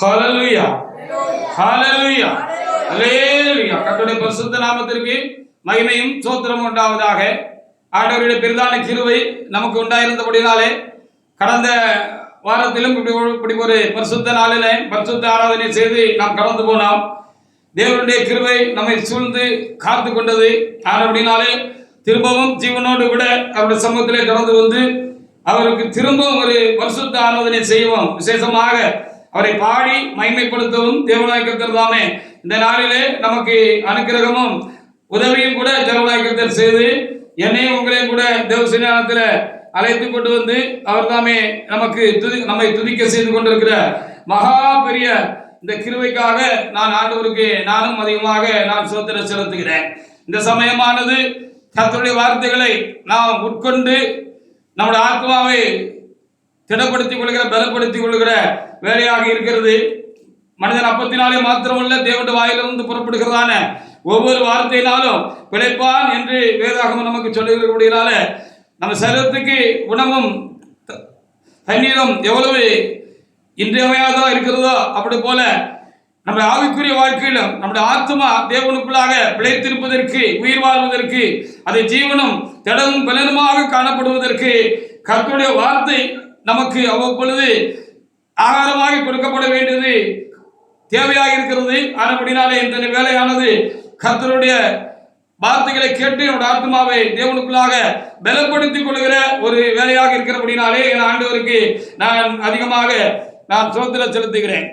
ஹல்லேலூயா, ஹல்லேலூயா, ஹல்லேலூயா. கர்த்தருடைய பரிசுத்த நாமத்திற்கு மகிமையும் ஸ்தோத்திரமும் உண்டாவதாக. ஆண்டவருடைய பெரிதான கிருபை நமக்கு உண்டாயிருந்தபடினாலே கடந்த வாரத்திலும் இப்படி ஒரு பரிசுத்த நாளிலே பரிசுத்த ஆராதனை செய்து நாம் கடந்து போனோம். தேவனுடைய கிருபை நம்மை சூழ்ந்து காத்து கொண்டது. ஆனபடினாலே திரும்பவும் ஜீவனோடு கூட அவருடைய சமூகத்திலே கடந்து வந்து அவருக்கு திரும்பவும் ஒரு பரிசுத்த ஆராதனை செய்வோம். விசேஷமாக அவரை பாடி மகிமைப்படுத்தவும் தேவனாய் கர்த்தர் தாமே இந்த நாளிலே நமக்கு அனுக்கிரகமும் உதவியும் கூட தேவனாய் கர்த்தர் செய்து என்னையும் உங்களையும் கூட தேவ சன்னிதானத்தில் அழைத்து கொண்டு வந்து அவர் தாமே நம்மை துதிக்க செய்து கொண்டிருக்கிற மகா பெரிய இந்த கிருபைக்காக நான் ஆண்டவருக்கு நானும் அதிகமாக நான் ஸ்தோத்திரம் செலுத்துகிறேன். இந்த சமயமானது கர்த்தருடைய வார்த்தைகளை நாம் உட்கொண்டு நம்முடைய ஆத்மாவை திடப்படுத்திக் கொள்கிற பலப்படுத்திக் கொள்கிற வேலையாக இருக்கிறது. மனிதன் அப்பத்தினாலே மாத்திரமல்ல தேவனுடைய வாயிலிருந்து புறப்படுகிறதான ஒவ்வொரு வார்த்தையினாலும் பிழைப்பான் என்று வேதாகமம் நமக்கு சொல்லுகிறபடினால நம்ம சரீரத்துக்கு உணவும் தண்ணீரும் எவ்வளவு இன்றியமையாதோ இருக்கிறதோ அப்படி போல நம்ம ஆவிக்குரிய வாழ்க்கையிலும் நம்முடைய ஆத்மா தேவனுக்குள்ளாக பிழைத்திருப்பதற்கு உயிர் வாழ்வதற்கு அதை ஜீவனும் திடமும் பலனுமாக காணப்படுவதற்கு கர்த்தருடைய வார்த்தை நமக்கு அவ்வப்பொழுது ஆகாரமாக கொடுக்கப்பட வேண்டியது தேவையாக இருக்கிறது. ஆனபடினாலே இந்த வேலையானது கர்த்தருடைய வார்த்தைகளை கேட்டு என்னோட ஆத்மாவை தேவனுக்குள்ளாக பலப்படுத்திக் கொள்கிற ஒரு வேலையாக இருக்கிறபடினாலே என் ஆண்டவருக்கு நான் அதிகமாக நான் ஸ்தோத்திரம் செலுத்துகிறேன்.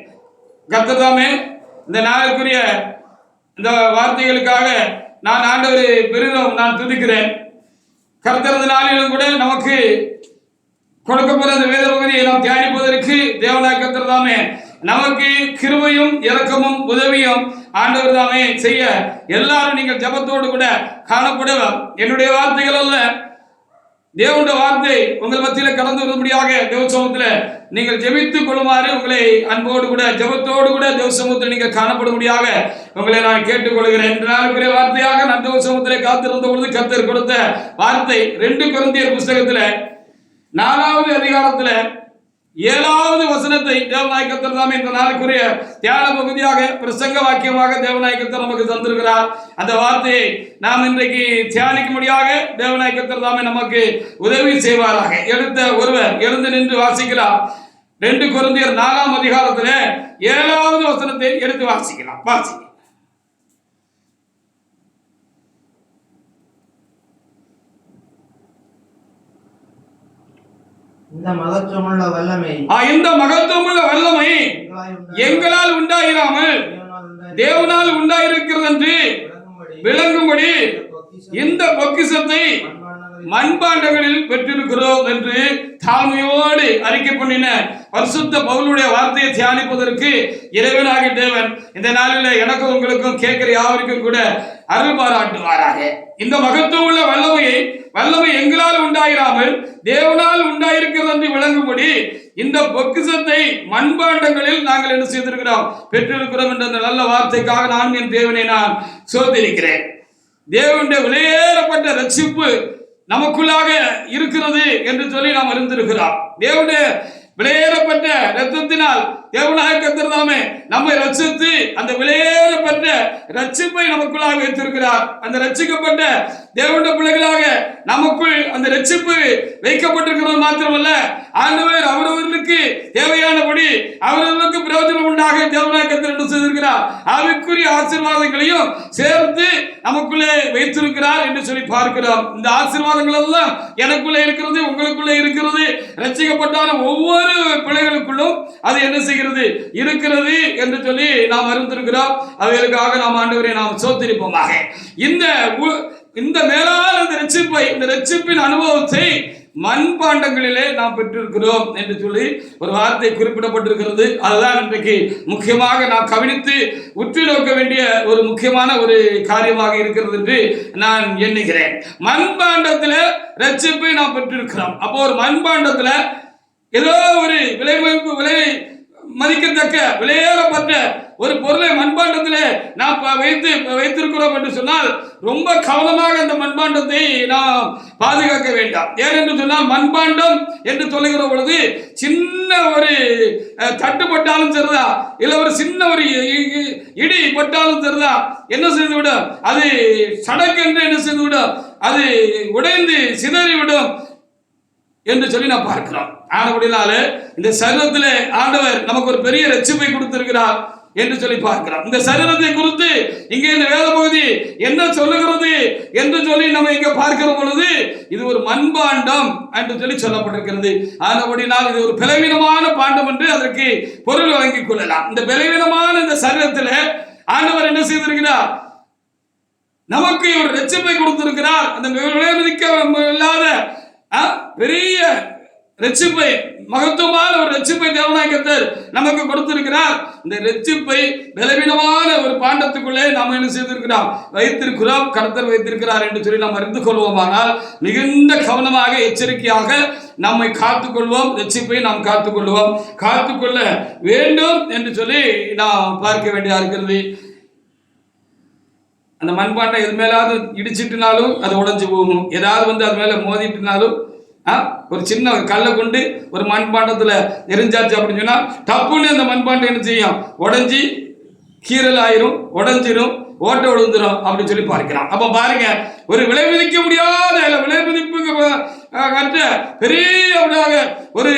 கர்த்தர் தாமே இந்த நாளுக்குரிய இந்த வார்த்தைகளுக்காக நான் ஆண்டவரை பெரிதும் நான் துதிக்கிறேன். கர்த்தர் நாளிலும் கூட நமக்கு கொடுக்கப்பட்ட இந்த வேத பகுதியை நாம் தியானிப்பதற்கு தேவனாய் கர்த்தர் தாமே நமக்கு கிருபையும் இரக்கமும் உதவியும் ஆண்டவர் தாமே செய்ய எல்லாரும் நீங்கள் ஜபத்தோடு கூட காணப்படுவோம். என்னுடைய வார்த்தைகள் அல்ல, தேவனுடைய வார்த்தை உங்கள் மத்தியில் கடந்து வரும்படியாக தேவ சமூகத்தில் நீங்கள் ஜெபித்துக் கொள்ளுமாறு உங்களை அன்போடு கூட ஜபத்தோடு கூட தேவ சமூகத்தில் நீங்கள் காணப்படும்படியாக உங்களை நான் கேட்டுக்கொள்கிறேன். இன்று நாளுக்குரிய வார்த்தையாக நான் தேவ சமூகத்தில் காத்திருந்த பொழுது கர்த்தர் கொடுத்த வார்த்தை 2 கொரிந்தியர் புஸ்தகத்தில் 4வது அதிகாரத்தில் 7வது வசனத்தை தேவனாய் கர்த்தர் தாமே இந்த நாளுக்குரிய தியான பகுதியாக பிரசங்க வாக்கியமாக தேவனாய் கர்த்தர் நமக்கு தந்திருக்கிறார். அந்த வார்த்தையை நாம் இன்றைக்கு தியானிக்கும்படியாக தேவனாய் கர்த்தர் தாமே நமக்கு உதவி செய்வாராக. எடுத்த ஒருவர் எழுந்து நின்று வாசிக்கலாம். 2 கொரிந்தியர் 4ஆம் அதிகாரத்தில் 7வது வசனத்தை எடுத்து வாசிக்கலாம். வாசிக்கலாம். இந்த மகத்துவமுள்ள வல்லமை எங்களால் உண்டாயிராமல் தேவனால் உண்டாயிருக்கிறது என்று விளங்கும்படி இந்த பொக்கிஷத்தை மண்பாண்டங்களில் பெற்றிருக்கிறோம் என்று தாழ்மையோடு அறிக்கை பண்ணின பரிசுத்த பவுலுடைய வார்த்தையை தியானிப்பதற்கு இறைவனாகிய தேவன் இந்த நாளில் எனக்கும் உங்களுக்கும் கேட்கிற யாவருக்கும் கூட அருள் பாராட்டுவாராக. இந்த மகத்துவமுள்ள வல்லமை எங்களால் உண்டாயிராமல் தேவனால் உண்டாயிருக்கிறது என்று விளங்கும்படி இந்த பொக்கிஷத்தை மண்பாண்டங்களில் நாங்கள் என்ன செய்திருக்கிறோம், பெற்றிருக்கிறோம் என்ற அந்த நல்ல வார்த்தைக்காக நான் என் தேவனை நான் சோதரிக்கிறேன். தேவனுடைய விலையேறப்பட்ட ரட்சிப்பு நமக்குள்ளாக இருக்கிறது என்று சொல்லி நாம் அறிந்திருக்கிறோம். தேவனுடைய விலையேறப்பட்ட இரத்தத்தினால் தேவனாய கர்த்தர் தாமே நம்மை ரட்சித்து அந்த விலையேறப்பட்ட ரட்சிப்பை நமக்குள்ளாக வைத்திருக்கிறார். அந்த ரட்சிக்கப்பட்ட தேவனுடைய பிள்ளைகளாக நமக்குள் அந்த ரட்சிப்பு வைக்கப்பட்டிருக்கிறது மாத்திரமல்ல, ஆண்டவர் அவரவர்களுக்கு தேவையானபடி அவர்களுக்கு பிரயோஜனம் உண்டாக தேவனாய கர்த்தர் என்று செய்திருக்கிறார். ஆவிக்குரிய ஆசீர்வாதங்களையும் சேர்த்து நமக்குள்ளே வைத்திருக்கிறார் என்று சொல்லி பார்க்கிறோம். இந்த ஆசீர்வாதங்கள் எல்லாம் எனக்குள்ளே இருக்கிறது, உங்களுக்குள்ளே இருக்கிறது. ரட்சிக்கப்பட்டான ஒவ்வொரு பிள்ளைகளுக்குள்ளும் அது என்ன இருக்கிறது என்று சொல்லி நாம் அறிந்திருக்கிறோம். அவைகளுக்காக நாம் ஆண்டவரை நாம் சோதரிப்போமாக. இந்த மேலான இந்த ரட்சிப்பின் அனுபவத்தை மண்பாண்டங்களிலே நாம் பெற்றிருக்கிறோம் என்று சொல்லி ஒரு வார்த்தை குறிப்பிடப்பட்டிருக்கிறது. அதுதான் இன்றைக்கு முக்கியமாக நாம் கவனித்து உற்று நோக்க வேண்டிய ஒரு முக்கியமான ஒரு காரியமாக இருக்கிறது என்று நான் எண்ணுகிறேன். மண்பாண்டத்தில் ரட்சிப்பை நாம் பெற்றிருக்கிறோம். அப்போ ஒரு மண்பாண்டத்தில் ஏதோ ஒரு விலை மதிக்கத்தக்க விலையேறப்பட்ட ஒரு பொருளை மண்பாண்டத்திலே நாம் வைத்திருக்கிறோம் என்று சொன்னால் ரொம்ப கவனமாக அந்த மண்பாண்டத்தை நாம் பாதுகாக்க வேண்டாம். ஏனென்று சொன்னால் மண்பாண்டம் என்று சொல்லுகிற பொழுது சின்ன ஒரு தட்டுப்பட்டாலும் சரிதா, இல்லை ஒரு சின்ன ஒரு இடி பட்டாலும் சரிதா, என்ன செய்துவிடும், அது சடக்கென்று என்ன செய்துவிடும், அது உடைந்து சிதறிவிடும் என்று சொல்லி நான் பார்க்கிறோம். ஆனபடினால இந்த சரீரத்திலே ஆண்டவர் நமக்கு ஒரு பெரிய ரட்சிப்பை கொடுத்திருக்கிறார் என்று சொல்லி பார்க்கிறோம். இந்த சரீரத்தை குறித்து இங்கே இந்த வேத பகுதி என்ன சொல்லுகிறது என்று சொல்லி நம்ம இங்க பார்க்கிற பொழுது இது ஒரு மண்பாண்டம் என்று சொல்லி சொல்லப்பட்டிருக்கிறது. ஆனபடினால் இது ஒரு பலவீனமான பாண்டம் என்று அதற்கு பொருள் வழங்கிக் கொள்ளலாம். இந்த பலவீனமான இந்த சரீரத்தில் ஆண்டவர் என்ன செய்திருக்கிறார், நமக்கு ஒரு ரட்சிப்பை கொடுத்திருக்கிறார். அந்த விலைமதிக்க இல்லாத பெரிய ரட்சிப்பை, மகத்துவமான ஒரு ரட்சிப்பை தேவனாகிய கர்த்தர் நமக்கு கொடுத்திருக்கிறார். இந்த ரட்சிப்பை பலவீனமான ஒரு பாண்டத்துக்குள்ளே நாம் என்ன செய்திருக்கிறோம், வைத்திருக்கிறோம், கர்த்தர் வைத்திருக்கிறார் என்று சொல்லி நாம் அறிந்து கொள்வோமானால் மிகுந்த கவனமாக எச்சரிக்கையாக நம்மை காத்துக்கொள்வோம், ரட்சிப்பை நாம் காத்துக்கொள்வோம், காத்துக்கொள்ள வேண்டும் என்று சொல்லி நாம் பார்க்க வேண்டியதாக இருக்கிறது. அந்த மண்பாண்டை எது மேலாவது இடிச்சிட்டுனாலும் அது உடஞ்சி போகும், ஏதாவது அது மேலே மோதிட்டுனாலும் ஒரு சின்ன கல்லை கொண்டு ஒரு மண்பாண்டத்தில் எரிஞ்சாச்சு அப்படின்னு சொன்னால் டப்புன்னு அந்த மண்பாண்டம் என்ன செய்யும், உடஞ்சி கீரல் ஆயிரும், உடஞ்சிரும், ஓட்ட விழுந்துரும் அப்படின்னு சொல்லி பார்க்கிறான். அப்போ பாருங்க, ஒரு விலை மதிக்க முடியாத விலை மதிப்புக்கு கற்ற பெரிய ஒரு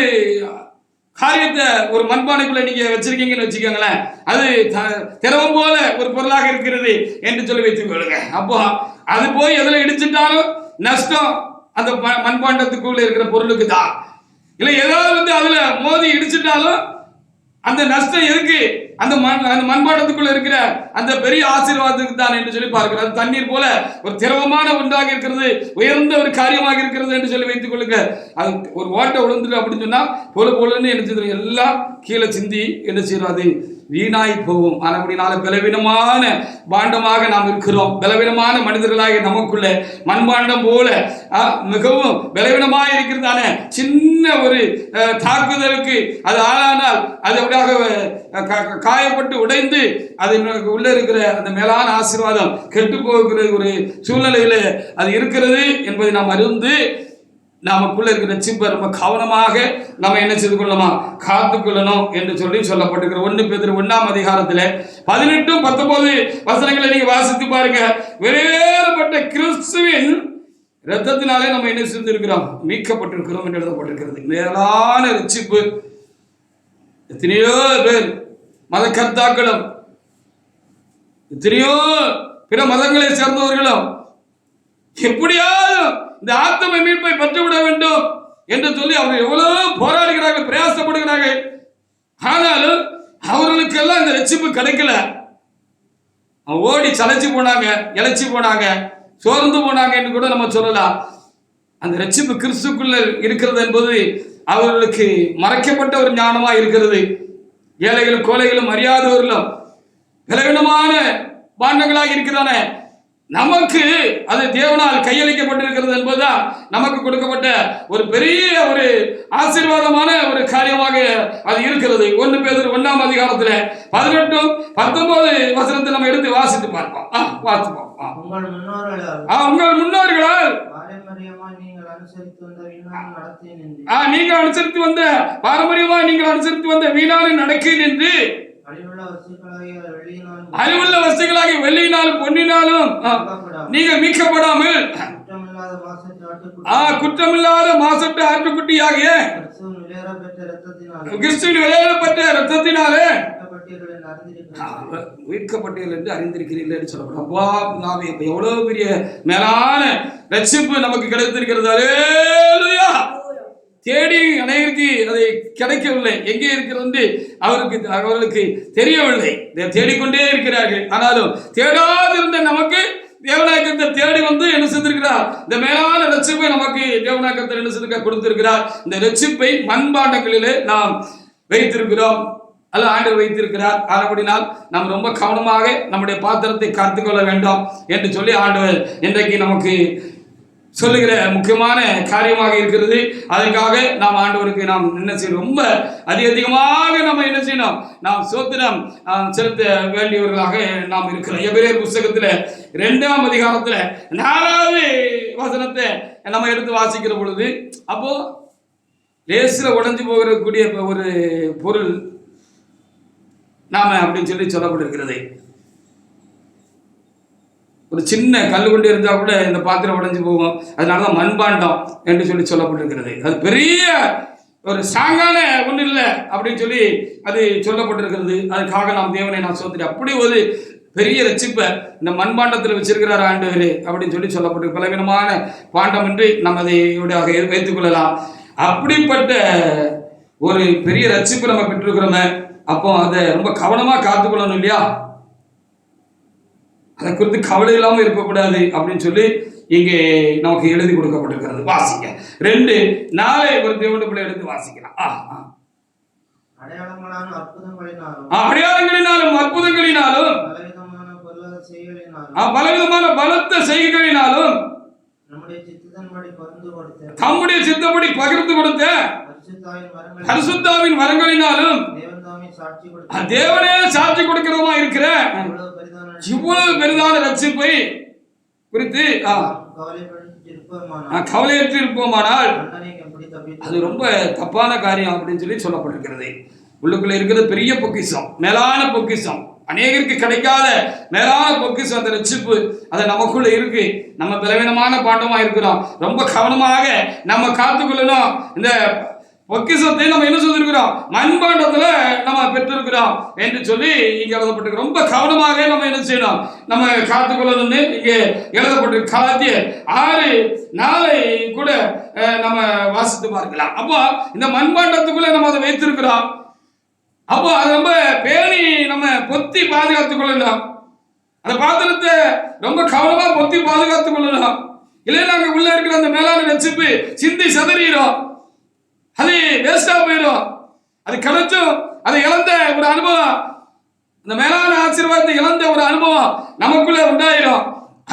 காரியத்தை ஒரு மண்பானைக்குள்ள நீங்க வச்சிருக்கீங்கன்னு வச்சுக்கோங்களேன், அது திரவம் போல ஒரு பொருளாக இருக்கிறது என்று சொல்லி வைத்துக் கொள்ளுங்க. அப்போ அது போய் எதில் இடிச்சிட்டாலும் நஷ்டம் அந்த மண்பாண்டத்துக்குள்ள இருக்கிற பொருளுக்கு தான். இல்லை ஏதாவது அதுல மோதி இடிச்சிட்டாலும் அந்த நஷ்டம் எதுக்கு, அந்த மண்பாண்டத்துக்குள்ள இருக்கிற அந்த பெரிய ஆசீர்வாதத்துக்கு தான் என்று சொல்லி பார்க்கிறது. அது தண்ணீர் போல ஒரு திரவமான ஒன்றாக இருக்கிறது, உயர்ந்த ஒரு காரியமாக இருக்கிறது என்று சொல்லி வைத்துக் கொள்ளுங்க. அது ஒரு ஓட்டை விழுந்துட்டு அப்படின்னு சொன்னா பொழுன்னு என்ன செய்யும், எல்லாம் கீழே சிந்தி என்ன செய்யாது, வீணாய் போகும். அப்படினால பலவீனமான பாண்டமாக நாம் இருக்கிறோம். பலவீனமான மனிதர்களாக நமக்குள்ள மண்பாண்டம் போல மிகவும் பலவீனமாக இருக்கிறதான சின்ன ஒரு தாக்குதலுக்கு அது ஆளானால் அது அப்படியாக காயப்பட்டு உடைந்து அது உள்ள இருக்கிற அந்த மேலான ஆசீர்வாதம் கெட்டு போகிற ஒரு சூழ்நிலையில அது இருக்கிறது என்பதை நாம் அறிந்து நமக்குள்ள இருக்கிற ரட்சிப்பை ரொம்ப கவனமாக நம்ம என்ன செய்து கொள்ளணுமா, காத்துக்கொள்ளணும் என்று சொல்லி சொல்லப்பட்டிருக்கிற 1 பேதுரு 1ஆம் அதிகாரத்தில் 18-19 வசனங்களை நீங்க வாசித்து பாருங்க. வெளியேறப்பட்ட கிறிஸ்துவின் இரத்தத்தினாலே நம்ம என்ன செய்திருக்கிறோம், மீட்கப்பட்டிருக்கிறோம் என்று எழுதப்பட்டிருக்கிறது. மேலான ரட்சிப்பு. எத்தனையோ பேர் மத கர்த்தாக்களும் எத்தனையோ பிற மதங்களை சேர்ந்தவர்களும் எப்படியாவது இந்த ஆத்ம மீட்பை பெற்றுவிட வேண்டும் என்று சொல்லி அவர்கள் எவ்வளவு போராடுகிறார்கள், பிரயாசப்படுகிறார்கள். ஆனாலும் அவர்களுக்கெல்லாம் இந்த ரட்சிப்பு கிடைக்கல. ஓடி சளைச்சு போனாங்க, இழைச்சி போனாங்க, சோர்ந்து போனாங்க என்று கூட நம்ம சொல்லலாம். அந்த ரட்சிப்பு கிறிஸ்துக்குள்ள இருக்கிறது என்பது அவர்களுக்கு மறைக்கப்பட்ட ஒரு ஞானமா இருக்கிறது. ஏழைகளும் கோழைகளும் அறியாதவர்களும் பலவீனமான பாண்டங்களாக இருக்கிறான நமக்கு அது தேவனால் கையளிக்கப்பட்டிருக்கிறது என்பதுதான் நமக்கு கொடுக்கப்பட்ட ஒரு பெரிய ஒரு ஆசீர்வாதமான ஒரு காரியமாக அது இருக்கிறது. 1 பேதுரு 1ஆம் அதிகாரத்தில் 18-19 வசனத்தை நம்ம எடுத்து வாசித்து பார்ப்போம். வாசிப்போம். உங்கள் முன்னோர்களால் நீங்கள் அனுசரித்து வந்த பாரம்பரியமாக நீங்கள் அனுசரித்து வந்த வீணான நடக்கை நின்று அறிவுள்ள வஸ்துகளாகிய வெள்ளியினாலும் பொன்னினாலும் நீங்கள் மீட்கப்படாமல் குற்றமில்லாத மாசற்ற ஆட்டுக்குட்டியாகிய கிறிஸ்துவின் விலையேறப்பட்ட இரத்தத்தினாலே மீட்கப்பட்டீர்கள் என்று அறிந்திருக்கிறீர்கள் என்று சொல்லப்படும். அப்பா, நாம் இப்ப எவ்வளவு பெரிய மேலான ரட்சிப்பு நமக்கு கிடைத்திருக்கிறது. அல்லேலூயா. தேடி அனைவருக்கு அதை கிடைக்கவில்லை, எங்கே இருக்கிறது அவர்களுக்கு தெரியவில்லை. தேடிக்கொண்டே இருக்கிறார்கள். ஆனாலும் தேடாதிருந்த நமக்கு தேவனாகிய கர்த்தர் தேடி வந்து என்ன செய்திருக்கிறார், இந்த மேலான ரட்சிப்பை நமக்கு தேவனாகிய கர்த்தர் என்ன செய்திருக்கிறார், கொடுத்திருக்கிறார். இந்த ரட்சிப்பை மண்பாண்டங்களிலே நாம் வைத்திருக்கிறோம், அல்ல ஆண்டவர் வைத்திருக்கிறார். ஆனபடினால் நாம் ரொம்ப கவனமாக நம்முடைய பாத்திரத்தை காத்துக்கொள்ள வேண்டும் என்று சொல்லி ஆண்டவர் இன்றைக்கு நமக்கு சொல்லுகிற முக்கியமான காரியமாக இருக்கிறது. அதற்காக நாம் ஆண்டவருக்கு நாம் என்ன செய்யணும், ரொம்ப அதிகமாக நம்ம என்ன செய்யணும், நாம் ஸ்தோத்திரம் செலுத்த வேண்டியவர்களாக நாம் இருக்கிறோம். எபிரேயர் புத்தகத்தில் 2ஆம் அதிகாரத்தில் 4வது வசனத்தை நம்ம எடுத்து வாசிக்கிற பொழுது, அப்போ லேசில் உடைஞ்சு போகக்கூடிய ஒரு பொருள் நாம அப்படின்னு சொல்லப்பட்டிருக்கிறது. ஒரு சின்ன கல் கொண்டு இருந்தால் கூட இந்த பாத்திரம் உடைஞ்சு போகும். அதனால தான் மண்பாண்டம் என்று சொல்லப்பட்டிருக்கிறது. அது பெரிய ஒரு ஸ்ட்ராங்கான ஒன்று இல்லை அப்படின்னு சொல்லி அது சொல்லப்பட்டிருக்கிறது. அதுக்காக நாம் தேவனை நான் சொல்லிட்டு அப்படி ஒரு பெரிய ரட்சிப்பை இந்த மண்பாண்டத்தில் வச்சிருக்கிறார் ஆண்டவர் அப்படின்னு சொல்லப்பட்டு பலவீனமான பாண்டம் என்று நம்ம அதை வைத்துக் கொள்ளலாம். அப்படிப்பட்ட ஒரு பெரிய ரட்சிப்பு நம்ம பெற்றிருக்கிறோமே, அப்போ அதை ரொம்ப கவனமாக காத்துக்கொள்ளணும் இல்லையா? அதை குறித்து கவலை இல்லாமல் இருக்கக்கூடாது அப்படின்னு சொல்லி இங்கே நமக்கு எழுதி கொடுக்கப்பட்டிருக்கிறது. வாசிக்க 2:4 ஒரு தேவனுடைய பிள்ளை எடுத்து வாசிக்கலாம். அடையாளங்களினாலும் அற்புதங்களினாலும் பலவிதமான பலத்த செய்கைகளினாலும் தம்முடைய சித்தப்படி பகிர்ந்து கொடுத்த பரிசுத்தாவின் வரங்களினாலும் தேவனே சாட்சி கொடுக்கிறவமா இருக்கிற இவ்வளவு பெரிதான ரட்சிப்பை குறித்து கவலையற்று இருப்போமானால் அது ரொம்ப தப்பான காரியம் அப்படின்னு சொல்லப்பட்டிருக்கிறது. உள்ளுக்குள்ள இருக்கிறது பெரிய பொக்கிஷம், மேலான பொக்கிஷம், அநேகருக்கு கிடைக்காத மேலான பொக்கிஷம் அந்த ரட்சிப்பு. அது நமக்குள்ள இருக்கு. நம்ம பலவீனமான பாண்டமா இருக்கிறோம். ரொம்ப கவனமாக நம்ம காத்துக்கொள்ளணும். இந்த பொக்கிஷத்தை நம்ம என்ன சொல்லிருக்கிறோம், மண்பாண்டத்துல நம்ம பெற்றிருக்கிறோம் என்று சொல்லி இங்க எழுதப்பட்டிருக்கு. ரொம்ப கவனமாக நம்ம என்ன செய்யணும், நம்ம காத்துக்கொள்ளணும்னு இங்கே எழுதப்பட்டிருக்கு. கலாத்தியர் 6:4 கூட நம்ம வாசித்து பார்க்கலாம். அப்போ இந்த மண்பாண்டத்துக்குள்ள நம்ம அதை வைத்திருக்கிறோம். அப்போ அதை ரொம்ப பேணி நம்ம பொத்தி பாதுகாத்துக் கொள்ளணும். அந்த பாத்திரத்தை ரொம்ப கவனமா பொத்தி பாதுகாத்துக் கொள்ளணும். இல்லைன்னா அங்க உள்ள இருக்கிற அந்த மேலான ரட்சிப்பு சிந்தி சதறிடும், அது வேஸ்டா போயிடும். அது கிடைச்சும் அதை இழந்த ஒரு அனுபவம், அந்த மேலான ஆசீர்வாதத்தை இழந்த ஒரு அனுபவம் நமக்குள்ள உண்டாயிடும்.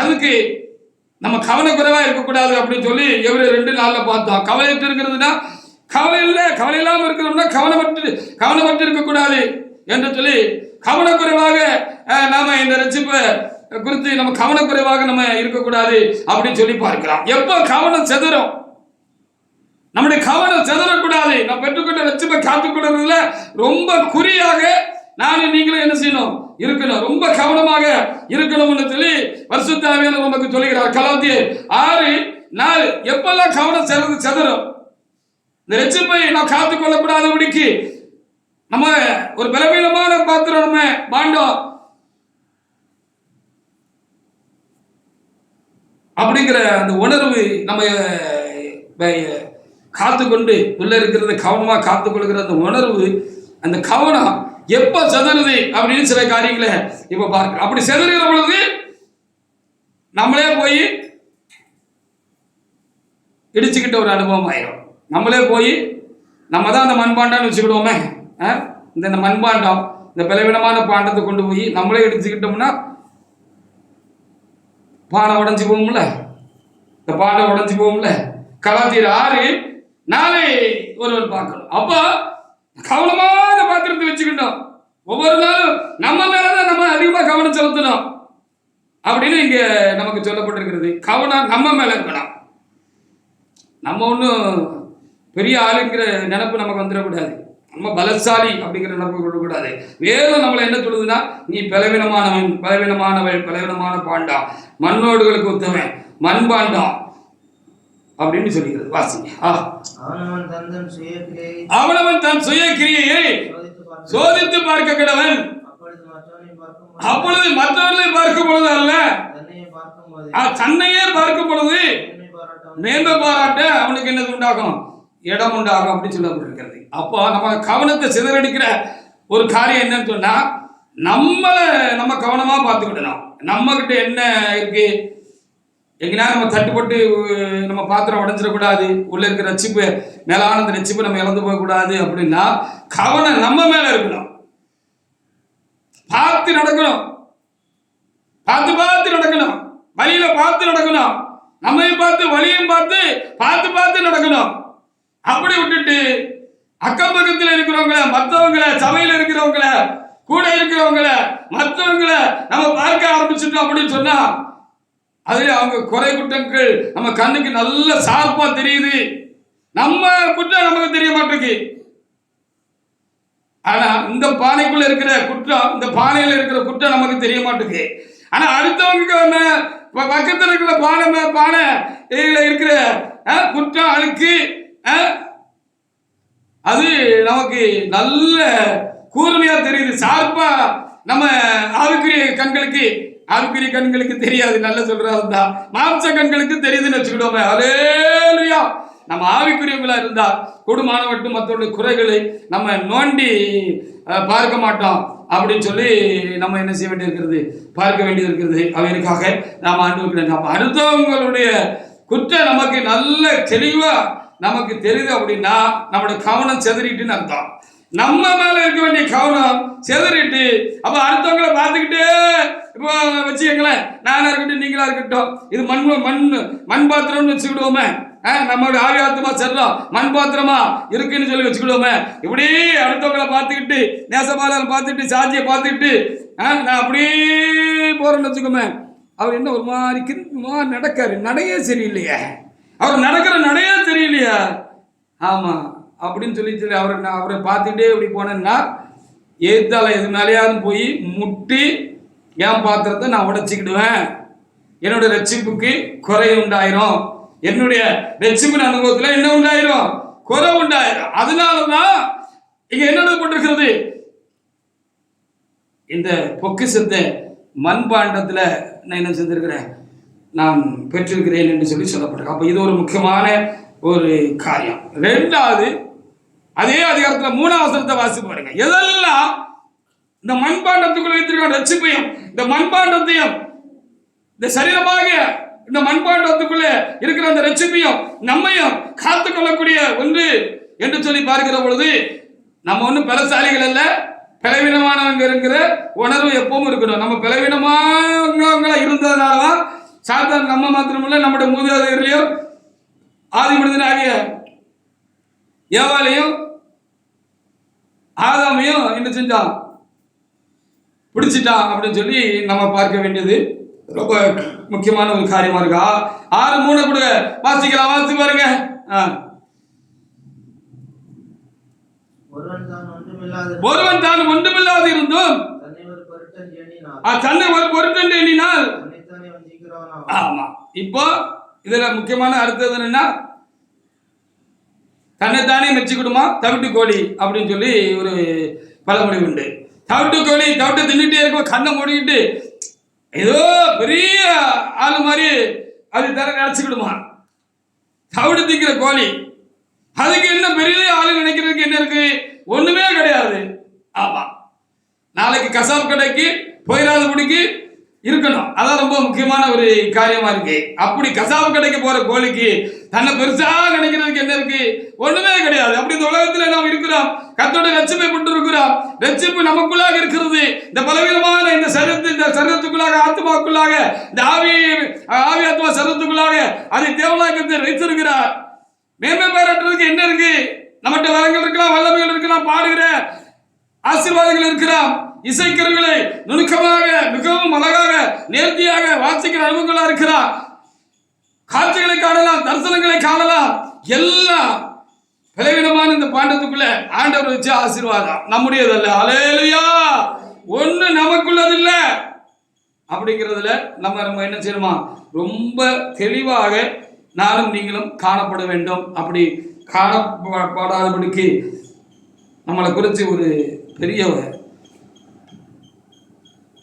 அதுக்கு நம்ம கவனக்குறைவா இருக்கக்கூடாது அப்படின்னு சொல்லி எவ்வளவு 2:4 பார்த்தோம். கவலையிட்டு இருக்கிறதுனா கவலை இல்லை, கவலை இல்லாமல் இருக்கிறோம்னா கவனப்பட்டு இருக்கக்கூடாது என்று சொல்லி கவனக்குறைவாக நாம இந்த ரட்சிப்பை குறித்து நம்ம கவனக்குறைவாக நம்ம இருக்கக்கூடாது அப்படின்னு சொல்லி பார்க்கலாம். எப்போ கவனம் செதறும், நம்முடைய கவனம் செதறக்கூடாது. நம்ம பெற்றுக்கொண்ட ரட்சிப்பை காத்துக்கொள்றதுல ரொம்ப குறியாக நானும் நீங்களும் என்ன செய்யணும், இருக்கணும். ரொம்ப கவனமாக இருக்கணும்னு சொல்லி பரிசுத்த ஆவியானவர் நமக்கு சொல்லுகிறார். கலாத்தியர் 6:4 எப்பெல்லாம் கவனம் செதறும், இந்த ரட்சிப்பை நாம் காத்துக்கொள்ளக்கூடாதபடிக்கு நம்ம ஒரு பலவீனமான பாத்திரம் நம்ம பாண்டோம் அப்படிங்கிற அந்த உணர்வு நம்ம காத்துக்கொண்டு உள்ள இருக்கிறத கவனமாக காத்துக்கொள்கிற அந்த உணர்வு, அந்த கவனம் எப்ப செதறுது அப்படின்னு சில காரியங்களை இப்ப பார்க்க. அப்படி செதறுகிற பொழுது நம்மளே போய் இடிச்சுக்கிட்ட ஒரு அனுபவம் ஆயிரும். நம்மளே போய் நம்ம தான் அந்த மண்பாண்டான்னு வச்சுக்கிடுவோமே, இந்த மண்பாண்டம், இந்த பலவீனமான பாண்டத்தை கொண்டு போய் நம்மளே இடிச்சுக்கிட்டோம்னா பானை உடஞ்சி போகும்ல, இந்த பானை உடஞ்சி போகும்ல. கலாத்தியர் 6:4 ஒருவர் பார்க்கணும். அப்போ கவனமான பாத்திரத்தை வச்சுக்கிட்டோம். ஒவ்வொரு நாளும் நம்ம மேலதான் நம்ம அதிகமா கவனம் செலுத்தணும் அப்படின்னு இங்க நமக்கு சொல்லப்பட்டிருக்கிறது. கவனம் நம்ம மேல இருக்கணும். நம்ம ஒன்றும் பெரிய ஆளுங்கிற நினைப்பு நமக்கு வந்துடக்கூடாது. நம்ம பலசாலி அப்படிங்கிற நினைப்பு கொள்ளக்கூடாது. வேதம் நம்மளை என்ன சொல்லுதுன்னா, நீ பலவீனமானவன், பலவீனமானவள், பலவீனமான பாண்டா, மண்ணோடுகளுக்கு ஒத்தவன், மண்பாண்டம் அப்படின்னு சொல்லிக்கிறது. வாசிங்க. அவனவன் தன் சுய கிரியையை சோதித்து பார்க்க கிடவன், அப்பொழுது மற்றவர்களை பார்க்கும் பொழுது அல்ல, தன்னையே பார்க்கும் பொழுது மேன்மை பாராட்ட அவனுக்கு என்னது உண்டாகும், இடம் உண்டாகும் அப்படின்னு சொல்லப்பட்டிருக்கிறது. அப்போ நம்ம கவனத்தை சிதறடிக்கிற ஒரு காரியம் என்னன்னு சொன்னா, நம்ம கவனமா பார்த்துக்கிடணும். நம்ம கிட்ட என்ன இருக்கு, எங்கன்னா நம்ம தட்டுப்பட்டு நம்ம பாத்திரம் உடஞ்சிடக்கூடாது, உள்ள இருக்கிற ரட்சிப்பு, மேலான அந்த ரட்சிப்பு நம்ம இழந்து போகக்கூடாது. அப்படின்னா கவனம் நம்ம மேல இருக்கணும். பார்த்து நடக்கணும், பார்த்து நடக்கணும், வழியில பார்த்து நடக்கணும். நம்மையும் பார்த்து வழியும் பார்த்து பார்த்து பார்த்து நடக்கணும். அப்படி விட்டுட்டு அக்கம் பக்கத்தில் இருக்கிறவங்கள, மற்றவங்கள, சபையில் இருக்கிறவங்கள, கூட இருக்கிறவங்கள, மற்றவங்கள நம்ம பார்க்க ஆரம்பிச்சுட்டோம் அப்படின்னு சொன்னா அதுல அவங்க குறை குற்றங்கள் நம்ம கண்ணுக்கு நல்ல சார்பா தெரியுது. நம்ம குற்றம் நமக்கு தெரிய மாட்டேங்குது. ஆனா இந்த பானைக்குள்ள இருக்கிற குற்றம், இந்த பானையில இருக்கிற குற்றம் நமக்கு தெரிய மாட்டேங்குது. ஆனா அடுத்தவங்க பக்கத்தில் இருக்கிற பானை இருக்கிற குற்றம், அழுக்கு, அது நமக்கு நல்ல கூர்மையா தெரியுது, சார்பா. நம்ம ஆவிக்குரிய கண்களுக்கு தெரியாது, நல்ல சொல்றதா மாம்ச கண்களுக்கு தெரியுதுன்னு வச்சுக்கிட்டோமே. அல்லேலூயா. நம்ம ஆவிக்குரியவங்களா இருந்தா கூடுமான மட்டும் மற்றவருடைய குறைகளை நம்ம நோண்டி பார்க்க மாட்டோம் அப்படின்னு சொல்லி நம்ம என்ன செய்ய வேண்டியிருக்கிறது, பார்க்க வேண்டியிருக்கிறது. அவனுக்காக நாம் ஆண்டவருக்கு அடுத்தவங்களுடைய குற்றம் நமக்கு நல்ல தெளிவா நமக்கு தெரியுது அப்படின்னா நம்மளுடைய கவனம் செதறிட்டுன்னு அர்த்தம். நம்ம மேல இருக்க வேண்டிய கவனம் செதறிட்டு அப்ப அடுத்தவங்களை பார்த்துக்கிட்டே இப்போ வச்சுக்கங்களேன், நானா இருக்கட்டும் நீங்களா இருக்கட்டும், இது மண் பாத்திரம்னு வச்சுக்கிடுவோமே. நம்மளுடைய ஆவியாத்மா செல்லம் மண் பாத்திரமா இருக்குன்னு சொல்லி வச்சுக்கிடுவோமே. இப்படி அடுத்தவங்களை பார்த்துக்கிட்டு, நேசமால பார்த்துட்டு, சாட்சியை பார்த்துக்கிட்டு நான் அப்படியே போறேன்னு வச்சுக்கோமே. அவர் என்ன ஒரு மாதிரி நடக்காரு, நடையே சரியில்லையே, அவர் நடக்கிற நடையே தெரியலையா. ஆமா அப்படின்னு சொல்லி அவரை பார்த்துக்கிட்டே இப்படி போனேன்னா ஏத்தால எது மேலேயாவது போய் முட்டி என் பாத்திரத்தை நான் உடைச்சிக்கிடுவேன். என்னோட ரட்சிப்புக்கு குறை உண்டாயிரும். என்னுடைய ரட்சிப்பின் அனுபவத்தில் என்ன உண்டாயிரும், குறை உண்டாயிரும். அதனாலதான் இங்க என்ன போட்டிருக்கிறது, இந்த பொக்கிஷத்தை மண்பாண்டத்துல நான் என்ன செஞ்சிருக்கிறேன், நான் பெற்றிருக்கிறேன் என்று சொல்லி சொல்லப்பட்டிருக்கு. அப்ப இது ஒரு முக்கியமான ஒரு காரியம். ரெண்டாவது, அதே அதிகாரத்தில் 3ஆம் வசனத்தை வாசி பாருங்க. எதெல்லாம் இந்த மண்பாண்டத்துக்குள்ள வைத்திருக்கிற ரட்சிப்பையும் இந்த மண்பாண்டத்தையும் இந்த சரீரமாக இந்த மண்பாண்டத்துக்குள்ள இருக்கிற அந்த ரட்சிப்பையும் நம்மையும் காத்துக் கொள்ளக்கூடிய ஒன்று என்று சொல்லி பார்க்கிற பொழுது நம்ம ஒன்றும் பலசாலிகள் அல்ல, பலவீனமானவங்க இருக்கிற உணர்வு எப்பவும் இருக்கணும். நம்ம பலவீனமானவங்களா இருந்ததுனாலதான் சாத்தான் நம்ம மாத்திரமில்லை, நம்முடைய மூதாதையர்களையும் ஆதி மனிதனாகிய ஏவாளையும் ஆதாமையும் என்ன செஞ்சான், பிடிச்சிட்டான் அப்படின்னு சொல்லி நம்ம பார்க்க வேண்டியது ரொம்ப முக்கியமான ஒரு காரியமா இருக்கா. 6:3 கூட வாசிக்கலாம், வாசி பாருங்க. ஒருவன் தான் ஒன்றுமில்லாது இருந்தும் தன்னை ஒரு பொருட்டன் எண்ணினால். ஆமா, இப்போ இதுல முக்கியமான அடுத்தது என்னன்னா, தன்னைத்தானே மெச்சிக்கிடுமா தவிட்டு கோழி அப்படின்னு சொல்லி ஒரு பழமொழி உண்டு. தவிட்டு கோழி தவிட்டு தின்னுட்டே இருக்கும், கண்ணை மூடிக்கிட்டு ஏதோ பெரிய ஆளு மாதிரி அது தர நினைச்சுக்கிடுமா. தவிடு திங்கிற கோழி, அதுக்கு என்ன பெரிய ஆளு நினைக்கிறதுக்கு என்ன இருக்கு, ஒண்ணுமே கிடையாது. ஆமா, நாளைக்கு கசாப் கடைக்கு போயிடாதபடிக்கு இருக்கணும். அதான் ரொம்ப முக்கியமான ஒரு காரியமா இருக்கு. அப்படி கசாப்பு கடைக்கு போற கோழிக்கு தன்னை பெருசா நினைக்கிறதுக்கு என்ன இருக்கு, ஒண்ணுமே கிடையாது. அப்படி இந்த உலகத்துல நாம் இருக்கிறோம், கர்த்தருடைய ரட்சிப்பை பெற்று இருக்கிறோம். ரட்சிப்பு நமக்குள்ளாக இருக்கிறது. இந்த பலவீனமான இந்த சரீரத்துக்குள்ளாக, ஆத்மாவுக்குள்ளாக, இந்த ஆவி ஆத்மா சரீரத்துக்குள்ளாக அதை தேவனாக்கத்தை வைத்திருக்கிறார். மேன்மை பாராட்டுறதுக்கு என்ன இருக்கு, நம்மகிட்ட வரங்கள் இருக்கலாம், வல்லமைகள் இருக்கலாம், பாடுகிற ஆசீர்வாதங்கள் இருக்கலாம், இசைக்கருவிகளை நுணுக்கமாக மிகவும் அழகாக நேர்த்தியாக வாசிக்கிற அனுபவங்களா இருக்கிறார். காட்சிகளை காணலாம், தரிசனங்களை காணலாம். எல்லாம் பலவீனமான இந்த பாண்டத்துக்குள்ள ஆண்டவர் வச்ச ஆசீர்வாதம் நம்முடையதல்ல. அல்லேலூயா. ஒண்ணு நமக்குள்ளது இல்ல அப்படிங்கிறதுல நம்ம என்ன செய்யணுமா, ரொம்ப தெளிவாக நானும் நீங்களும் காணப்பட வேண்டும். அப்படி காணப்படாதபடிக்கு நம்மளை குறித்து ஒரு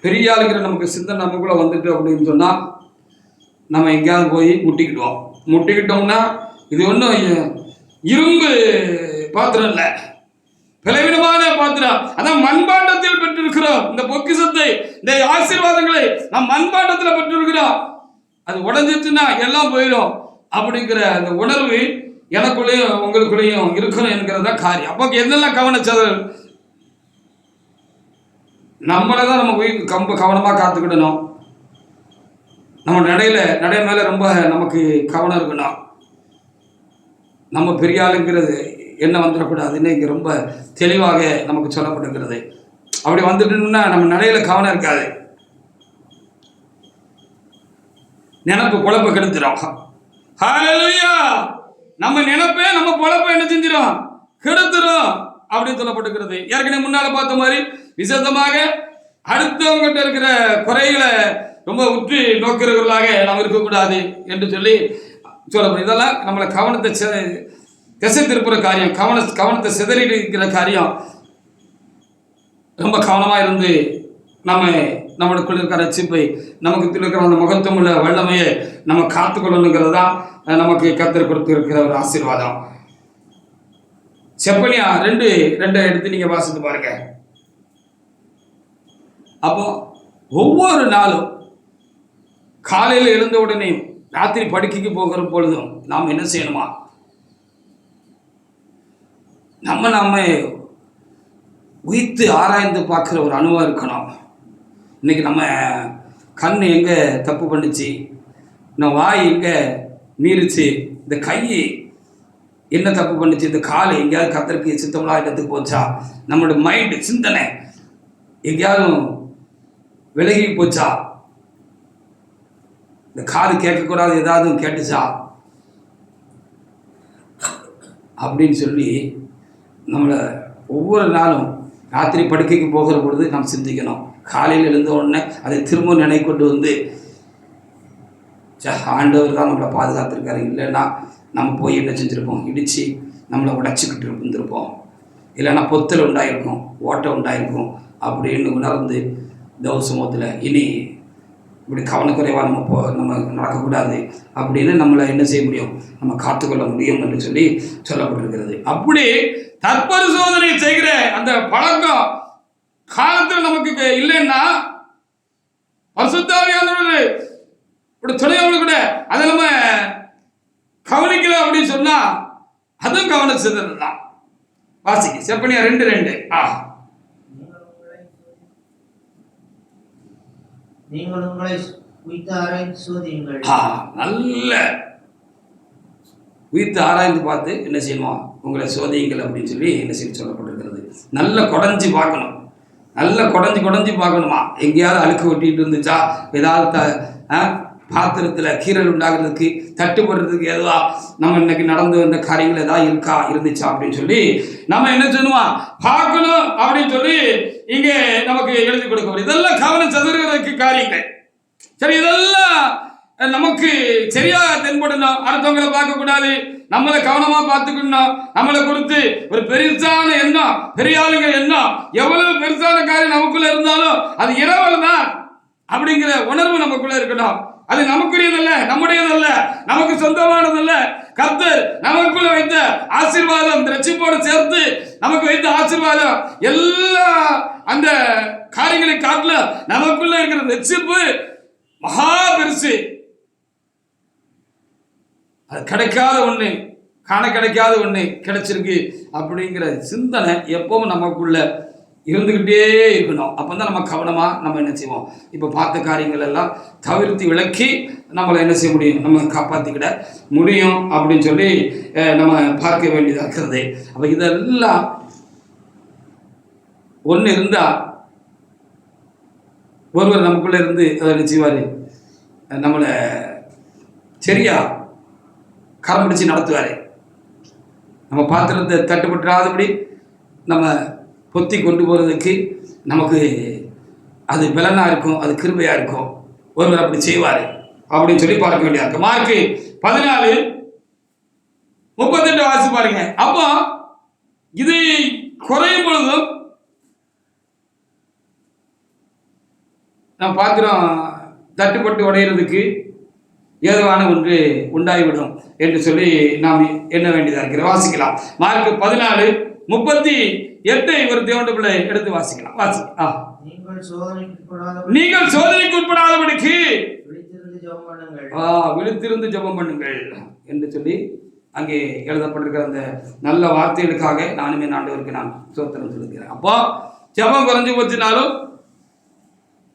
பெரிய ஆளுங்கிற நமக்கு சிந்தனை நமக்குள்ள வந்துட்டு அப்படின்னு சொன்னா நம்ம எங்கேயாவது போய் முட்டிக்கிட்டோம்னா இது ஒன்றும் இரும்பு பாத்திரம் இல்லை, பலவீனமான பாத்திரம். அதான் மண்பாண்டத்தில் பெற்றிருக்கிறோம். இந்த பொக்கிஷத்தை, இந்த ஆசீர்வாதங்களை நம் மண்பாண்டத்தில் பெற்றிருக்கிறோம். அது உடஞ்சிச்சுன்னா எல்லாம் போயிடும் அப்படிங்கிற அந்த உணர்வு எனக்குள்ளேயும் உங்களுக்குள்ளேயும் இருக்கணும் என்கிறதா காரியம். அப்போ என்னெல்லாம் கவனிச்சது, நம்மளை தான் நம்ம போய் கவனமாக காத்துக்கிடணும். நம்ம நடை மேல ரொம்ப நமக்கு கவனம் இருக்கணும். நம்ம பெரிய ஆளுங்கிறது என்ன வந்துடக்கூடாது. இன்னைக்கு ரொம்ப தெளிவாக நமக்கு சொல்லப்பட்டிருக்கிறது. அப்படி வந்துட்டுன்னா நம்ம நடையில கவனம் இருக்காது, நினப்பு பொழப்ப கெடுத்துடும். ஹல்லேலூயா! நம்ம நினைப்பே நம்ம பொழப்ப என்ன செஞ்சிடும், கெடுத்துடும் அப்படின்னு சொல்லப்பட்டிருக்கிறது. ஏற்கனவே முன்னால பார்த்த மாதிரி விசேஷமாக அடுத்தவங்கிட்ட இருக்கிற குறைகளை ரொம்ப உற்று நோக்கிறவர்களாக நாம் இருக்கக்கூடாது என்று சொல்லி சொல்லப்படும். இதெல்லாம் நம்மளை கவனத்தை திசை திருப்புற காரியம், கவனத்தை சிதறி இருக்கிற காரியம். ரொம்ப கவனமாக இருந்து நம்மளுக்குள்ள இருக்கிற ரட்சிப்பை, நமக்கு இருக்கிற அந்த முகத்துவம் உள்ள வல்லமையை நம்ம காத்துக்கொள்ளணுங்கிறது தான் நமக்கு கர்த்தர் கொடுத்திருக்கிற ஒரு ஆசீர்வாதம். செப்பனியா 2:2 எடுத்து நீங்க வாசித்து பாருங்க. அப்போ ஒவ்வொரு நாளும் காலையில் எழுந்த உடனே ராத்திரி படுக்கைக்கு போகிற பொழுதும் நாம் என்ன செய்யணுமா, நம்ம உயிர்த்து ஆராய்ந்து பார்க்குற ஒரு அனுபவம் இருக்கணும். இன்னைக்கு நம்ம கண் எங்கே தப்பு பண்ணிச்சு, நம்ம வாய் எங்கே மீறிச்சு, இந்த கை என்ன தப்பு பண்ணிச்சு, இந்த கால் எங்கேயாவது கர்த்தருக்கு சித்தமில்லா இடத்துக்கு போச்சா, நம்மளோட மைண்டு சிந்தனை எங்கேயாவது விலகி போச்சா, இந்த காது கேட்கக்கூடாது ஏதாவது கேட்டுச்சா அப்படின்னு சொல்லி நம்மளை ஒவ்வொரு நாளும் ராத்திரி படுக்கைக்கு போகிற பொழுது நாம் சிந்திக்கணும். காலையில் எழுந்த உடனே அதை திரும்ப நினைக்கொண்டு வந்து ஆண்டவர் தான் நம்மளை பாதுகாத்திருக்காரு, இல்லைன்னா நம்ம போய் என்ன செஞ்சுருப்போம், இடித்து நம்மளை உடைச்சிக்கிட்டு இருந்திருப்போம், இல்லைன்னா பொத்தல் உண்டாயிருக்கும், ஓட்டை உண்டாயிருக்கும் அப்படின்னு உணர்ந்து தௌசமத்தில் இனி இப்படி கவனக்குறைவாக நம்ம நடக்கக்கூடாது அப்படின்னு நம்மளை என்ன செய்ய முடியும், நம்ம காத்துக்கொள்ள முடியும் என்று சொல்லி சொல்லப்பட்டிருக்கிறது. அப்படி தற்பரிசோதனை செய்கிற அந்த பழக்கம் காலத்தில் நமக்கு இல்லைன்னா பரிசுத்த ஆவியானவர் துணையோடு கூட அதை நம்ம கவனிக்கல அப்படின்னு சொன்னா அதுவும் கவனம் சிதறது தான். வாசிக்க செப்பனியா 2:2. நீங்கள் உங்களை உயிர்த்து ஆராய்ந்து சோதியுங்கள். நல்ல உயிர்த்து ஆராய்ந்து பார்த்து என்ன செய்யணும், உங்களை சோதியுங்கள் அப்படின்னு சொல்லி என்ன செய்ய சொல்லப்பட்டிருக்கிறது. நல்ல குடஞ்சி பார்க்கணும், நல்ல குடஞ்சி பார்க்கணுமா, எங்கேயாவது அழுக்கு ஒட்டிட்டு இருந்துச்சா, ஏதாவது பாத்திரத்தில் கீரல் உண்டாகிறதுக்கு தட்டுப்படுறதுக்கு எதுவா நம்ம இன்னைக்கு நடந்து வந்த காரியங்கள் ஏதாவது இருந்துச்சா அப்படின்னு சொல்லி நம்ம என்ன செய்யணுமா பார்க்கணும் அப்படின்னு சொல்லி இங்கே நமக்கு எழுதி கொடுக்க. இதெல்லாம் கவனம் சதுர்கிறதுக்கு காரியங்கள். சரி, இதெல்லாம் நமக்கு சரியாக தென்படணும், அடுத்தவங்களை பார்க்கக்கூடாது, நம்மளை கவனமா பார்த்துக்கணும், நம்மளை குறித்து ஒரு பெருசான எண்ணம், பெரிய ஆளுங்க எண்ணம், எவ்வளவு பெருசான காரியம் நமக்குள்ள இருந்தாலும் அது இரவல் தான் அப்படிங்கிற உணர்வு நமக்குள்ள இருக்கணும். அது நமக்குரியதல்ல, நம்முடையதல்ல, நமக்கு சொந்தமானதல்ல. கர்த்தர் நமக்குள்ள வைத்த ஆசீர்வாதம், ரட்சிப்போடு சேர்த்து நமக்கு வைத்த ஆசீர்வாதம் எல்லா அந்த காரியங்களை காட்டல நமக்குள்ள இருக்கிற ரட்சிப்பு மகா பெருசு. அது கிடைக்காத ஒண்ணு, காண கிடைக்காத ஒண்ணு கிடைச்சிருக்கு அப்படிங்கிற சிந்தனை எப்பவும் நமக்குள்ள இருந்துகிட்டே இருக்கணும். அப்பதான் நம்ம கவனமா நம்ம என்ன செய்வோம், இப்ப பார்த்த காரியங்கள் எல்லாம் தவிர்த்து விளக்கி நம்மளை என்ன செய்ய முடியும், நம்ம காப்பாத்திக்கிட முடியும் அப்படின்னு சொல்லி நம்ம பார்க்க வேண்டியதா இருக்கிறது. அப்ப இதெல்லாம் ஒண்ணு இருந்தா ஒருவர் நமக்குள்ள இருந்து அதை என்ன செய்வாரு, நம்மளை சரியா கரம் பிடிச்சு நடத்துவாரு. நம்ம பாத்திரத்தை தட்டுப்பட்டுறாதபடி நம்ம பொத்தி கொண்டு போகிறதுக்கு நமக்கு அது பலனா இருக்கும், அது கிருபையா இருக்கும். ஒருவர் அப்படி செய்வார் அப்படின்னு சொல்லி பார்க்க வேண்டியதா இருக்கு. மார்க்கு 14:38 வாசி பாருங்க. அப்போ இது குறையும் பொழுதும் நம்ம பாத்திரம் தட்டுப்பட்டு உடையிறதுக்கு ஏதுவான ஒன்று உண்டாகிவிடும் என்று சொல்லி நாம் எண்ண வேண்டியதா இருக்கிற. வாசிக்கலாம். மார்க்கு 14:38 இவர் தேவனுடைய பிள்ளை எடுத்து வாசிக்கலாம். நீங்கள் சோதனைக்கு உட்படாதபடிக்கு விழித்திருந்து ஜெபம் பண்ணுங்கள் என்று சொல்லி அங்கே எழுதப்பட்டிருக்கிற அந்த நல்ல வார்த்தைகளுக்காக நானுமே ஆண்டவருக்கு நான் ஸ்தோத்திரம் சொல்லுகிறேன். அப்போ ஜெபம் குறைஞ்சு போச்சுனாலும்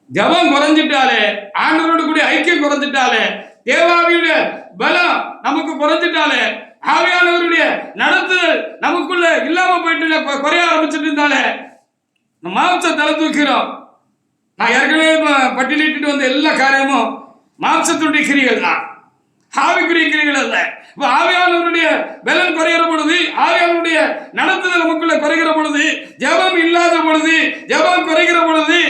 ஜபம் குறைஞ்சிட்டாலே, ஆண்டவரோடு கூட ஐக்கியம் குறைஞ்சிட்டாலே, தேவாவியுடைய பலம் நமக்கு குறைஞ்சிட்டாலே, ஆவியானவருடைய நடத்துதல் நமக்குள்ள இல்லாம போயிட்டு குறைய ஆரம்பிச்சுட்டு இருந்தாலே மாம்ச தலை தூக்கிறோம். நான் ஏற்கனவே பட்டியலிட்டு வந்த எல்லா காரியமும் மாம்சத்துடைய கிரிகள் தான், ஆவிக்குரிய கிரிகள் அல்ல. இப்ப ஆவியானவருடைய பலன் குறைகிற பொழுது, ஆவியானவருடைய நடத்துதல் நமக்குள்ள குறைகிற பொழுது, ஜபம் இல்லாத பொழுது, ஜபம் குறைகிற பொழுது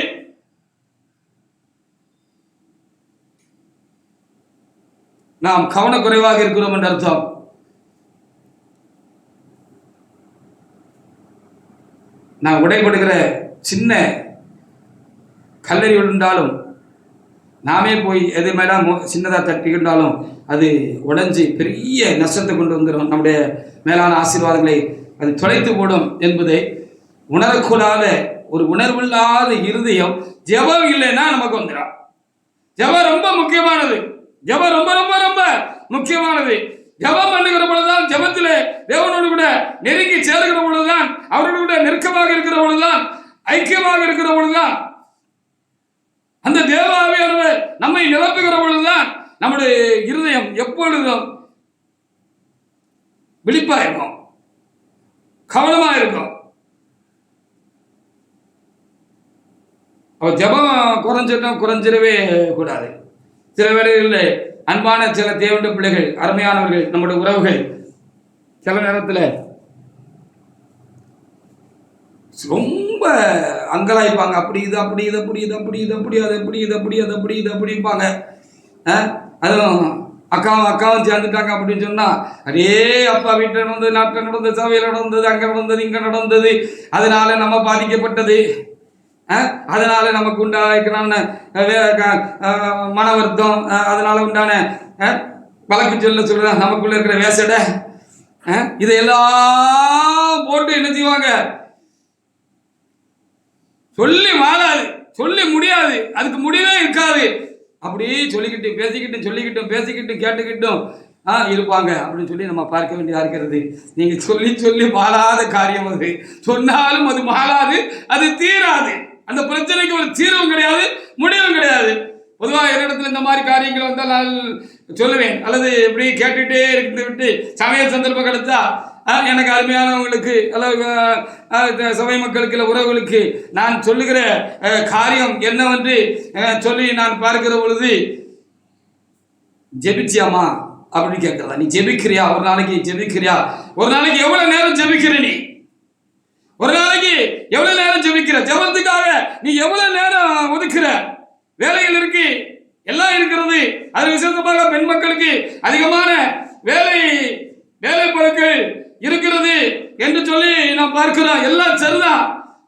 நாம் கவனக்குறைவாக இருக்கிறோம் என்று அர்த்தம். நான் உடைபடுகிற சின்ன கல்லறி விழுந்தாலும், நாமே போய் எது மேலே சின்னதாக தட்டிக்கிட்டாலும் அது உடைஞ்சி பெரிய நஷ்டத்தை கொண்டு வந்துடும், நம்முடைய மேலான ஆசீர்வாதங்களை அது தொலைத்து போடும் என்பதை உணரக்கூடாத ஒரு உணர்வில்லாத இருதயம் ஜெபம் இல்லைன்னா நமக்கு வந்துடும். ஜெபம் ரொம்ப முக்கியமானது. ஜெபம் ரொம்ப ரொம்ப ரொம்ப முக்கியமானது. ஜெபம் பண்ணுகிற பொழுதுதான், ஜெபத்திலே தேவனோடு கூட நெருங்கி சேர்கிற பொழுதுதான், அவரோடு கூட நெருக்கமாக இருக்கிற பொழுதுதான், ஐக்கியமாக இருக்கிற பொழுதுதான், அந்த தேவ ஆவியானவர் நம்மை நிரப்புகிற பொழுதுதான் நம்முடைய இருதயம் எப்பொழுதும் விழிப்பா இருக்கும், கவனமா இருக்கும். ஜெபம் குறைஞ்சிடவே கூடாது. சில வேளைகளில் அன்பான சில தேவனுடைய பிள்ளைகள், அருமையானவர்கள், நம்முடைய உறவுகள் சில நேரத்தில் ரொம்ப அங்கலாய்ப்பாங்க. அப்படி இது அப்படி இது அப்படி இது அப்படி இது அப்படி அது அப்படி இது அப்படி அது அப்படி இது அப்படிப்பாங்க. அதுவும் அக்காவும் சேர்ந்துட்டாங்க அப்படின்னு சொன்னால், அதே அப்பா வீட்டில் நடந்தது, நாட்டில் நடந்தது, சபையில் நடந்தது, அங்கே நடந்தது, இங்கே நடந்தது, அதனால நம்ம பாதிக்கப்பட்டது, அதனால நமக்கு உண்டான மன வருத்தம், அதனால உண்டான வழக்கு சொல்ல நமக்குள்ள இருக்கிற வேசடை, இதையெல்லாம் போட்டு என்ன செய்வாங்க, சொல்லி மாறாது, சொல்லி முடியாது, அதுக்கு முடிவே இருக்காது. அப்படி சொல்லிக்கிட்டு பேசிக்கிட்டும் கேட்டுக்கிட்டும் இருப்பாங்க அப்படின்னு சொல்லி நம்ம பார்க்க வேண்டியதாக இருக்கிறது. நீங்கள் சொல்லி சொல்லி மாறாத காரியம் அது. சொன்னாலும் அது மாறாது, அது தீராது. அந்த பிரச்சனைக்கு ஒரு தீர்வும் கிடையாது, முடிவும் கிடையாது. பொதுவாக என்னிடத்துல இந்த மாதிரி காரியங்கள் வந்தால் நான் சொல்லுவேன், அல்லது இப்படி கேட்டுகிட்டே இருந்து விட்டு சமய சந்தர்ப்பம் கிடைச்சா எனக்கு அருமையானவங்களுக்கு அல்லது சபை மக்களுக்கு இல்லை உறவுகளுக்கு நான் சொல்லுகிற காரியம் என்னவென்று சொல்லி நான் பார்க்கிற பொழுது, ஜெபிச்சியாமா அப்படின்னு கேட்கறதா, நீ ஜெபிக்கிறியா, ஒரு நாளைக்கு ஜெபிக்கிறியா, ஒரு நாளைக்கு எவ்வளவு நேரம் ஜெபிக்கிற, நீ ஒரு நாளைக்கு எவ்வளவு நேரம் ஜெபிக்கிற, ஜெபத்துக்காக நீ எவ்வளவு நேரம் ஒதுக்குற, வேலைகள் இருக்கு, எல்லாம் இருக்கிறது, அது விசேஷமாக பெண் மக்களுக்கு அதிகமான வேலை பொருட்கள் இருக்கிறது என்று சொல்லி நாம் பார்க்கிறோம். எல்லாம் சரிதான்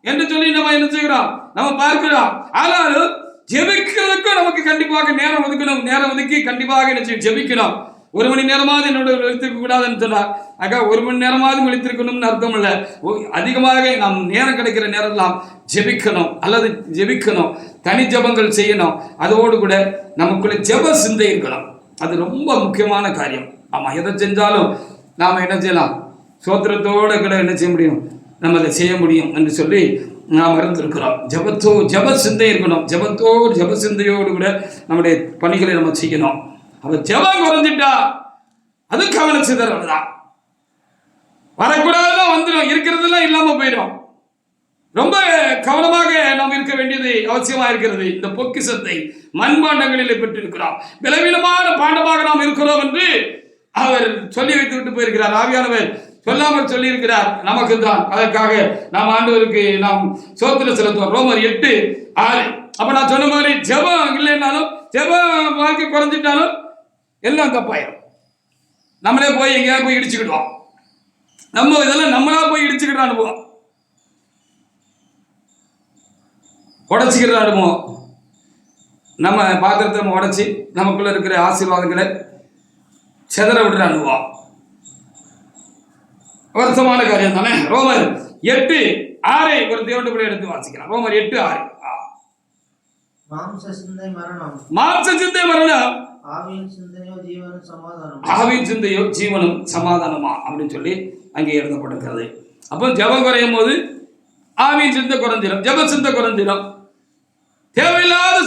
என்று சொல்லி நம்ம என்ன செய்கிறோம், நம்ம பார்க்கிறோம். ஆனாலும் ஜெபிக்கிறதுக்கும் நமக்கு கண்டிப்பாக நேரம் ஒதுக்கணும். நேரம் ஒதுக்கி கண்டிப்பாக என்ன செய்யும், ஜெபிக்கணும். 1 மணி நேரமாவது என்னோட எழுத்திருக்க கூடாதுன்னு சொன்னார். அக்கா 1 மணி நேரமாவது எழுத்திருக்கணும்னு அர்த்தம் இல்லை. அதிகமாக நாம் நேரம் கிடைக்கிற நேரம்லாம் ஜெபிக்கணும், அல்லது ஜெபிக்கணும், தனி ஜெபங்கள் செய்யணும். அதோடு கூட நமக்குள்ள ஜெப சிந்தை இருக்கணும். அது ரொம்ப முக்கியமான காரியம். ஆமாம், எதை செஞ்சாலும் நாம் என்ன செய்யலாம், சோத்திரத்தோடு கூட என்ன செய்ய முடியும், நம்ம அதை செய்ய முடியும் என்று சொல்லி நாம் இருந்திருக்கிறோம். ஜெப சிந்தை இருக்கணும். ஜெப சிந்தையோடு கூட நம்முடைய பணிகளை நம்ம செய்யணும். அப்ப ஜெபம் குறைஞ்சிட்டா அது கவன சிதறல் தான். வரக்கூடாதுலாம் வந்துடும், இருக்கிறதெல்லாம் இல்லாம போயிடும். ரொம்ப கவனமாக நாம் இருக்க வேண்டியது அவசியமா இருக்கிறது. இந்த பொக்கிஷத்தை மண்பாண்டங்களில் பெற்றிருக்கிறோம். பலவீனமான பாண்டமாக நாம் இருக்கிறோம் என்று அவர் சொல்லி வைத்து விட்டு போயிருக்கிறார். ஆவியானவர் சொல்லாமல் சொல்லி இருக்கிறார் நமக்கு தான். அதற்காக நாம் ஆண்டவருக்கு நாம் சோத்திரம் செலுத்துவோம். ரோமர் 8:6. அப்ப நான் சொன்ன மாதிரி ஜெபம் இல்லைன்னாலும், ஜெப வாழ்க்கை குறைஞ்சிட்டாலும் எல்லாம் தப்பாயிரும். நம்மளே போய் எங்கேயாவது போய் இடிச்சுக்கிடுவோம். நம்ம இதெல்லாம் நம்மளா போய் இடிச்சுக்கிற அனுபவம், உடச்சிக்கிற அனுபவம். நம்ம பாத்திரத்தை நம்ம உடச்சி நமக்குள்ள இருக்கிற ஆசீர்வாதங்களை செதற விடுற அனுபவம் வருத்தமான காரியம் தானே. ரோமர் 8:6 ஒரு தேவனுடைய பிள்ளை எடுத்து வாசிக்கலாம். ரோமர் 8:6. மாம்ச சிந்தை மரணம், ஆவியின் சிந்தையோ ஜீவனும் சமாதானமா அப்படின்னு சொல்லி அங்கே எழுதப்பட்டிருக்கிறது. அப்போ ஜெபம் குறையும் போது ஆவியின் சிந்தை குறைஞ்சிடும், ஜெப சிந்தை குறைஞ்சிடும். தேவையில்லாத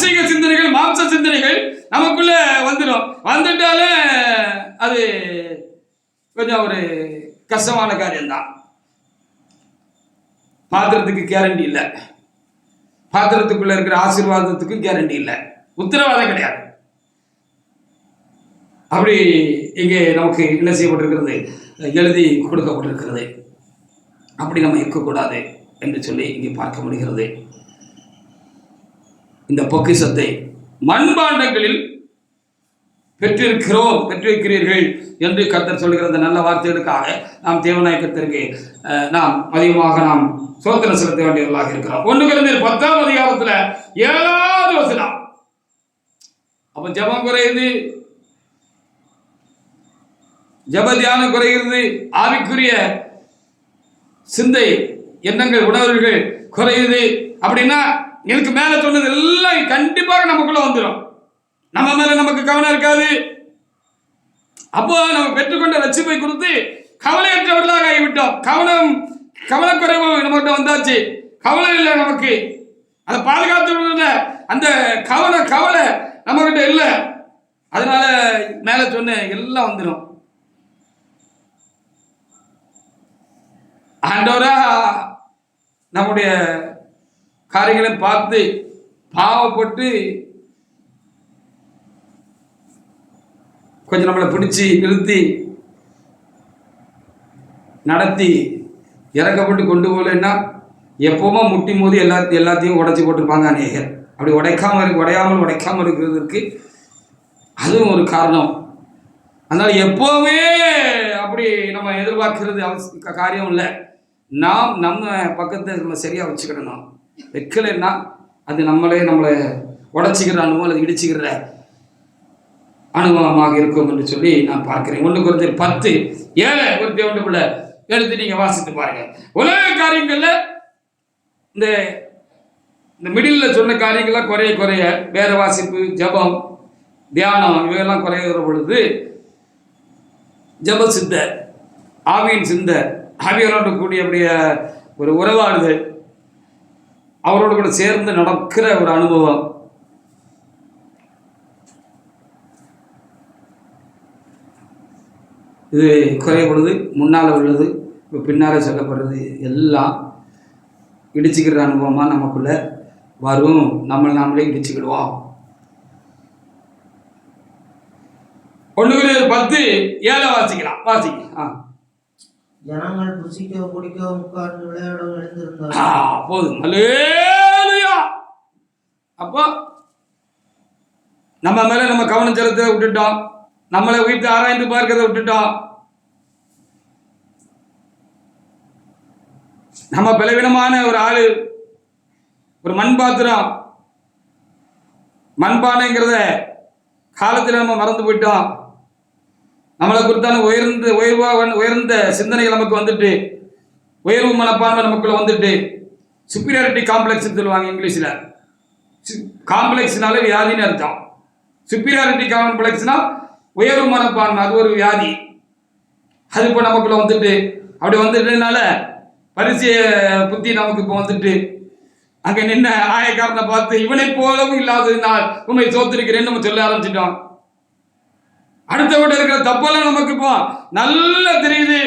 மாம்சீக சிந்தனைகள், மாம்ச சிந்தனைகள் நமக்குள்ள வந்துட்டாலே அது கொஞ்சம் ஒரு கஷ்டமான காரியம்தான். பாத்திரத்துக்கு கேரண்டி இல்லை, பாத்திரத்துக்குள்ள இருக்கிற ஆசீர்வாதத்துக்கு கேரண்டி இல்லை, உத்தரவாதம் கிடையாது. அப்படி இங்கே நமக்கு என்ன செய்யப்பட்டிருக்கிறது, எழுதி கொடுக்கப்பட்டிருக்கிறது. அப்படி நம்ம இருக்கக்கூடாது என்று சொல்லி இங்கே பார்க்க முடிகிறது. இந்த பொக்கிஷத்தை மண்பாண்டங்களில் பெற்றிருக்கிறீர்கள் என்று கர்த்தர் சொல்லுகிற அந்த நல்ல வார்த்தைகளுக்காக நாம் தேவனாய கர்த்தருக்கு நாம் அதிகமாக நாம் சோத்திரம் செலுத்த வேண்டியவர்களாக இருக்கிறோம். 1 கொரிந்தியர் 10ஆம் அதிகாரத்துல 7வது வசனம். அப்ப ஜெபம் குறையுது, ஜெப தியானம் குறைகிறது, ஆவிக்குரிய சிந்தை எண்ணங்கள் உணர்வுகள் குறையுது. அப்படின்னா இதுக்கு மேல சொன்னது எல்லாம் கண்டிப்பாக நமக்குள்ள வந்துடும். நம்ம மேல நமக்கு கவனம் இருக்காது. அப்போ நம்ம பெற்றுக்கொண்ட ரட்சிப்பை குறித்து கவலையற்றவர்களாக ஆகிவிட்டோம். கவனக்குறைவு நம்மகிட்ட வந்தாச்சு. கவலை இல்லை நமக்கு, அதை பாதுகாத்து அந்த கவலை நம்மகிட்ட இல்லை. அதனால மேல சொன்ன எல்லாம் வந்துடும். ஆண்டவரா நம்முடைய காரியங்களை பார்த்து பாவப்பட்டு கொஞ்சம் நம்மளை பிடிச்சி நிறுத்தி நடத்தி இறக்கப்பட்டு கொண்டு போகலன்னா எப்பவுமே முட்டி மோதி எல்லாத்தையும் உடைச்சி போட்டிருப்பாங்க அநேகர். அப்படி உடைக்காமல் இருக்கிறதுக்கு அதுவும் ஒரு காரணம். அதனால எப்பவுமே அப்படி நம்ம எதிர்பார்க்கிறது காரியம் இல்லை. நம்ம பக்கத்தை நம்ம சரியா வச்சுக்கிடணும். வைக்கலைன்னா அது நம்மளை உடைச்சிக்கிற அனுபவம் அல்லது இடிச்சுக்கிற அனுபவமாக இருக்கும் என்று சொல்லி நான் பார்க்கிறேன். 1 கொரிந்தியர் 10:7 ஒரு தேவனுக்குள்ள எடுத்து நீங்க வாசித்து பாருங்க. உலக காரியங்கள்ல இந்த மிடில் சொன்ன காரியங்கள்லாம் குறைய வேத வாசிப்பு, ஜபம், தியானம் இவையெல்லாம் குறைகிற பொழுது ஜப சித்த, ஆவியின் சிந்த, ஆவியரோடு கூடிய அப்படிய ஒரு உறவாடுதல், அவரோடு கூட சேர்ந்து நடக்கிற ஒரு அனுபவம், இது குறையப்படுது. முன்னால் உள்ளது இப்போ பின்னால் சொல்லப்படுறது எல்லாம் இடிச்சுக்கிற அனுபவமாக நமக்குள்ள வரும். நாமளே இடிச்சுக்கிடுவோம். 1 கொரிந்தியர் 10:7 வாசிக்கலாம். வாசிக்க. ஜனங்கள் புசிக்கவும் குடிக்கவும் உட்கார்ந்து விளையாடவும் எழுந்திருந்தார். போதும். அல்லேலூயா. அப்போ நம்ம மேல நம்ம கவனம் செலுத்த விட்டுட்டோம். நம்மளை வீட்டு ஆராய்ந்து பார்க்கிறத விட்டுட்டோம். நம்ம பலவீனமான ஒரு ஆளு, ஒரு மண்பாத்திரம், மண்பானைங்கிறத காலத்தில் நம்ம மறந்து போயிட்டோம். நம்மளை குறித்தான உயர்ந்த சிந்தனைகள் நமக்கு வந்துட்டு, உயர்வு மனப்பான்மை நமக்குள்ள வந்துட்டு, சுப்பீரியாரிட்டி காம்ப்ளெக்ஸ் சொல்லுவாங்க இங்கிலீஷ்ல. காம்ப்ளெக்ஸ்னால வியாதின்னு அர்த்தம். சுப்பீரியாரிட்டி காம்ப்ளெக்ஸ்னா உயர்வு மனப்பான்மை, அது ஒரு வியாதி. அது இப்போ நமக்குள்ள வந்துட்டு, அப்படி வந்துட்டதுனால பரிசைய புத்தி நமக்கு இப்போ வந்துட்டு, அங்க நின்ன ஆயக்காரனை பார்த்து இவனை போலவும் இல்லாததுனால் உண்மை சோத்திருக்கிறேன்னு நம்ம சொல்ல ஆரம்பிச்சிட்டோம். அடுத்த விட இருக்கிற தப்பெல்லாம் நமக்கு இப்போ நல்லா தெரியுது.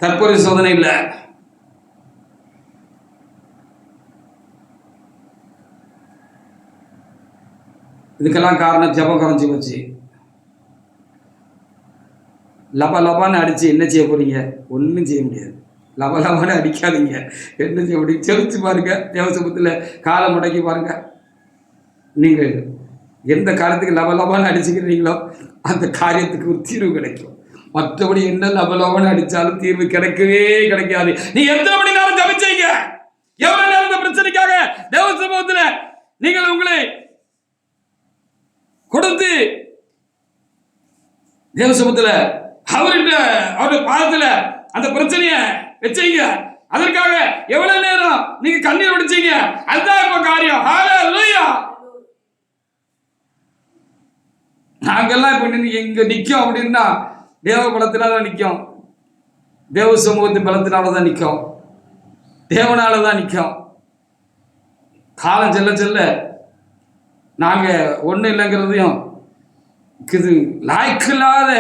தற்போதைய சோதனை இல்ல, இதுக்கெல்லாம் காரணம் ஜபம் குறைஞ்சி போச்சு. லபான்னு அடிச்சு என்ன செய்ய போறீங்க? ஒன்றும் செய்ய முடியாது. லபான்னு அடிக்காதீங்க, என்ன செய்ய முடியும்? செலுத்து பாருங்க, தேவசபத்தில் காலை முடக்கி பாருங்க. நீங்கள் எந்த காலத்துக்கு லபான்னு அடிச்சுக்கிறீங்களோ அந்த காரியத்துக்கு ஒரு தீர்வு கிடைக்கும். மற்றபடி என்ன லபான்னு அடிச்சாலும் தீர்வு கிடைக்காது. நீ எத்தனை மணி நேரம் ஜபிச்சீங்க? எவ்வளவு நேரம் இந்த பிரச்சனைக்காக தேவ சமூகத்தில் நீங்கள் உங்களை கொடுத்து தேவ சமூகத்தில் அவருடைய பாதத்துல அந்த பிரச்சனைய வச்சீங்க? அதற்காக எவ்வளவு நேரம் நீங்க கண்ணீர் வடிச்சீங்க? அதுதான் இப்ப காரியம். ஹல்லேலூயா. நாங்கெல்லாம் இப்ப இங்க நிக்கும் அப்படின்னா தேவ பலத்தினால நிக்கும், தேவ சமூகத்தின் பலத்தினாலதான் நிக்கும். தேவனால தான் நிற்கும். காலம் செல்ல செல்ல நாங்கள் ஒன்றும் இல்லைங்கிறதையும் இது லாய்க்கில்லாத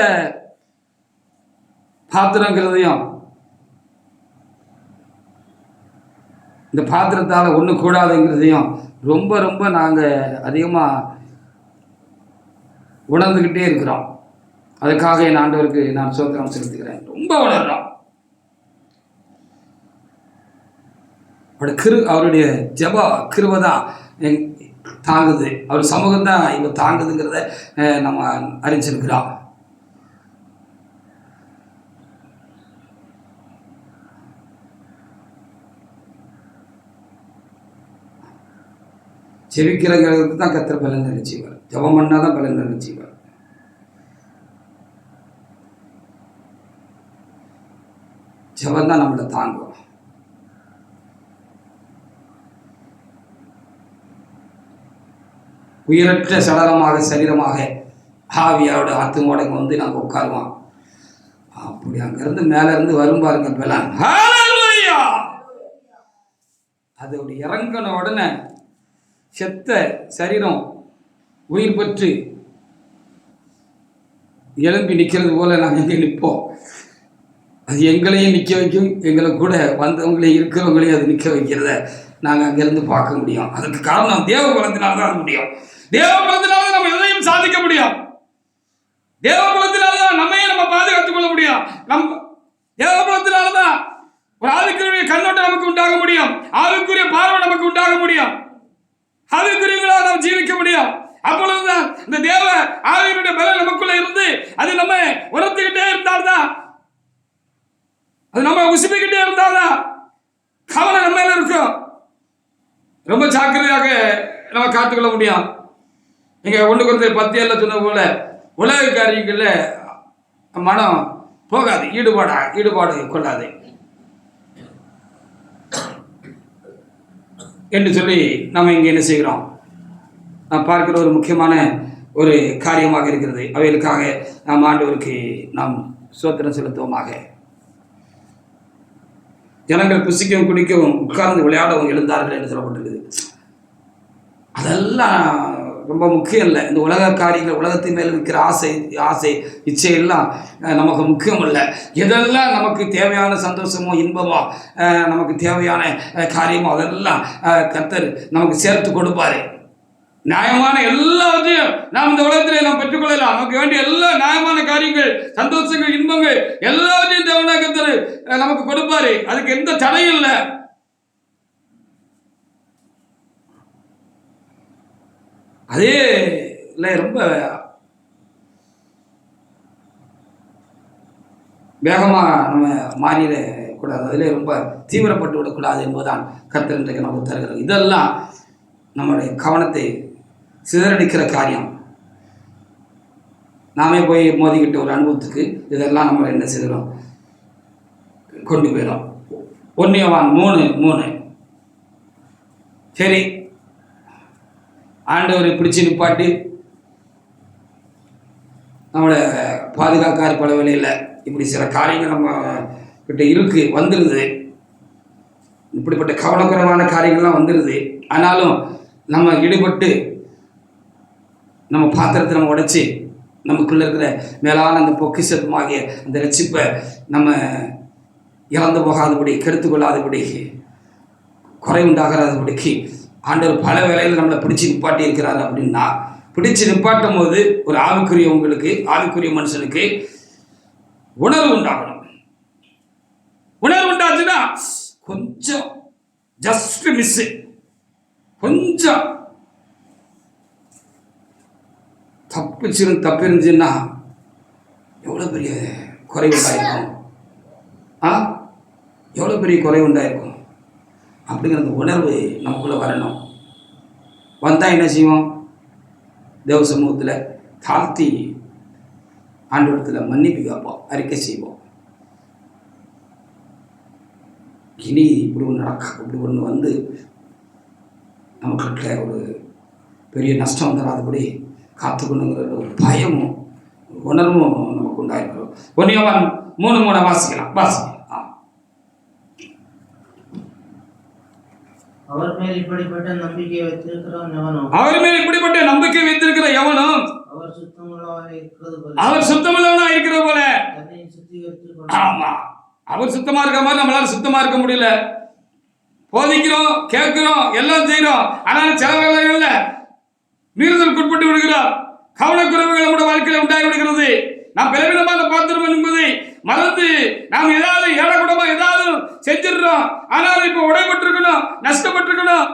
பாத்திரங்கிறதையும் இந்த பாத்திரத்தால் ஒன்றும் கூடாதுங்கிறதையும் ரொம்ப ரொம்ப நாங்கள் அதிகமாக உணர்ந்துக்கிட்டே இருக்கிறோம். அதுக்காக என் ஆண்டவருக்கு நான் ஸ்தோத்திரம் செலுத்துகிறேன். ரொம்ப உணர்றோம். அவருடைய ஜெப கிருபை தான் தாங்குது, அவர் சமூகம் தான் இவ தாங்குதுங்கிறத நம்ம அறிஞ்சிருக்கிறோம். ஜெபிக்கிறவங்களுக்கு தான் கர்த்தர் பலன் அளிச்சுவார். ஜெபம் பண்ணால் தான் பலன் அளிச்சுவார். ஜெபம் தான் நம்மளை தாங்கும். உயிரற்ற சடலமாக சரீரமாக ஆவியோட ஆத்துமோட வந்து நாங்கள் உட்காருவோம். அப்படி அங்கேருந்து மேலேருந்து வரும் பாருங்க பலன். அது அப்படி இறங்கின உடனே செத்த சரீரம் உயிர் பெற்று எழும்பி நிற்கிறது போல நாங்கள் எங்கே நிற்போம். அது எங்களையும் நிற்க வைக்கும், எங்களை கூட வந்தவங்களையும் இருக்கிறவங்களையும் அது நிற்க வைக்கிறத நாங்கள் அங்கேருந்து பார்க்க முடியும். அதுக்கு காரணம் தேவ பலத்தினால தான் முடியும். தேவ பலத்தினால நம்ம எதையும் சாதிக்க முடியும். தேவ பலத்தினால தான் நம்மையும் நம்ம பாதுகாத்துக் கொள்ள முடியும். தேவ பலத்தினால தான் ஒரு ஆவிக்குரிய கண்ணோட்டம் நமக்கு உண்டாக முடியும். ஆவிக்குரிய பார்வை நமக்கு உண்டாக முடியும். ஆவிக்குரியவர்களாக நாம் ஜீவிக்க முடியும். அப்பொழுதுதான் இந்த தேவ ஆவியினுடைய பலன் நமக்குள்ள இருந்து அது நம்ம உணர்த்துக்கிட்டே இருந்தால்தான், அது நம்ம உசுப்பிக்கிட்டே இருந்தால்தான் கவனம் நம்ம மேல இருக்கும். ரொம்ப ஜாக்கிரதையாக நம்ம காத்துக்கொள்ள முடியும். நீங்க 1 Corinthians 10 சொன்ன போல உலக காரியங்கள்ல மனம் போகாது, ஈடுபாடு கொள்ளாது என்று சொல்லி நம்ம இங்கே என்ன செய்கிறோம், நாம் பார்க்கிற ஒரு முக்கியமான ஒரு காரியமாக இருக்கிறது. அவைகளுக்காக நாம் ஆண்டவருக்கு நாம் ஸ்தோத்திரம் செலுத்துவோமாக. ஜனங்கள் புசிக்கவும் குடிக்கவும் உட்கார்ந்து விளையாடவும் எழுந்தார்கள் என்று சொல்லப்பட்டிருக்குது. அதெல்லாம் ரொம்ப முக்கியம் இல்லை. இந்த உலக காரியங்கள், உலகத்தின் மேல் இருக்கிற ஆசை இச்சையெல்லாம் நமக்கு முக்கியம் இல்லை. எதெல்லாம் நமக்கு தேவையான சந்தோஷமோ இன்பமோ நமக்கு தேவையான காரியமோ அதெல்லாம் கர்த்தர் நமக்கு சேர்த்து கொடுப்பாரு. நியாயமான எல்லாவற்றையும் நாம் இந்த உலகத்திலே நாம் பெற்றுக்கொள்ளலாம். நமக்கு வேண்டிய எல்லா நியாயமான காரியங்கள், சந்தோஷங்கள், இன்பங்கள் எல்லாவற்றையும் தேவனாக கர்த்தர் நமக்கு கொடுப்பாரு. அதுக்கு எந்த தடையும் இல்லை. அதே இல்லை ரொம்ப வேகமாக நம்ம மாறிடக்கூடாது, அதிலே ரொம்ப தீவிரப்பட்டு விடக்கூடாது என்பதுதான் கர்த்தர் இன்றைக்கு நமக்கு தருகிறது. இதெல்லாம் நம்முடைய கவனத்தை சிதறடிக்கிற காரியம். நாமே போய் மோதிக்கிட்ட ஒரு அனுபவத்துக்கு இதெல்லாம் நம்ம என்ன செய்கிறோம், கொண்டு போயிடும். 1 யோவான் 3:3 சரி, ஆண்டவரை பிடிச்சி நிப்பாட்டி நம்மளை பாதுகாக்காத பல வேலையில் இப்படி சில காரியங்கள் நம்ம கிட்ட இருக்கு, வந்துடுது. இப்படிப்பட்ட கவனக்குறைவான காரியங்கள்லாம் வந்துடுது. ஆனாலும் நம்ம ஈடுபட்டு நம்ம பாத்திரத்தை நம்ம உடைச்சி நமக்குள்ள இருக்கிற மேலான அந்த பொக்கிஷமாகிய அந்த ரட்சிப்பை நம்ம இறந்து போகாதபடி, கெடுத்து கொள்ளாதபடி, குறை உண்டாகாதபடிக்கு ஆண்டவர் பல வேளையில் நம்மளை பிடிச்சி நிப்பாட்டி இருக்கிறாரு. அப்படின்னா பிடிச்சி நிப்பாட்டும் போது ஒரு ஆவிக்குரிய மனுஷனுக்கு உணர்வு உண்டாகணும். உணர்வு உண்டாச்சுன்னா கொஞ்சம் ஜஸ்ட் மிஸ், கொஞ்சம் தப்பிருந்துச்சுன்னா எவ்வளோ பெரிய குறை உண்டாயிருக்கும், எவ்வளோ பெரிய குறை உண்டாயிருக்கும் அப்படிங்கிற அந்த உணர்வு நமக்குள்ளே வரணும். வந்தால் என்ன செய்வோம், தேவ சமூகத்தில் தாழ்த்தி ஆண்டவரத்தில் மன்னிப்பு கேட்போம், அறிக்கை செய்வோம். இனி இப்படி ஒன்று இப்படி ஒன்று வந்து நமக்கிட்ட ஒரு பெரிய நஷ்டம் வந்துடாதபடி காத்துக்கணுங்கிற ஒரு பயமும் உணர்வும் நமக்கு உண்டாயிருக்கிறோம். 1 யோவான் 3:3 வாசிக்கலாம். அவர் மேல் இப்படிப்பட்ட நம்பிக்கை வைத்திருக்கிறவன் எவனோ அவர் மேல் இப்படிப்பட்ட நம்பிக்கை வைத்திருக்கிற எவனும் அவர் சுத்தமுள்ளவனாய் இருக்கிறது போல அவர் சுத்தமுள்ளவனா இருக்கிற போல. தன்னை சுத்திகரித்துக் கொண்டு ஆமா, அவர் சுத்தமா இருக்க மாதிரி நம்மளால சுத்தமா இருக்க முடியல. போதிக்கிறோம், கேட்கிறோம், எல்லாம் செய்யறோம். ஆனால் சில வேளைகள்ல மீறுதலுக்கு உட்பட்டு விடுகிறோம். கவனக்குறைவுகள் நம்முடைய வாழ்க்கையில உண்டாகி விடுகிறது. நாம் பலவீனமான பாத்திரம் என்பதை மறந்து நாம் ஏதாவது ஏழக்கூடமா ஏதாவது செஞ்சிடறோம். ஆனால் இப்போ உடைபட்டிருக்கணும், நஷ்டப்பட்டிருக்கணும்.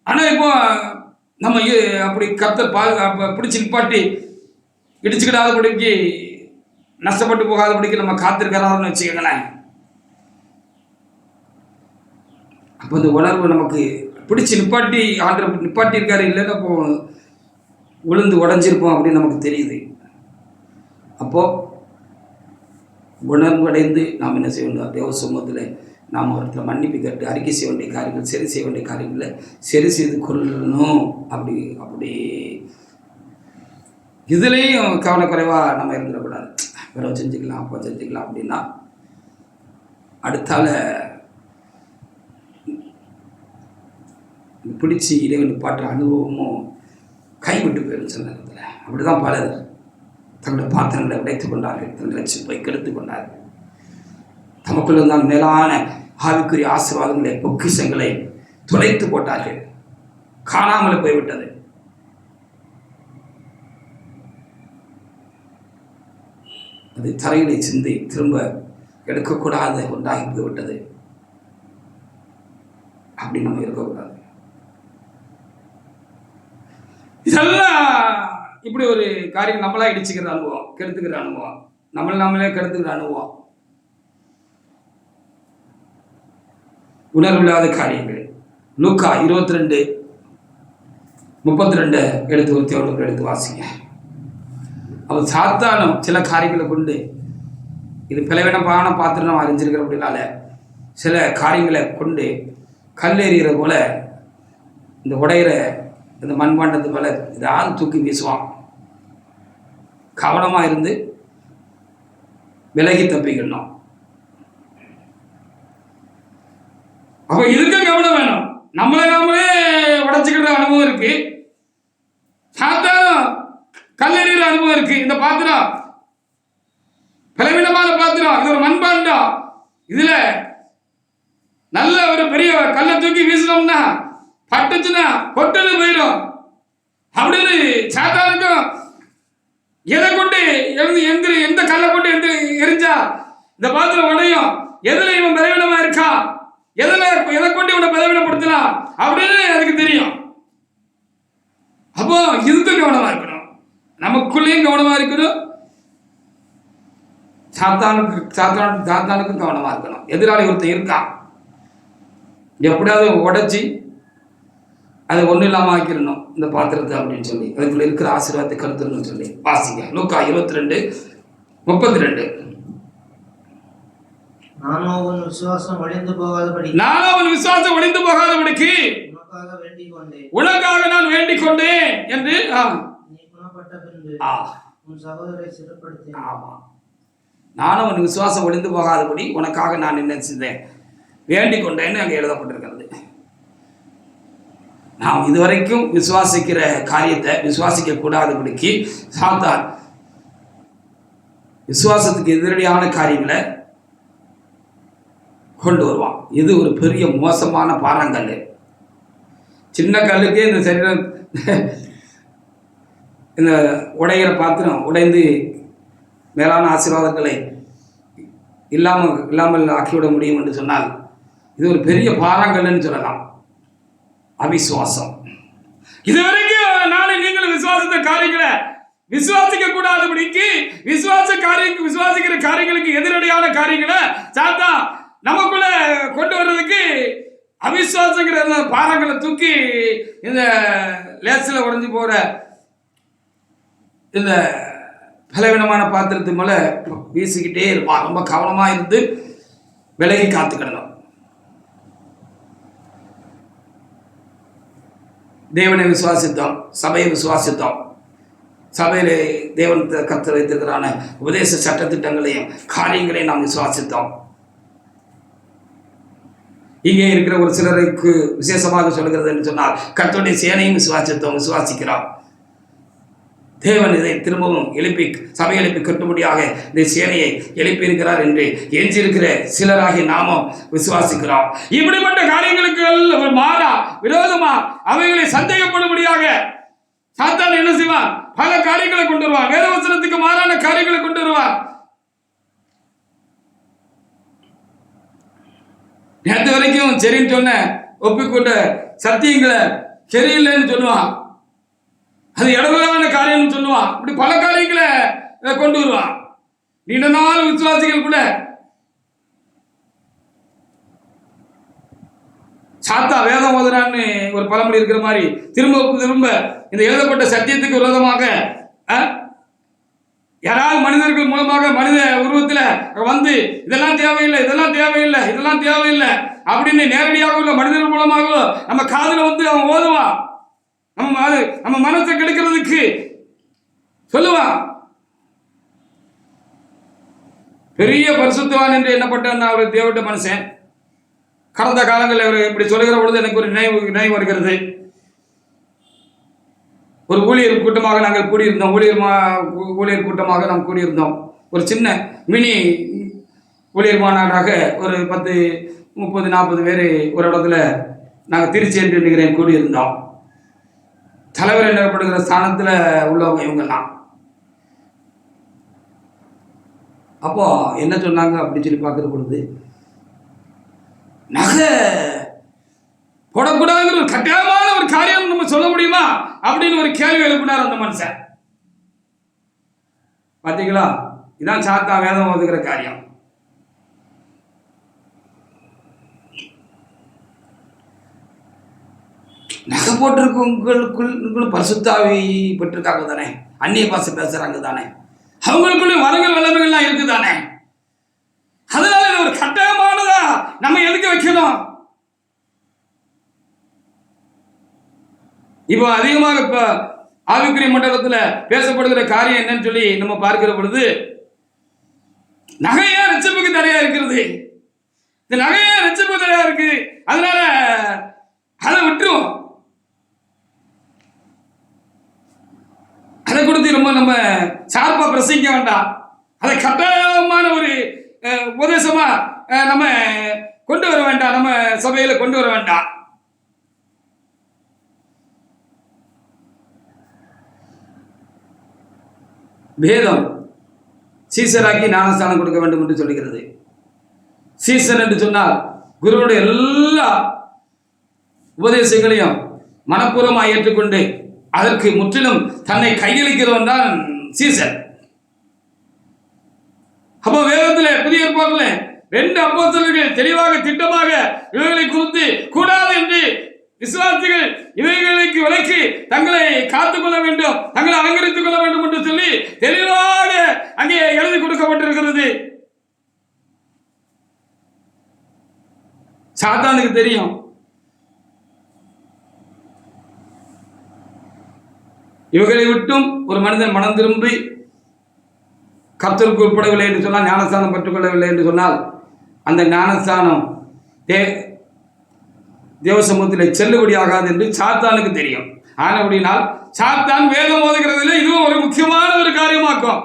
ஆனா இப்போ நம்ம அப்படி கர்த்தர் பிடிச்சி நிப்பாட்டி இடிச்சுக்கிடாதபடிக்கு நஷ்டப்பட்டு போகாதபடிக்கு நம்ம காத்திருக்கிறாருன்னு வச்சுக்கோங்களேன். அப்போ இந்த உணர்வு நமக்கு பிடிச்சி நிப்பாட்டி ஆண்டவர் நிப்பாட்டி இருக்காரு, இல்லைன்னா அப்போ விழுந்து உடஞ்சிருப்போம் அப்படின்னு நமக்கு தெரியுது. அப்போ உணர்வு அடைந்து நாம் என்ன செய்ய வேண்டும்? தேவ சமூகத்தில் நாம் அவர்கிட்ட மன்னிப்பு கேட்டு அறிக்கை செய்ய வேண்டிய காரியங்கள், சரி செய்ய வேண்டிய காரியங்களை சரி செய்து கொள்ளணும். அப்படி இதுலேயும் கவனக்குறைவாக நம்ம இருந்துடக்கூடாது. பிறகு செஞ்சுக்கலாம், அப்போ செஞ்சுக்கலாம் அப்படின்னா அடுத்தால பிடிச்சி இறைவன் நிப்பாட்டுற அனுபவமும் கைவிட்டு போயிடும். சில நேரத்தில் அப்படி தான் பலர் தங்களுடைய பாத்திரங்களை உடைத்து கொண்டார்கள், தங்களை ரட்சிப்பை கெடுத்து கொண்டார்கள். தமக்குள்ள இருந்தால் மேலான ஆவிக்குரிய ஆசீர்வாதங்களை, பொக்கிஷங்களை துளைத்து போட்டார்கள். காணாமல் போய்விட்டது. அது தரையிலே சிந்தி திரும்ப எடுக்கக்கூடாத ஒன்றாகி போய்விட்டது. அப்படி நம்ம இருக்கக்கூடாது. இதெல்லாம் இப்படி ஒரு காரியம் நம்மளா இடிச்சுக்கிற அனுபவம், கெடுத்துக்கிற அனுபவம், நம்மளே கெடுத்துக்கிற அனுபவம், உணர்வில்லாத காரியங்கள். லூக்கா 22:32 எடுத்து வாசிங்க. அவர் சாத்தானும் சில காரியங்களை கொண்டு இது பிளவினமான பாத்திரம் நம்ம அறிஞ்சிருக்கிற அப்படின்னால சில காரியங்களை கொண்டு கல்லெறிகிற போல இந்த உடையிற இந்த மண்பாண்டத்து மேலே ஏதாவது தூக்கி வீசுவான். கவனமாக இருந்து விலகி தப்பிக்கணும். அப்போ இதுக்கு கவனம் வேணும். நாமளே உடைச்சிக்கிற அனுபவம் இருக்கு, சாத்தானும் கல்லெறிகிற அனுபவம் இருக்கு. இந்த பாத்திரம் பலவீனமான பாத்திரம், இது ஒரு மண்பாண்டம். இதுல நல்ல ஒரு பெரிய கல்லை தூக்கி வீசினோம்னா பட்டுச்சுன்னா கொட்டது போயிடும் அப்படின்னு சாத்தானுக்கும் எதை கொண்டு எந்த கல்லை கொண்டு எரிஞ்சா இந்த பாத்திரம் உடையும், எதுல இவன் பலவீனமா இருக்கா, எதை கொண்டு இவனை பலவீனப்படுத்தலாம் அப்படின்னு அதுக்கு தெரியும். அப்போ இதுக்கு கவனமா இருக்கணும், நமக்குள்ளேயும் கவனமா இருக்கணும், சாத்தானுக்கும் கவனமா இருக்கணும். எதிராளி ஒருத்தன் இருக்கான், எப்படியாவது உடைச்சி அதை ஒன்றும் இல்லாமல் ஆக்கிடணும் இந்த பாத்திரத்தை அப்படின்னு சொல்லி அதுக்குள்ள இருக்கிற ஆசீர்வாதத்தை கருத்துன்னு சொல்லி வாசிங்க. லூக்கா 22:32. நானும் உன் விசுவாசம் ஒழிந்து போகாதபடிக்கு உனக்காக நான் வேண்டிக் கொண்டேன் என்று நீ குணப்பட்ட பின்பு உன் சகோதரரை சிறப்படுத்தேன். ஆமா, நானும் உன் விசுவாசம் ஒழிந்து போகாதபடி உனக்காக நான் என்ன செஞ்சேன், வேண்டிக் கொண்டேன்னு அங்கே எழுதப்பட்டிருக்கிறது. நாம் இதுவரைக்கும் விசுவாசிக்கிற காரியத்தை விசுவாசிக்க கூடாதபடிக்கு சாத்தான் விசுவாசத்துக்கு எதிரடியான காரியங்களை கொண்டு வருவான். இது ஒரு பெரிய மோசமான பாறாங்கல். சின்ன கல்லுக்கே இந்த சரீரம் இந்த உடையிற பாத்திரம் உடைந்து மேலான ஆசீர்வாதங்களை இல்லாமல் ஆக்கிவிட முடியும் என்று சொன்னால் இது ஒரு பெரிய பாறாங்கல்னு சொல்லலாம். அவிசுவாசம். இதுவரைக்கும் நானும் நீங்களும் விசுவாசித்த காரியங்களை விசுவாசிக்க கூடாதபடிக்கு விசுவாசிக்கிற காரியங்களுக்கு எதிரடியான காரியங்களை சாத்தான் நமக்குள்ள கொண்டு வர்றதுக்கு அவிசுவாசங்கிற பாறாங்களை தூக்கி இந்த லேசில் உடைஞ்சு போற இந்த பலவீனமான பாத்திரத்து மேலே வீசிக்கிட்டே இருப்பான். ரொம்ப கவனமாக இருந்து விலகி காத்துக்கிடணும். தேவனை விசுவாசித்தோம், சபையை விசுவாசித்தோம், சபையிலே தேவன் கர்த்தர் வைத்திருக்கிறான உபதேச சட்டத்திட்டங்களையும் காரியங்களையும் நாம் விசுவாசித்தோம். இங்கே இருக்கிற ஒரு சிலருக்கு விசேஷமாக சொல்கிறது என்று சொன்னால் கர்த்தருடைய சேனையும் விசுவாசிக்கிறோம். தேவன் இதை திரும்பவும் சபை எழுப்பி கட்டும்படியாக இந்த சேனையை எழுப்பி இருக்கிறார் என்று எஞ்சியிருக்கிற சிலராகி நாமும் விசுவாசிக்கிறோம். இப்படிப்பட்ட காரியங்களுக்கு மாறா விரோதமா அவைகளை சந்தேகப்படும்படியாக சாத்தான் என்ன செய்வான்? பல காரியங்களை கொண்டு வருவான். வேதவசனத்துக்கு மாறான காரியங்களை கொண்டு வருவான். நேற்று வரைக்கும் சரின்னு சொன்ன ஒப்பிக்கொண்ட சத்தியங்களை சரியில்லைன்னு சொல்லுவான். அது இடங்களான காரியம்னு சொல்லுவான். இப்படி பல காரியங்களை கொண்டு வருவான். நீண்ட நாள் விசுவாசிகள் கூட சாத்தா வேதம் ஓதுறான்னு ஒரு பழமொழி இருக்கிற மாதிரி திரும்ப இந்த எழுதப்பட்ட சத்தியத்துக்கு விரோதமாக யாராவது மனிதர்கள் மூலமாக மனித உருவத்தில் வந்து இதெல்லாம் தேவையில்லை அப்படின்னு நேரடியாக உள்ள மனிதர்கள் மூலமாக நம்ம காதுல வந்து அவன் ஓதுவான். நம்ம மனசை கெடுக்கிறதுக்கு சொல்லுவான். பெரிய பரிசுத்தவான் என்று எண்ணப்பட்ட ஒரு தேவட்ட மனுஷன் கடந்த காலங்களில் அவர் இப்படி சொல்லுகிற பொழுது எனக்கு ஒரு நினைவு வருகிறது. ஒரு ஊழியர் கூட்டமாக நாங்கள் கூடியிருந்தோம். ஊழியர் கூட்டமாக நாம் கூடியிருந்தோம். ஒரு சின்ன மினி ஊழியர் மாநாடாக ஒரு 10, 30, 40 பேர் ஒரு இடத்துல நாங்கள் திருச்சி என்று நினைக்கிறேன் கூடியிருந்தோம். தலைவர் எனப்படுகிற ஸ்தானத்தில் உள்ளவங்க இவங்கெல்லாம். அப்போ என்ன சொன்னாங்க அப்படின்னு சொல்லி பார்க்குற பொழுது, நகை போடக்கூடாதுங்கிற ஒரு கட்டாயமான ஒரு காரியம் நம்ம சொல்ல முடியுமா அப்படின்னு ஒரு கேள்வி எழுப்பினார் அந்த மனுஷன். பார்த்தீங்களா? இதான் சாத்தா வேதம் ஓதுகிற காரியம். நகை போட்டிருக்கவங்களுக்குள்ள பரிசுத்தாவி பெற்றிருக்காங்க தானே, அந்நிய பாசை பேசுறாங்க தானே, அவங்களுக்குள்ள வரங்கள் வல்லமைகள்லாம் இருக்கு தானே. அதனால ஒரு கட்டாயமானதா நம்ம எதுக்கு வைக்கணும்? இப்போ அதிகமாக இப்ப ஆவிக்குரிய மண்டலத்துல பேசப்படுகிற காரியம் என்னன்னு சொல்லி நம்ம பார்க்கிற பொழுது, நகையா ரட்சிப்புக்கு தடையா இருக்கிறது. இந்த நகையா ரட்சிப்புக்கு தடையா இருக்கு, அதனால அதை விட்டுருவோம். அதை கொடுத்து ரொம்ப நம்ம சார்பா பிரசங்கிக்க வேண்டாம். அதை கட்டாயமான ஒரு உபதேசமா நம்ம கொண்டு வர வேண்டாம், நம்ம சபையில கொண்டு வர வேண்டாம். வேதம் சீசராக்கி ஞானஸ்தானம் கொடுக்க வேண்டும் என்று சொல்லுகிறது. சீசன் என்று சொன்னால் குருவுடைய எல்லா உபதேசங்களையும் மனப்பூர்வமாக ஏற்றுக்கொண்டு அதற்கு முற்றிலும் தன்னை கையளிக்கிறவன் தான் சீசன். அப்போ வேதத்தில் புதிய ஏற்பாட்டில் 2 அப்போஸ்தலர்கள் தெளிவாக திட்டமாக இவைகளை குறித்து கூடாது என்று விசுவாசிகள் இவைகளுக்கு விலக்கி தங்களை காத்துக்கொள்ள வேண்டும், தங்களை அலங்கரித்துக் கொள்ள வேண்டும் என்று சொல்லி தெளிவாக அங்கே எழுதி கொடுக்கப்பட்டிருக்கிறது. சாத்தானுக்கு தெரியும் இவைகளை விட்டும் ஒரு மனிதன் மனம் திரும்பி கர்த்தருக்கு உட்படவில்லை என்று சொன்னால், ஞானஸ்தானம் பெற்றுக்கொள்ளவில்லை என்று சொன்னால், அந்த ஞானஸ்தானம் தேவ சமூகத்தில் செல்லுபடியாகாது என்று சாத்தானுக்கு தெரியும். ஆனபடினால் சாத்தான் வேதம் ஓதுகிறதுல இதுவும் ஒரு முக்கியமான ஒரு காரியமாக்கும்.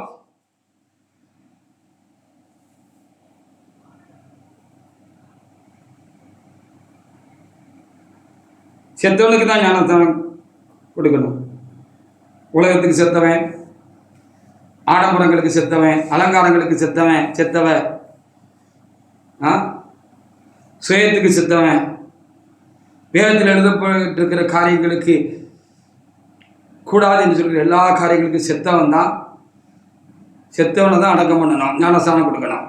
செத்தவனுக்கு தான் ஞானஸ்தானம் கொடுக்கணும். உலகத்துக்கு செத்தவன், ஆடம்பரங்களுக்கு செத்தவன், அலங்காரங்களுக்கு செத்தவன், சுயத்துக்கு செத்தவன், வேதத்தில் எழுதப்பட்டிருக்கிற காரியங்களுக்கு கூடாது என்று சொல்கிற எல்லா காரியங்களுக்கும் செத்தவனை தான் அடக்கம் பண்ணணும், ஞானஸ்தானம் கொடுக்கணும்.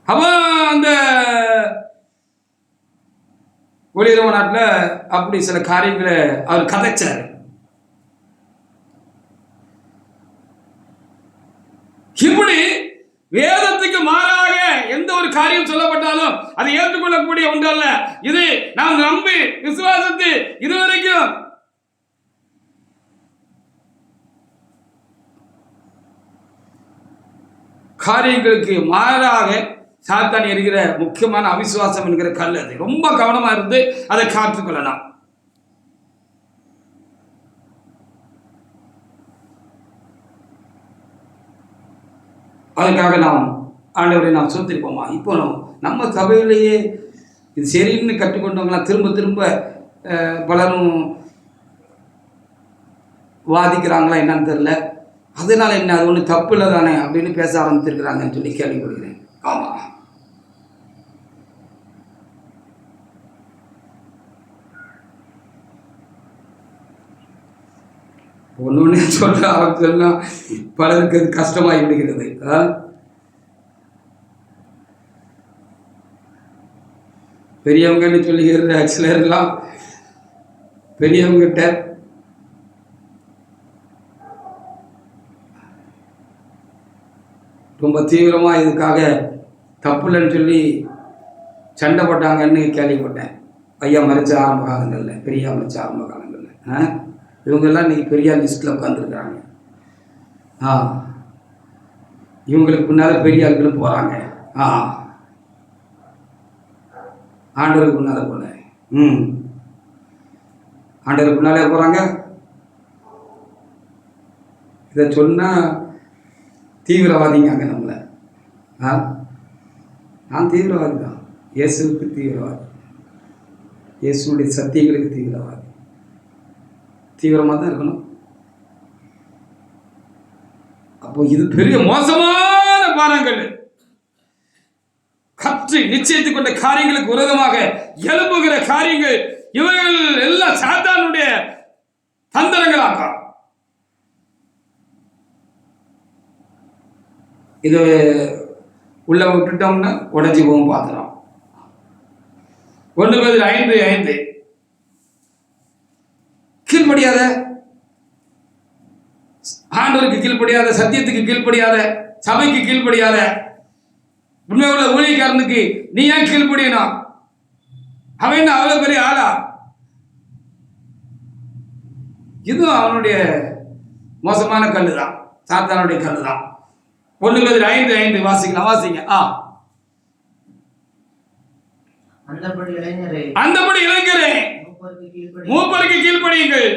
அப்போ அந்த ஒளிரவ நாட்டில் அப்படி சில காரியங்களை அவர் கதைச்சார். இப்படி வேதத்துக்கு மாறாக எந்த ஒரு காரியம் சொல்லப்பட்டாலும் அதை ஏற்றுக்கொள்ளக்கூடிய ஒன்று அல்ல. இது நாம் நம்பி விசுவாசித்து இதுவரைக்கும் காரியங்களுக்கு மாறாக சாத்தான் எரிகிற முக்கியமான அவிசுவாசம் என்கிற கல். அது ரொம்ப கவனமா இருந்து அதை காத்துக்கொள்ளலாம். அதுக்காக நாம் ஆண்டவரை நாம் சோத்திருப்போமா? இப்போ நம்ம சபையிலேயே இது சரின்னு கற்றுக்கொண்டவங்களாம் திரும்ப திரும்ப பலரும் வாதிக்கிறாங்களா என்னன்னு தெரியல. அதனால என்ன, அது ஒன்றும் தப்பு இல்லை தானே அப்படின்னு பேச ஆரம்பித்திருக்கிறாங்கன்னு சொல்லி கேள்விப்படுகிறேன். ஆமாம், ஒன்று சொல்ல ஆரம்பிச்சோம்னா பலருக்கு அது கஷ்டமாகி விடுகிறது. பெரியவங்கன்னு சொல்லிக்கிற சிலர்லாம் பெரியவங்கிட்ட ரொம்ப தீவிரமாக இதுக்காக தப்புலன்னு சொல்லி சண்டை போட்டாங்கன்னு கேள்விப்பட்டேன். ஐயா மறைச்ச ஆரம்ப காலங்களில், பெரியா மறைச்ச ஆரம்ப காலங்களில். இவங்கெல்லாம் இன்றைக்கி பெரியா லிஸ்ட்டில் உட்காந்துருக்குறாங்க. இவங்களுக்கு முன்னால் பெரிய ஆட்களும் போகிறாங்க. ஆண்டவருக்கு முன்னால் போல ஆண்டவருக்கு முன்னாலே போகிறாங்க. இதை சொன்னால் தீவிரவாதிங்க நம்மளை. நான் தீவிரவாதி தான், இயேசுவுக்கு தீவிரவாதி, இயேசுடைய சத்தியங்களுக்கு தீவிரவாதி. தீவிரமாக தான் இருக்கணும். அப்போ இது பெரிய மோசமான பாரங்கள். கற்று நிச்சயித்துக் கொண்ட காரியங்களுக்கு விரோதமாக எழும்புகிற காரியங்கள், இவர்கள் எல்லாம் சாத்தானுடைய தந்திரங்களாக. இது உள்ள விட்டுட்டோம்னா உடஞ்சி போகும் பாத்திரம். 1 பேதுரு 5:5 கீழ்ப்படியாத, ஆண்டவருக்கு கீழ்ப்படியாத, சத்தியத்துக்கு கீழ்ப்படியாத, சபைக்கு கீழ்ப்படியாத உண்மை உள்ள ஊழியக்காரனுக்கு நீ ஏன் கீழ்ப்படியணும்? அவன் அவ்வளவு பெரிய ஆளா? இதுவும் அவனுடைய மோசமான கல்லு தான், சாத்தானுடைய கல்லு தான். 1 பேதுரு 5:5 வாசிக்கலாம், வாசிங்க. அந்தபடி இளைஞரே, மூப்பருக்கு கீழ்ப்படியுங்கள்.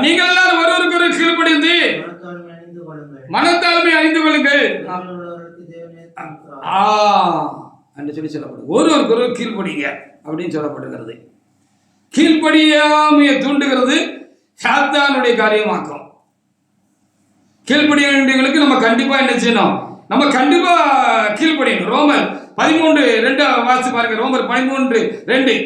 நீங்கள் எல்லாரும் ஒருவருக்கொருவர் கீழ்ப்படிந்து மனத்தாழ்மை அணிந்து கொள்ளுங்கள் என்று சொல்லி சொல்லப்படுது. ஒருவருக்கொருவர் கீழ்ப்படிங்க அப்படின்னு சொல்லப்படுகிறது. கீழ்ப்படியாமையை தூண்டுகிறது சாத்தானுடைய காரியமாக்கும். கீழ்ப்படிய வேண்டியவங்களுக்கு நம்ம கண்டிப்பா என்ன செய்யணும்? நம்ம கண்டிப்பா கீழ்ப்படியணும். ரோமர் 13:2 வாசி பாருங்க. ரோமர் 13:2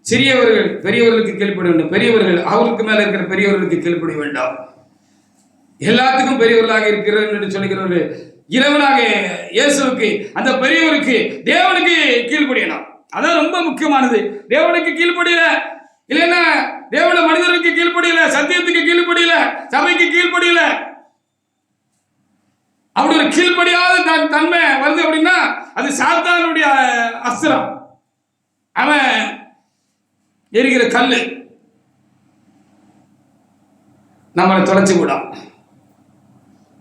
சிறியவர்கள் பெரியவர்களுக்கு கீழ்ப்படிய வேண்டும், பெரியவர்கள் அவருக்கு மேல இருக்கிற பெரியவர்களுக்கு கீழ்ப்படிய வேண்டாம். எல்லாத்துக்கும் பெரியவர்களாக இருக்கிறார் என்று சொல்லுகிறவர்கள் இறைவனாக இயேசுவுக்கு, அந்த பெரியவருக்கு தேவனுக்கு கீழ்ப்படியணும். அதான் ரொம்ப முக்கியமானது. தேவனுக்கு கீழ்ப்படியல, இல்லைன்னா தேவன மனிதருக்கு கீழ்ப்படியல, சத்தியத்துக்கு கீழ்ப்படியல, சபைக்கு கீழ்ப்படியல, அப்படி ஒரு கீழ்ப்படியாத தன்மை வருது அப்படின்னா அது சாத்தானுடைய அஸ்திரம். அவன் எரிகிற கல்லு நம்மளை தொலைச்சு விடும்.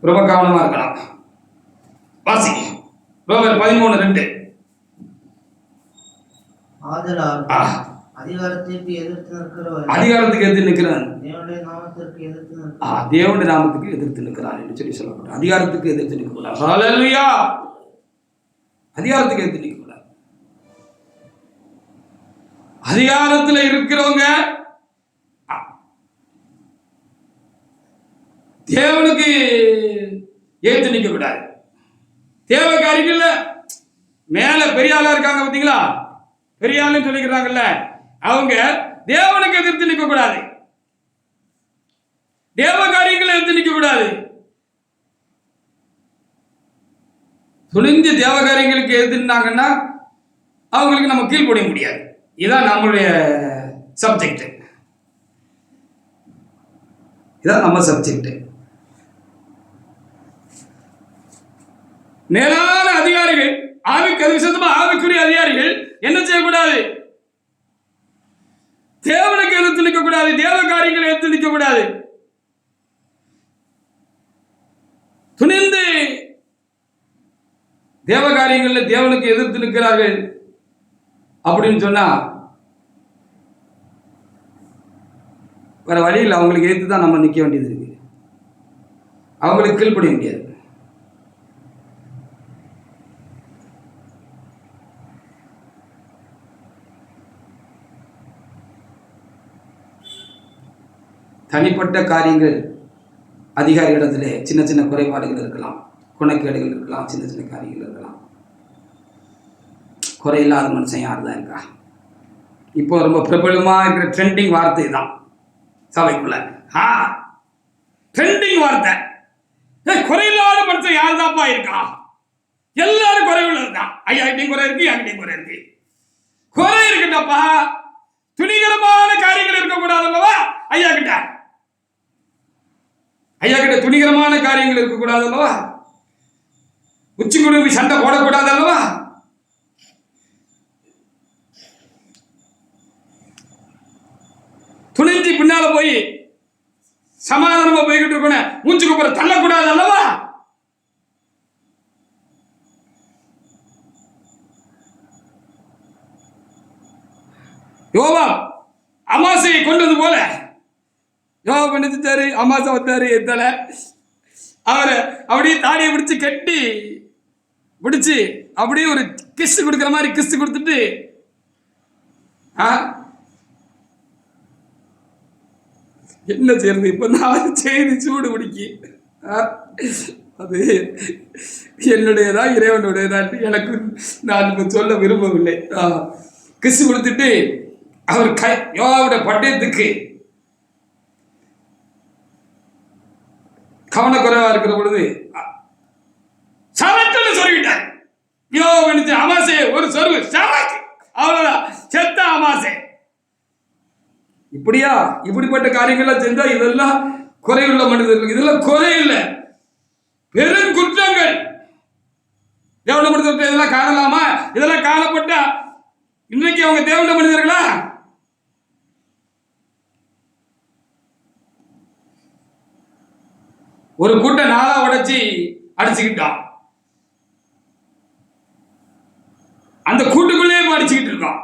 ரொம்ப கவனமா இருக்கலாம். வாசி ரோமர் 13:2. அதிகாரத்துக்கு எதிர்த்து நிற்கிறான், தேவனுடைய நாமத்துக்கு எதிர்த்து நிற்கிறான் என்று சொல்லி சொல்லப்படும். அதிகாரத்துக்கு எதிர்த்து நிற்கக்கூடாது. ஹல்லேலூயா. அதிகாரத்துக்கு எதிர்த்து நிற்கக்கூடாது. அதிகாரத்தில் இருக்கிறவங்க தேவனுக்கு ஏத்து நிற்க கூடாது. தேவ காரியங்கள்ல மேல பெரிய ஆளா இருக்காங்க பார்த்தீங்களா, பெரிய ஆளுன்னு சொல்லிக்கிறாங்கல்ல, அவங்க தேவனுக்கு எதிர்த்து நிற்க கூடாது, தேவ காரியங்களை எதிர்த்து நிற்க கூடாது. துணிஞ்சு தேவ காரியங்களுக்கு எதிர்த்தாங்கன்னா அவங்களுக்கு நம்ம கீழ்ப்படிய முடியாது. இதான் நம்மளுடைய சப்ஜெக்ட், இதான் நம்ம சப்ஜெக்ட். மேலான அதிகாரிகள், ஆவிக்குரிய அதிகாரிகள் என்ன செய்யக்கூடாது? தேவனுக்கு எதிர்த்து நிற்க கூடாது, தேவ காரியங்களை எதிர்த்து நிற்க கூடாது. துணிந்து தேவ காரியங்களில் தேவனுக்கு எதிர்த்து நிற்கிறார்கள் அப்படின்னு சொன்னா வேற வழியில் அவங்களுக்கு எதிர்த்து தான் நம்ம நிற்க வேண்டியது இருக்கு. அவங்களுக்கு கீழ்ப்படிய முடியாது. தனிப்பட்ட காரியங்கள் அதிகாரிகளிடத்திலே சின்ன சின்ன குறைபாடுகள் இருக்கலாம், குணக்கேடுகள் இருக்கலாம், சின்ன சின்ன காரியங்கள் இருக்கலாம். குறையில்லாத மனுஷன் யார் தான் இருக்கா? இப்போ ரொம்ப பிரபலமாக இருக்கிற ட்ரெண்டிங் வார்த்தை தான் சபைக்குள்ள. ட்ரெண்டிங் வார்த்தை, குறையில்லாத மனுஷன் யார் தான்ப்பா இருக்கா? எல்லாரும் குறை உள்ளதுதான். ஐயாக்கிட்டையும் குறை இருக்கு, யாக்கிட்டையும் குறை இருக்கு. குறை இருக்குட்டப்பா, துணிகரமான காரியங்கள் இருக்கக்கூடாது அல்லவா? ஐயா கிட்ட துணிகரமான காரியங்கள் இருக்கக்கூடாது அல்லவா? உச்சி குடும்பி சண்டை போடக்கூடாது அல்லவா? துணிஞ்சு பின்னால போய் சமாதானமா போய்கிட்டு இருக்கணும், மூச்சுக்கு போற தள்ளக்கூடாது அல்லவா? யோவா அமாசையை கொண்டது போல யோவா பண்ணிட்டாரு. அமாசை வந்தாரு, எத்தனை அவரை அப்படியே தாடியை பிடிச்சு கட்டி பிடிச்சு அப்படியே ஒரு கிஸ் கொடுக்குற மாதிரி கிஸ் கொடுத்துட்டு என்ன செய்யறது? இப்ப நான் செய்தி சூடு பிடிக்கி அது என்னுடையதான் இறைவனுடையதான் எனக்கு நான் இப்ப சொல்ல விரும்பவில்லை. கிஸ் கொடுத்துட்டு அவர் யோவாவுடைய பட்டயத்துக்கு கவனக்குறைவா இருக்கிற பொழுது சரட்டுன்னு சொல்லிவிட்டார். யோவா அமாசை ஒரு சொருவு சரக்கு, அவ்வளவுதான், செத்த அமாசை. இப்படியா? இப்படிப்பட்ட காரியங்கள்லாம் செஞ்சா இதெல்லாம் குறையுள்ள மனிதர்கள். இதெல்லாம் குறை இல்லை, பெரும் குற்றங்கள். தேவன மனிதர்கள் இதெல்லாம் காணலாமா? இதெல்லாம் காணப்பட்டா இன்னைக்கு அவங்க தேவன மனிதர்களா? ஒரு கூட்டம் நாளா உடைச்சி அடிச்சுக்கிட்டான், அந்த கூட்டுக்குள்ளே அடிச்சுக்கிட்டு இருக்கான்.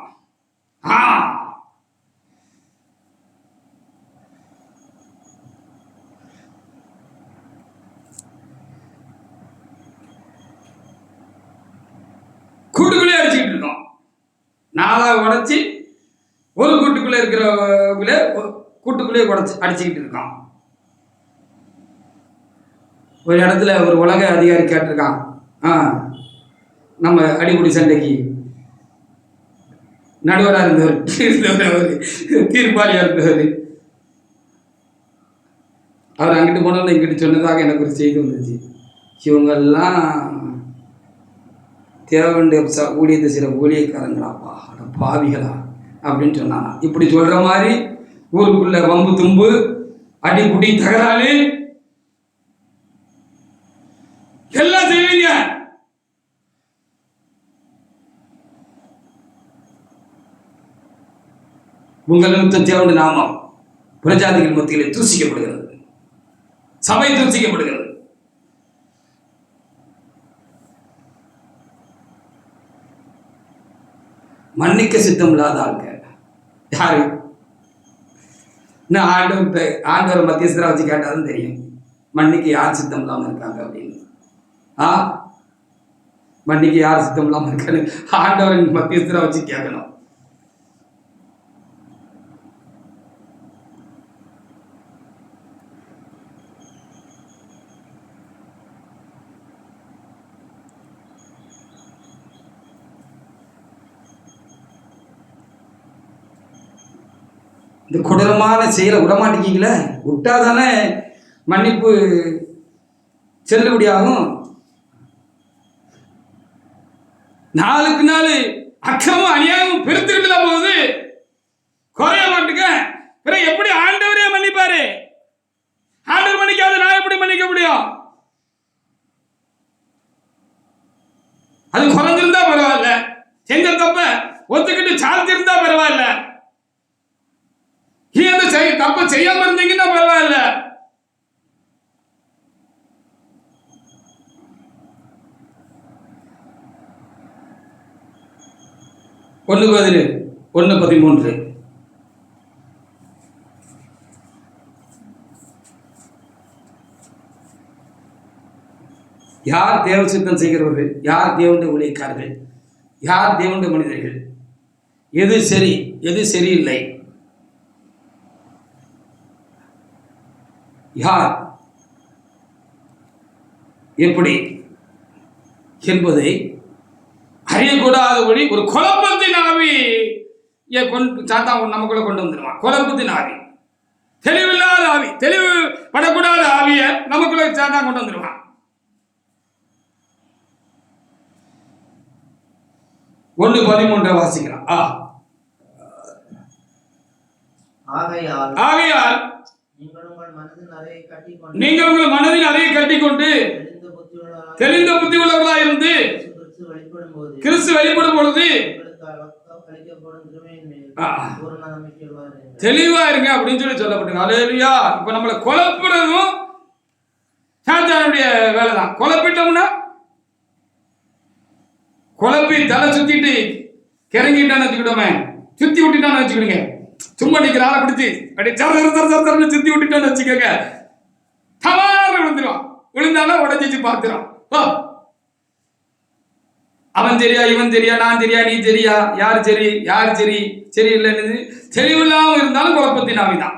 கூட்டுக்குள்ளே அடிச்சுக்கிட்டு இருக்கோம். நாளா உடைச்சி ஒரு கூட்டுக்குள்ளே இருக்கிறவங்களே கூட்டுக்குள்ளே உடைச்சு அடிச்சுக்கிட்டு இருக்கான். ஒரு இடத்துல ஒரு உலக அதிகாரி கேட்டிருக்கான், நம்ம அடிப்படை சண்டைக்கு நடுவராக இருந்தவர் அவர் தீர்ப்பாளியாக இருந்தவர். அவர் அங்கிட்டு போனோம்னா இங்கிட்டு சொன்னதாக எனக்கு ஒரு செய்தி வந்துச்சு. இவங்கெல்லாம் தேவனுடைய ஊழியத்தை சில ஊழியக்காரங்களாப்பா, பாவிகளா அப்படின்னு சொன்னானா. இப்படி சொல்ற மாதிரி ஊருக்குள்ள வம்பு தும்பு அடிப்புடி தகராறு எல்லாம் செய்வீங்க. உங்கள் நிமித்தம் தேவனுடைய நாமம் புறஜாதிகள் மத்தியிலே தூசிக்கப்படுகிறது, சபை தூசிக்கப்படுகிறது. மன்னிக்க சித்தம் இல்லாத ஆட்கள் யாரு? ஆண்டவர் மத்தியஸ்தரா வச்சு கேட்டாலும் தெரியும் மன்னிக்க யார் சித்தம் இல்லாம இருக்காங்க அப்படின்னு. மன்னிக்க யார் சித்தம் இல்லாம இருக்காரு? ஆண்டவர் மத்தியஸ்தரா வச்சு கேட்கணும். இந்த கொடூரமான செயலை விடமாட்டீங்களே, விட்டாதானே மன்னிப்பு செல்லுபடியாகும். நாளுக்கு நாள் அக்கிரமும் அநியாயமும் பெருத்துக்கிட்டு தான் போகுது, குறைய மாட்டுக்க. பிறகு எப்படி ஆண்டவரே மன்னிப்பாரு? ஆண்டவர் மன்னிக்காத நான் எப்படி மன்னிக்க முடியும்? அது குறைஞ்சிருந்தா பரவாயில்ல, செஞ்ச தப்ப ஒத்துக்கிட்டு சார்ந்திருந்தா பரவாயில்ல, தப்ப செய்யாம இருந்தீங்கன்னா பரவாயில்ல. 1:13. யார் தேவ சித்தம் செய்கிறவர்கள், யார் தேவனுடைய ஊழியக்காரர்கள், யார் தேவனுடைய மனிதர்கள், எது சரி எது சரியில்லை, யார் எப்படி என்பதை அறியக்கூடாதபடி ஒரு குழப்பத்தின் ஆவி சாத்தான் நமக்குள்ள கொண்டு வந்துடுவான். குழப்பத்தின் ஆவி, தெளிவில்லாத ஆவி, தெளிவு படக்கூடாத ஆவிய நமக்குள்ள சாத்தான் கொண்டு வந்துடுவான். 1:13 வாசிக்கலாம். ஆகையால் நீங்கள் உங்கள் மனதில் அறையை கட்டிக்கொண்டு தெளிந்த புத்தி உள்ளவர்களாக இருந்து கிறிஸ்து வெளிப்படும் பொழுது தெளிவா இருங்க அப்படின்னு சொல்லப்பட்டிருக்கு. அல்லேலூயா. இப்ப நம்மளை குழப்புறதும் சாத்தானுடைய வேலைதான். குழப்பிட்டோம்னா, குழப்பி தலை சுத்திட்டு கிறங்கிட்டான்னு வச்சுக்கிட்டோமே, சுத்தி விட்டுட்டான்னு வச்சுக்கிடுங்க. சும்மா நிக்கிற ஆளை பிடிச்சி அப்படி சர சுத்தி விட்டுட்டான்னு வச்சுக்கோங்க, தவாறு விழுந்துடும். விழுந்தாலும் உடஞ்சிச்சு பார்த்துடும். அவன் தெரியா, இவன் தெரியா, நான் தெரியா, நீ தெரியா, யார் சரி யார் சரி சரியில்லைன்னு தெளிவில்லாம இருந்தாலும் குழப்பத்தின் ஆவிதான்.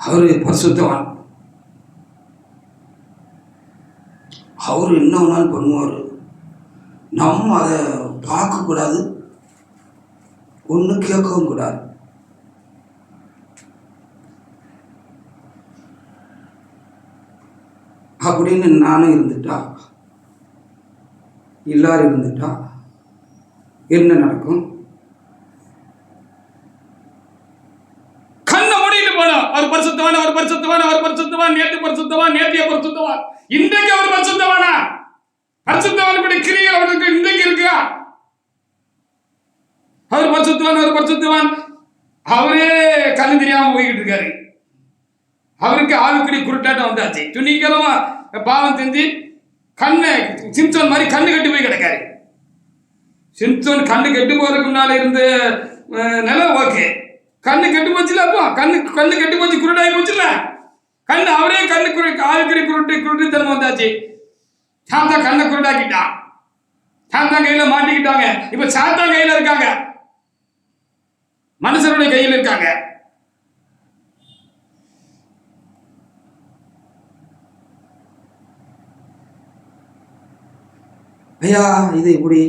அவரு பரிசுத்தவான். அவரு என்ன வேணாலும் பண்ணுவாரு. நம்ம அதை பார்க்க கூடாது, ஒண்ணு கேட்கவும் கூடாது. அப்படின்னு நானும் இருந்துட்டா, எல்லாரும் இருந்துட்டா என்ன நடக்கும்? கண்ணை மூடிட்டு போனோம். அவர் பரிசுத்தவான், அவர் பரிசுத்தவான், அவர் பரிசுத்தவான், நேற்று பரிசுத்தவான், நேற்றைய பரிசுத்தவான், இன்றைக்கு அவர் பரிசுத்தவானா? பரிசுத்தவான் கிரியை அவருக்கு இன்றைக்கு இருக்கா? அவர் பரிசுத்தவான், அவர் பரிசுத்தவான், அவரே கண்ணு தெரியாம போய்கிட்டு இருக்காரு. அவருக்கு ஆளுக்குடி குருட்டாட்டம் வந்தாச்சு. துணிக்கலமா பாவம் செஞ்சு கண்ணை சிம்சோன் மாதிரி கண்ணு கட்டி போய் கிடக்காரு. சிம்சோன் கண்ணு கெட்டு போறதுக்கு முன்னால இருந்த நிலம் ஓகே. கண்ணு கெட்டு போச்சுல, அப்போ கண்ணு கெட்டு போச்சு, குருடாகி போச்சுல கண்ணு. அவரே கண்ணு ஆளுக்குடி குருட்டுத்தனம் வந்தாச்சு. சாத்தா கண்ணை குருடாக்கிட்டான். சாத்தா கையில மாட்டிக்கிட்டாங்க. இப்ப சாத்தா கையில இருக்காங்க, மனுஷருடைய கையில் இருக்காங்க. ஐயா இது இப்படி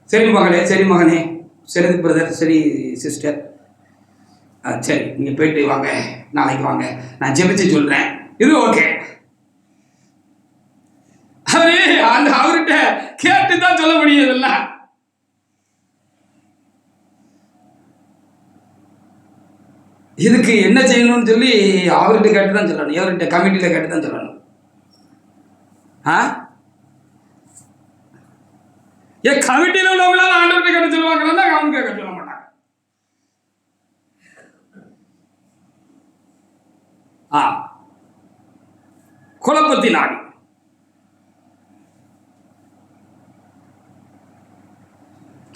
சரி மகளே, சரி மகனே, சரி பிரதர், சரி சிஸ்டர், சரி நீங்கள் போயிட்டு வாங்க, நாளைக்கு வாங்க, நான் ஜெபிச்சு சொல்கிறேன், இது ஓகே. அந்த அவர்கிட்ட கேட்டு தான் சொல்ல முடியுதுல்ல. இதுக்கு என்ன செய்யணும்னு சொல்லி அவர்கிட்ட கேட்டு தான் சொல்லணும், இவர்கிட்ட கமிட்டியில் கேட்டு தான் சொல்லணும். ஏன் கமிட்டியில் உள்ளவங்களால ஆண்டவர்கிட்ட கேட்டு சொல்லுவாங்கன்னா அவங்க கேட்க சொல்ல மாட்டாங்க. குழப்பத்தின் ஆடி.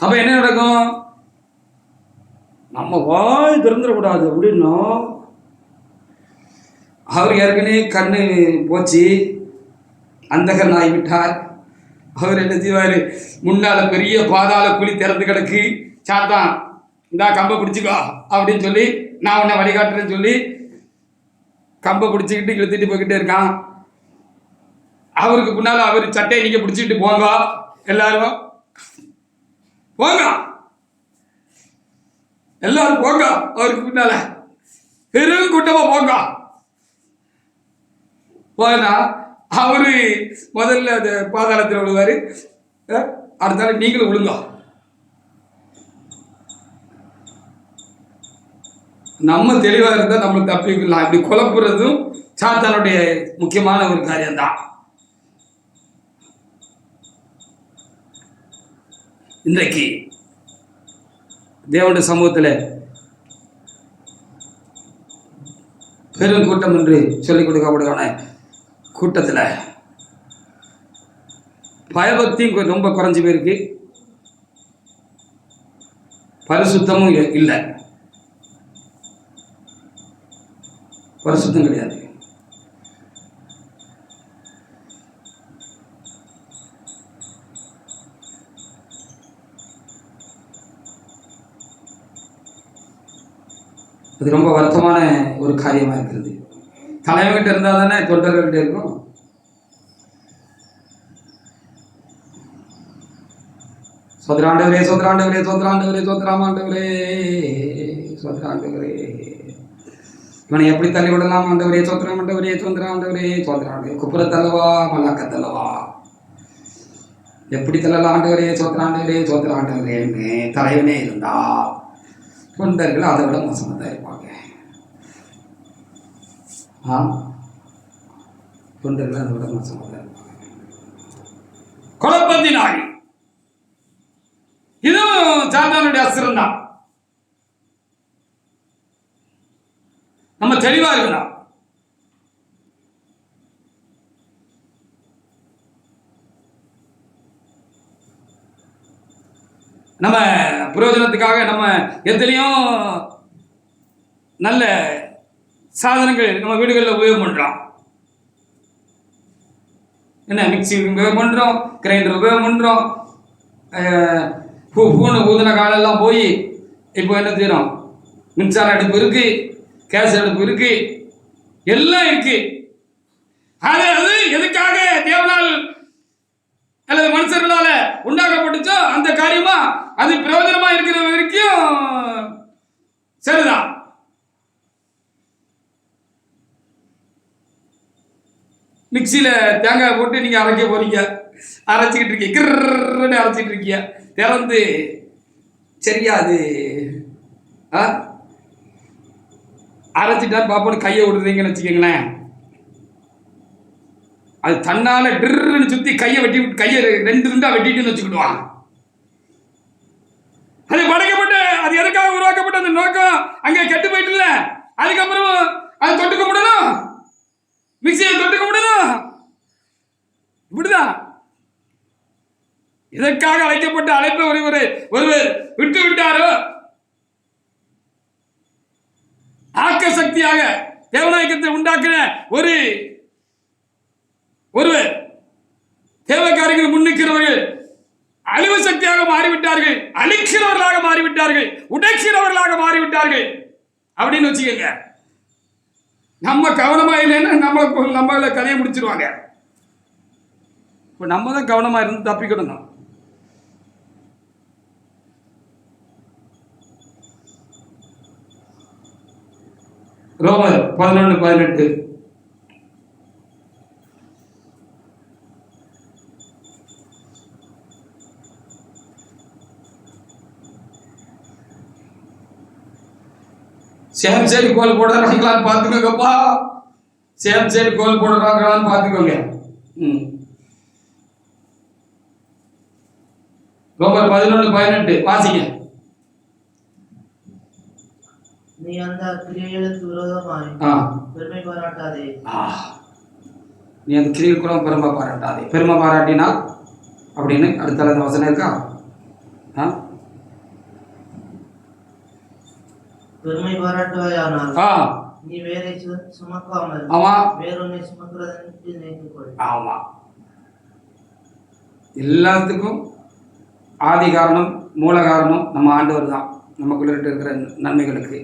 அப்ப என்ன நடக்கும்? நம்ம வாய் திறந்துடக்கூடாது அப்படின்னா, அவர் ஏற்கனவே கண்ணு போச்சு, அந்தகன் ஆகிவிட்டார். அவர் என்ன செய்வார்? முன்னால பெரிய பாதாள குழி திறந்து கிடக்கு, சாத்தான் இந்தா கம்பை பிடிச்சிக்கோ அப்படின்னு சொல்லி, நான் உன்னை வழிகாட்டுறேன்னு சொல்லி கம்பை பிடிச்சிக்கிட்டு இழுத்துட்டு போய்கிட்டே இருக்கான். அவருக்கு முன்னால அவர் சட்டையை நீங்க பிடிச்சிக்கிட்டு போங்க, எல்லாரும் போங்க, எல்லாரும் போங்க, அவருக்கு முன்னால பெரும் கூட்டமா போங்க. போனா அவரு முதல்ல அந்த பாதாளத்தில் விழுவாரு, அடுத்தால நீங்களும் விழுங்க. நம்ம தெளிவா இருந்தா நம்மளுக்கு தப்பிக்கலாம். இப்படி குழப்புறதும் சாத்தானுடைய முக்கியமான ஒரு காரியம்தான். இன்றைக்கு தேவனுடைய சமூகத்தில் பெரும் கூட்டம் என்று சொல்லிக் கொடுக்கப்படுவான கூட்டத்தில் பயபக்தியும் ரொம்ப குறைஞ்சி போயிருக்கு, பரிசுத்தமும் இல்லை, பரிசுத்தம் கிடையாது. அது ரொம்ப வருத்தமான ஒரு காரியமாக இருக்கிறது. தலைவர்கிட்ட இருந்தால் தானே தொண்டர்கள்கிட்ட இருக்கும். சோதராண்டவரே சோதராண்டவரே சோதராண்டவரே சோதராமாண்டவரே சோதராண்டவரே, இவனை எப்படி தள்ளி விடலாம் ஆண்டவரே, சோதராமாண்டவரே சோதராண்டவரே சோதராண்டவரே, குப்புற தள்ளவா மல்லாக்க தள்ளவா, எப்படி தள்ளலாம் ஆண்டவரே சோதராண்டவரே சோதராண்டவரேன்னு தலைவனே இருந்தா தொண்டர்கள் அதை விட மோசமாக தான் இருப்பாங்க. தொண்டர்கள் அதை விட மோசமாக தான் இருப்பாங்க. குழப்பத்தினாய் இதுவும் சாத்தானுடைய அசுரம் தான். நம்ம தெளிவா இருக்கலாம். நம்ம பிரயோஜனத்துக்காக நம்ம எத்தனையோ நல்ல சாதனங்கள் நம்ம வீடுகளில் உபயோகம் பண்ணுறோம். என்ன மிக்சி உபயோகம் பண்ணுறோம், கிரைண்டர் உபயோகம் பண்ணுறோம், பூனை ஊதின காலெல்லாம் போய் இப்போ என்ன செய்யறோம், மின்சார அடுப்பு இருக்கு, கேஸ் அடுப்பு இருக்கு, எல்லாம் இருக்கு. அது எதுக்காக தேவனால் அல்லது மனுஷர்களால உண்டாக்கப்பட்டுச்சோ அந்த காரியமா அது பிரயோஜனமா இருக்கிற வரைக்கும் சரிதான். மிக்சியில தேங்காய் போட்டு நீங்க அரைக்க போறீங்க, அரைச்சிக்கிட்டு இருக்கீங்க, கிர்ன்னு அரைச்சிட்டு இருக்கீங்க, திறந்து சரியா அது அரைச்சிட்டான்னு பாப்போன்னு கையை விடுறீங்கன்னு வச்சுக்கோங்களேன், அது தன்னால டிர்ன்னு சுத்தி கையை வெட்டி விட்டு கையை 2 துண்டா வெட்டிட்டுன்னு வச்சுக்கிடுவான். அது படைக்கப்பட்டு அது எதுக்காக உருவாக்கப்பட்ட அந்த நோக்கம் அங்கே கெட்டு போயிட்டு இல்ல. அதுக்கப்புறம் அதை தொட்டுக்க முடியணும், மிக்சியை தொட்டுக்க முடியணும், இப்படிதான். இதற்காக அழைக்கப்பட்ட அழைப்பை ஒருவர் விட்டு விட்டாரோ ஆக்க சக்தியாக தேவநாயகத்தை உண்டாக்குற ஒருவர் தேவக்காரர்கள் முன்னிக்கிறவர்கள் அழிவு சக்தியாக மாறிவிட்டார்கள், அழிக்கிறவர்களாக மாறிவிட்டார்கள், உடைக்கிறவர்களாக மாறிவிட்டார்கள் அப்படின்னு வச்சுக்கோங்க. நம்ம கவனமா இல்லைன்னா நம்மள கதையை முடிச்சிருவாங்க. இப்போ நம்ம தான் கவனமா இருந்து தப்பிக்கணும். ரோமர் 11:18 சேம் சைடு கோல் போடுறாங்களான்னு பார்த்துக்கோங்கப்பா, சேம் சைடு கோல் போடுறாங்களான்னு பார்த்துக்கோங்க. ரோமர் 11:18 வாசிங்க. நீ அந்த கிரியைகளுக்கு விரோதமாய் பெருமை பாராட்டாதே. நீ அந்த கிரியைகள் கூட பெருமை பாராட்டாதே. பெருமை பாராட்டினால் அப்படின்னு அடுத்த வசனம் இருக்கா? பெருமை பாராட்டுவாயானால் நீ வேரை சுமக்காமல் வேறொன்னை சுமக்கிறதென்று நினைத்துக்கொள். ஆமா, எல்லாத்துக்கும் ஆதி காரணம் மூல காரணம் நம்ம ஆண்டவர் தான். நமக்குள்ள இருக்கிற நன்மைகளுக்கு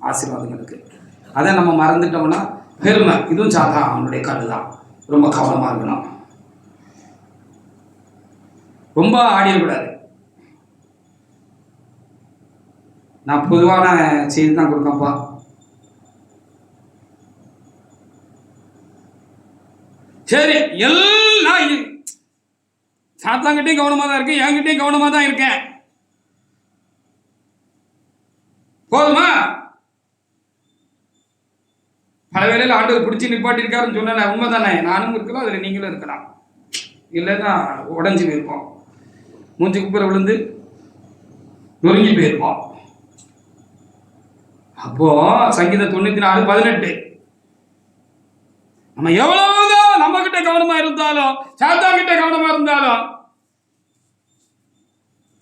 ஆசீர்வாதங்களுக்கு அதை நம்ம மறந்துட்டோம்னா பெருமை, இதுவும் சாத்தா அவனுடைய கண்ணு தான். ரொம்ப கவனமா இருக்கணும், ரொம்ப ஆடிடக்கூடாது. நான் பொதுவான செய்தி தான் கொடுக்கப்பா. சரி, எல்லாம் சாத்தாங்கிட்டையும் கவனமா தான் இருக்கேன், என்கிட்டையும் கவனமா தான் இருக்கேன், போதுமா? பல வேளையில் ஆண்டவர் பிடிச்சி நிப்பாட்டிருக்காருன்னு சொன்ன உண்மைதானே. நானும் இருக்கலாம், அதில் நீங்களும் இருக்கலாம். இல்லைன்னா உடஞ்சி போயிருப்போம், மூஞ்சி குப்புற விழுந்து நொறுங்கி போயிருப்போம். அப்போ சங்கீதம் 94:18 நம்ம எவ்வளவுதான் நம்ம கிட்ட கவனமா இருந்தாலும், சாத்தான் கிட்ட கவனமா இருந்தாலும்,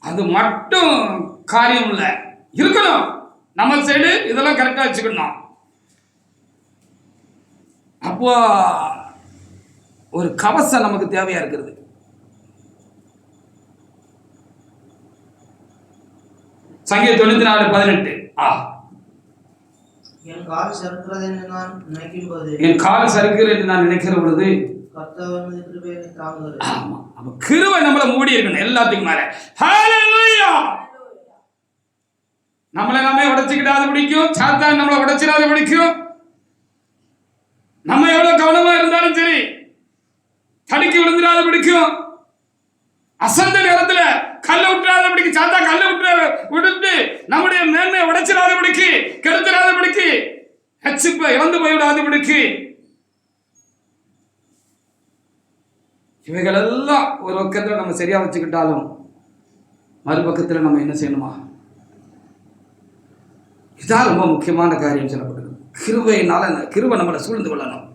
அது மட்டும் காரியம் இல்லை. இருக்கணும் நம்ம சைடு இதெல்லாம் கரெக்டா வச்சுக்கணும். அப்போ ஒரு கவசம் நமக்கு தேவையா இருக்கிறது. சங்கீதம் 94:18. என் கால் சறுக்கிறது என்று நான் நினைக்கும் போது, என் கால் சறுக்கிறது என்று நான் நினைக்கிற பொழுது கர்த்தர் கிருபையை தாங்குகிறது. ஆமா, அப்ப கிருபை நம்மள மூடி இருக்கணும் எல்லாத்துக்கும் மேல. ஹalleluya. நம்மளை நாமே உடைச்சுக்கிட்டாது பிடிக்கும், சாத்தான் நம்மளை உடைச்சிடாத பிடிக்கும். நம்ம எவ்வளவு கவனமா இருந்தாலும் சரி, தடுக்கி விழுந்துடாத பிடிக்கும். அசந்த நேரத்துல கல்ல விட்டுறாத பிடிக்கு, சாத்தா கல்ல விட்டு நம்முடைய மேன்மையை உடைச்சிடாத பிடிக்கு, கெடுத்துடாத பிடிக்கு, ஹெச்சிப்ப இறந்து போய்விடாத பிடிக்கு. இவைகள் எல்லாம் ஒரு பக்கத்துல நம்ம சரியா வச்சுக்கிட்டாலும், மறுபக்கத்துல நம்ம என்ன செய்யணுமா? இதான் ரொம்ப முக்கியமான காரியம் சொல்லப்படுது. கிருபையினால கிருபை நம்மளை சூழ்ந்து கொள்ளணும்,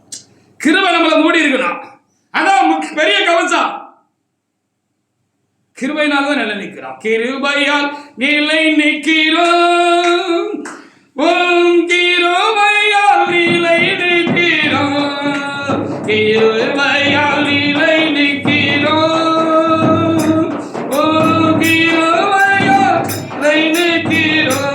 கிருபை நம்மளை மூடி இருக்கணும். அதான் பெரிய கவசம். கிருபையினால தான் நிலை நிற்கிறோம். கிருபையால் நிலை நிற்கிறோம், கிருபையால் நிலை நிற்கிறோம், கிருபையால் நிலை நிற்கிறோம், கிருபையால் நிலை நிற்கிறோம்.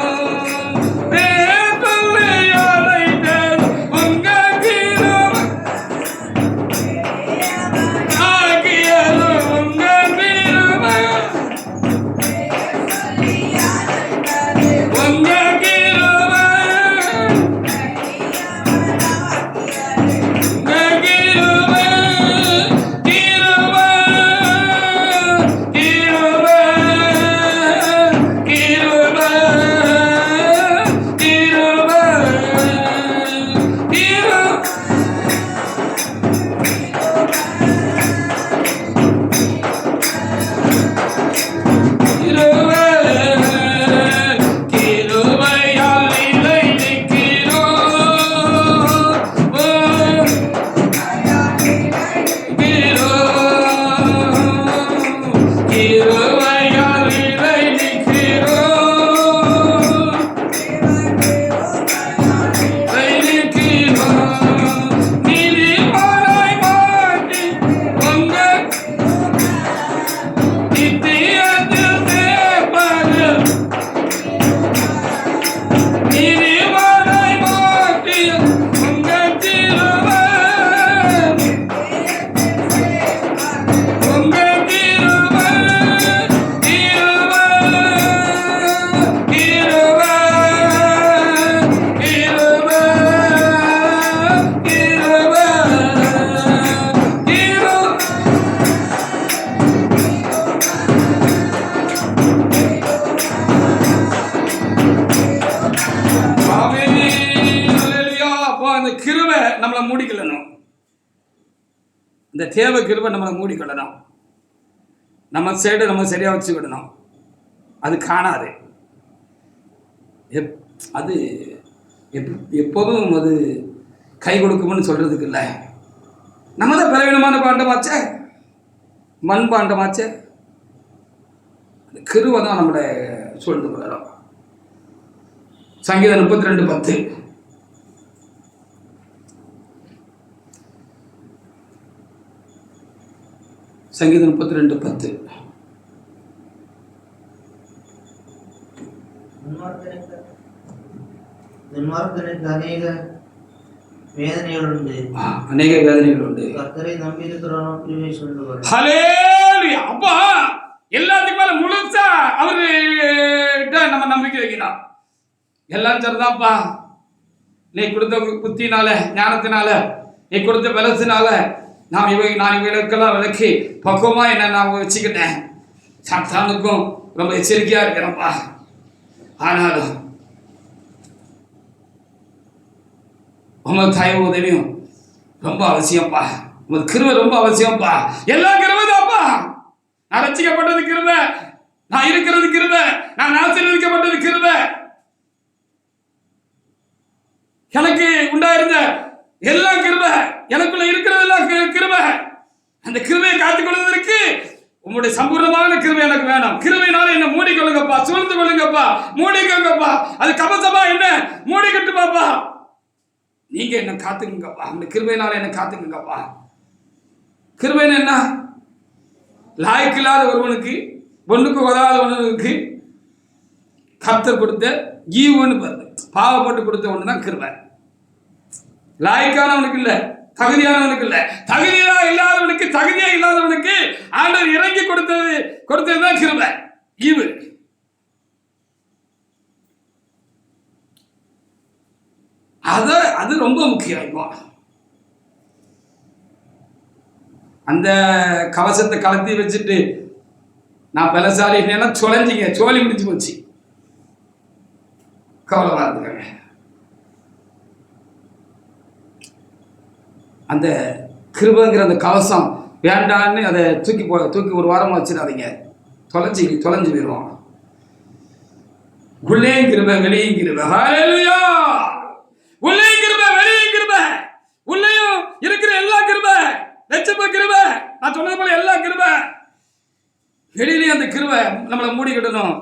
நம்மளை மூடிக்கொள்ளணும். இந்த தேவை கிருபை நம்மளை மூடிக்கொள்ளணும். நம்ம சைடு நம்ம சரியா வச்சுக்கிடணும். அது காணாது. அது எப்போதும் அது கை கொடுக்கும்னு சொல்றதுக்கு இல்லை. நம்ம தான் பலவீனமான பாண்டமாச்சே, மண் பாண்டமாச்சே. கிருபை தான் நம்மளை சூழ்ந்து கொள்ளணும். சங்கீதம் 32:10. சங்கீதம் 32:10. அநேக வேதனைகள் உண்டு. கர்த்தரை நம்பி இருக்கிறோம். ஹல்லேலூயா. அப்பா எல்லாத்துக்கும் மேல முழுசா அவர்கிட்ட நம்ம நம்பிக்கை வைக்கணும். எல்லாம் சரிதான்ப்பா, நீ கொடுத்த புத்தினால, ஞானத்தினால, நீ கொடுத்த பலத்தினால நான் இவைகளுக்கெல்லாம் விளக்கி பக்குவமா என்ன நான் வச்சுக்கிட்டேன். சாத்தானுக்கும் ரொம்ப எச்சரிக்கையா இருக்கிறேன்ப்பா. ஆனாலும் உமது தயவு உதவியும் ரொம்ப அவசியம்ப்பா. உமது கிருபை ரொம்ப அவசியம்ப்பா. எல்லா கிருபை தான்ப்பா. நான் ரட்சிக்கப்பட்டது கிருபை, நான் இருக்கிறது கிருபை, நான் ஆசீர்வதிக்கப்பட்டது கிருபை. எனக்கு உண்டாயிருந்த எல்லாம் கிருபை, எனக்குள்ள இருக்கிறதெல்லாம் கிருபை. அந்த கிருபையை காத்துக்கொள்வதற்கு உங்களுடைய சம்பூர்ணமான கிருபை எனக்கு வேணும். கிருபையினால என்ன மூடிக்கொள்ளுங்கப்பா, சூழ்ந்து கொள்ளுங்கப்பா, மூடிக்கோங்கப்பா. அது கவசமா என்ன மூடிக்கிட்டுப்பாப்பா. நீங்க என்ன காத்துக்குங்கப்பா, அந்த கிருபையினால என்ன காத்துக்குங்கப்பா. கிருபைன்னு என்ன? லாய்க்கில்லாத ஒருவனுக்கு, ஒண்ணுக்கு உதவாத ஒருவனுக்கு கர்த்தர் கொடுத்த ஈவுன்னு பாருங்க, பாவப்பட்டு கொடுத்த ஒண்ணுதான் கிருபை. லாய்க்கானவனுக்கு இல்ல, தகுதியானவனுக்கு இல்ல, தகுதியா இல்லாதவனுக்கு, தகுதியா இல்லாதவனுக்கு ஆண்டவர் இறங்கி கொடுத்ததுதான் கிருபை, ஈவு. அது ரொம்ப முக்கியம். இப்போ அந்த கவசத்தை கலத்தி வச்சுட்டு நான் பலசாலி சொலஞ்சிங்க, சோழி முடிச்சு போச்சு. கவலைமா இருந்துக்கங்க. அந்த கிருபைங்கிற அந்த கவசம் வேண்டான்னு அதை தூக்கி ஒரு வாரமா வச்சிடாதீங்க. தொலைஞ்சு போயிடுவோம். உள்ளேயும் கிருபை, வெளியும் கிருபை. ஹல்லேலூயா. உள்ளேயும் கிருபை, வெளியும் கிருபை. உள்ளேயும் இருக்கிற எல்லா கிருபை, லட்சப்ப கிருபை, நான் சொன்னது போல எல்லா கிருபை. வெளியிலேயும் அந்த கிருபை நம்மளை மூடிக்கிடணும்.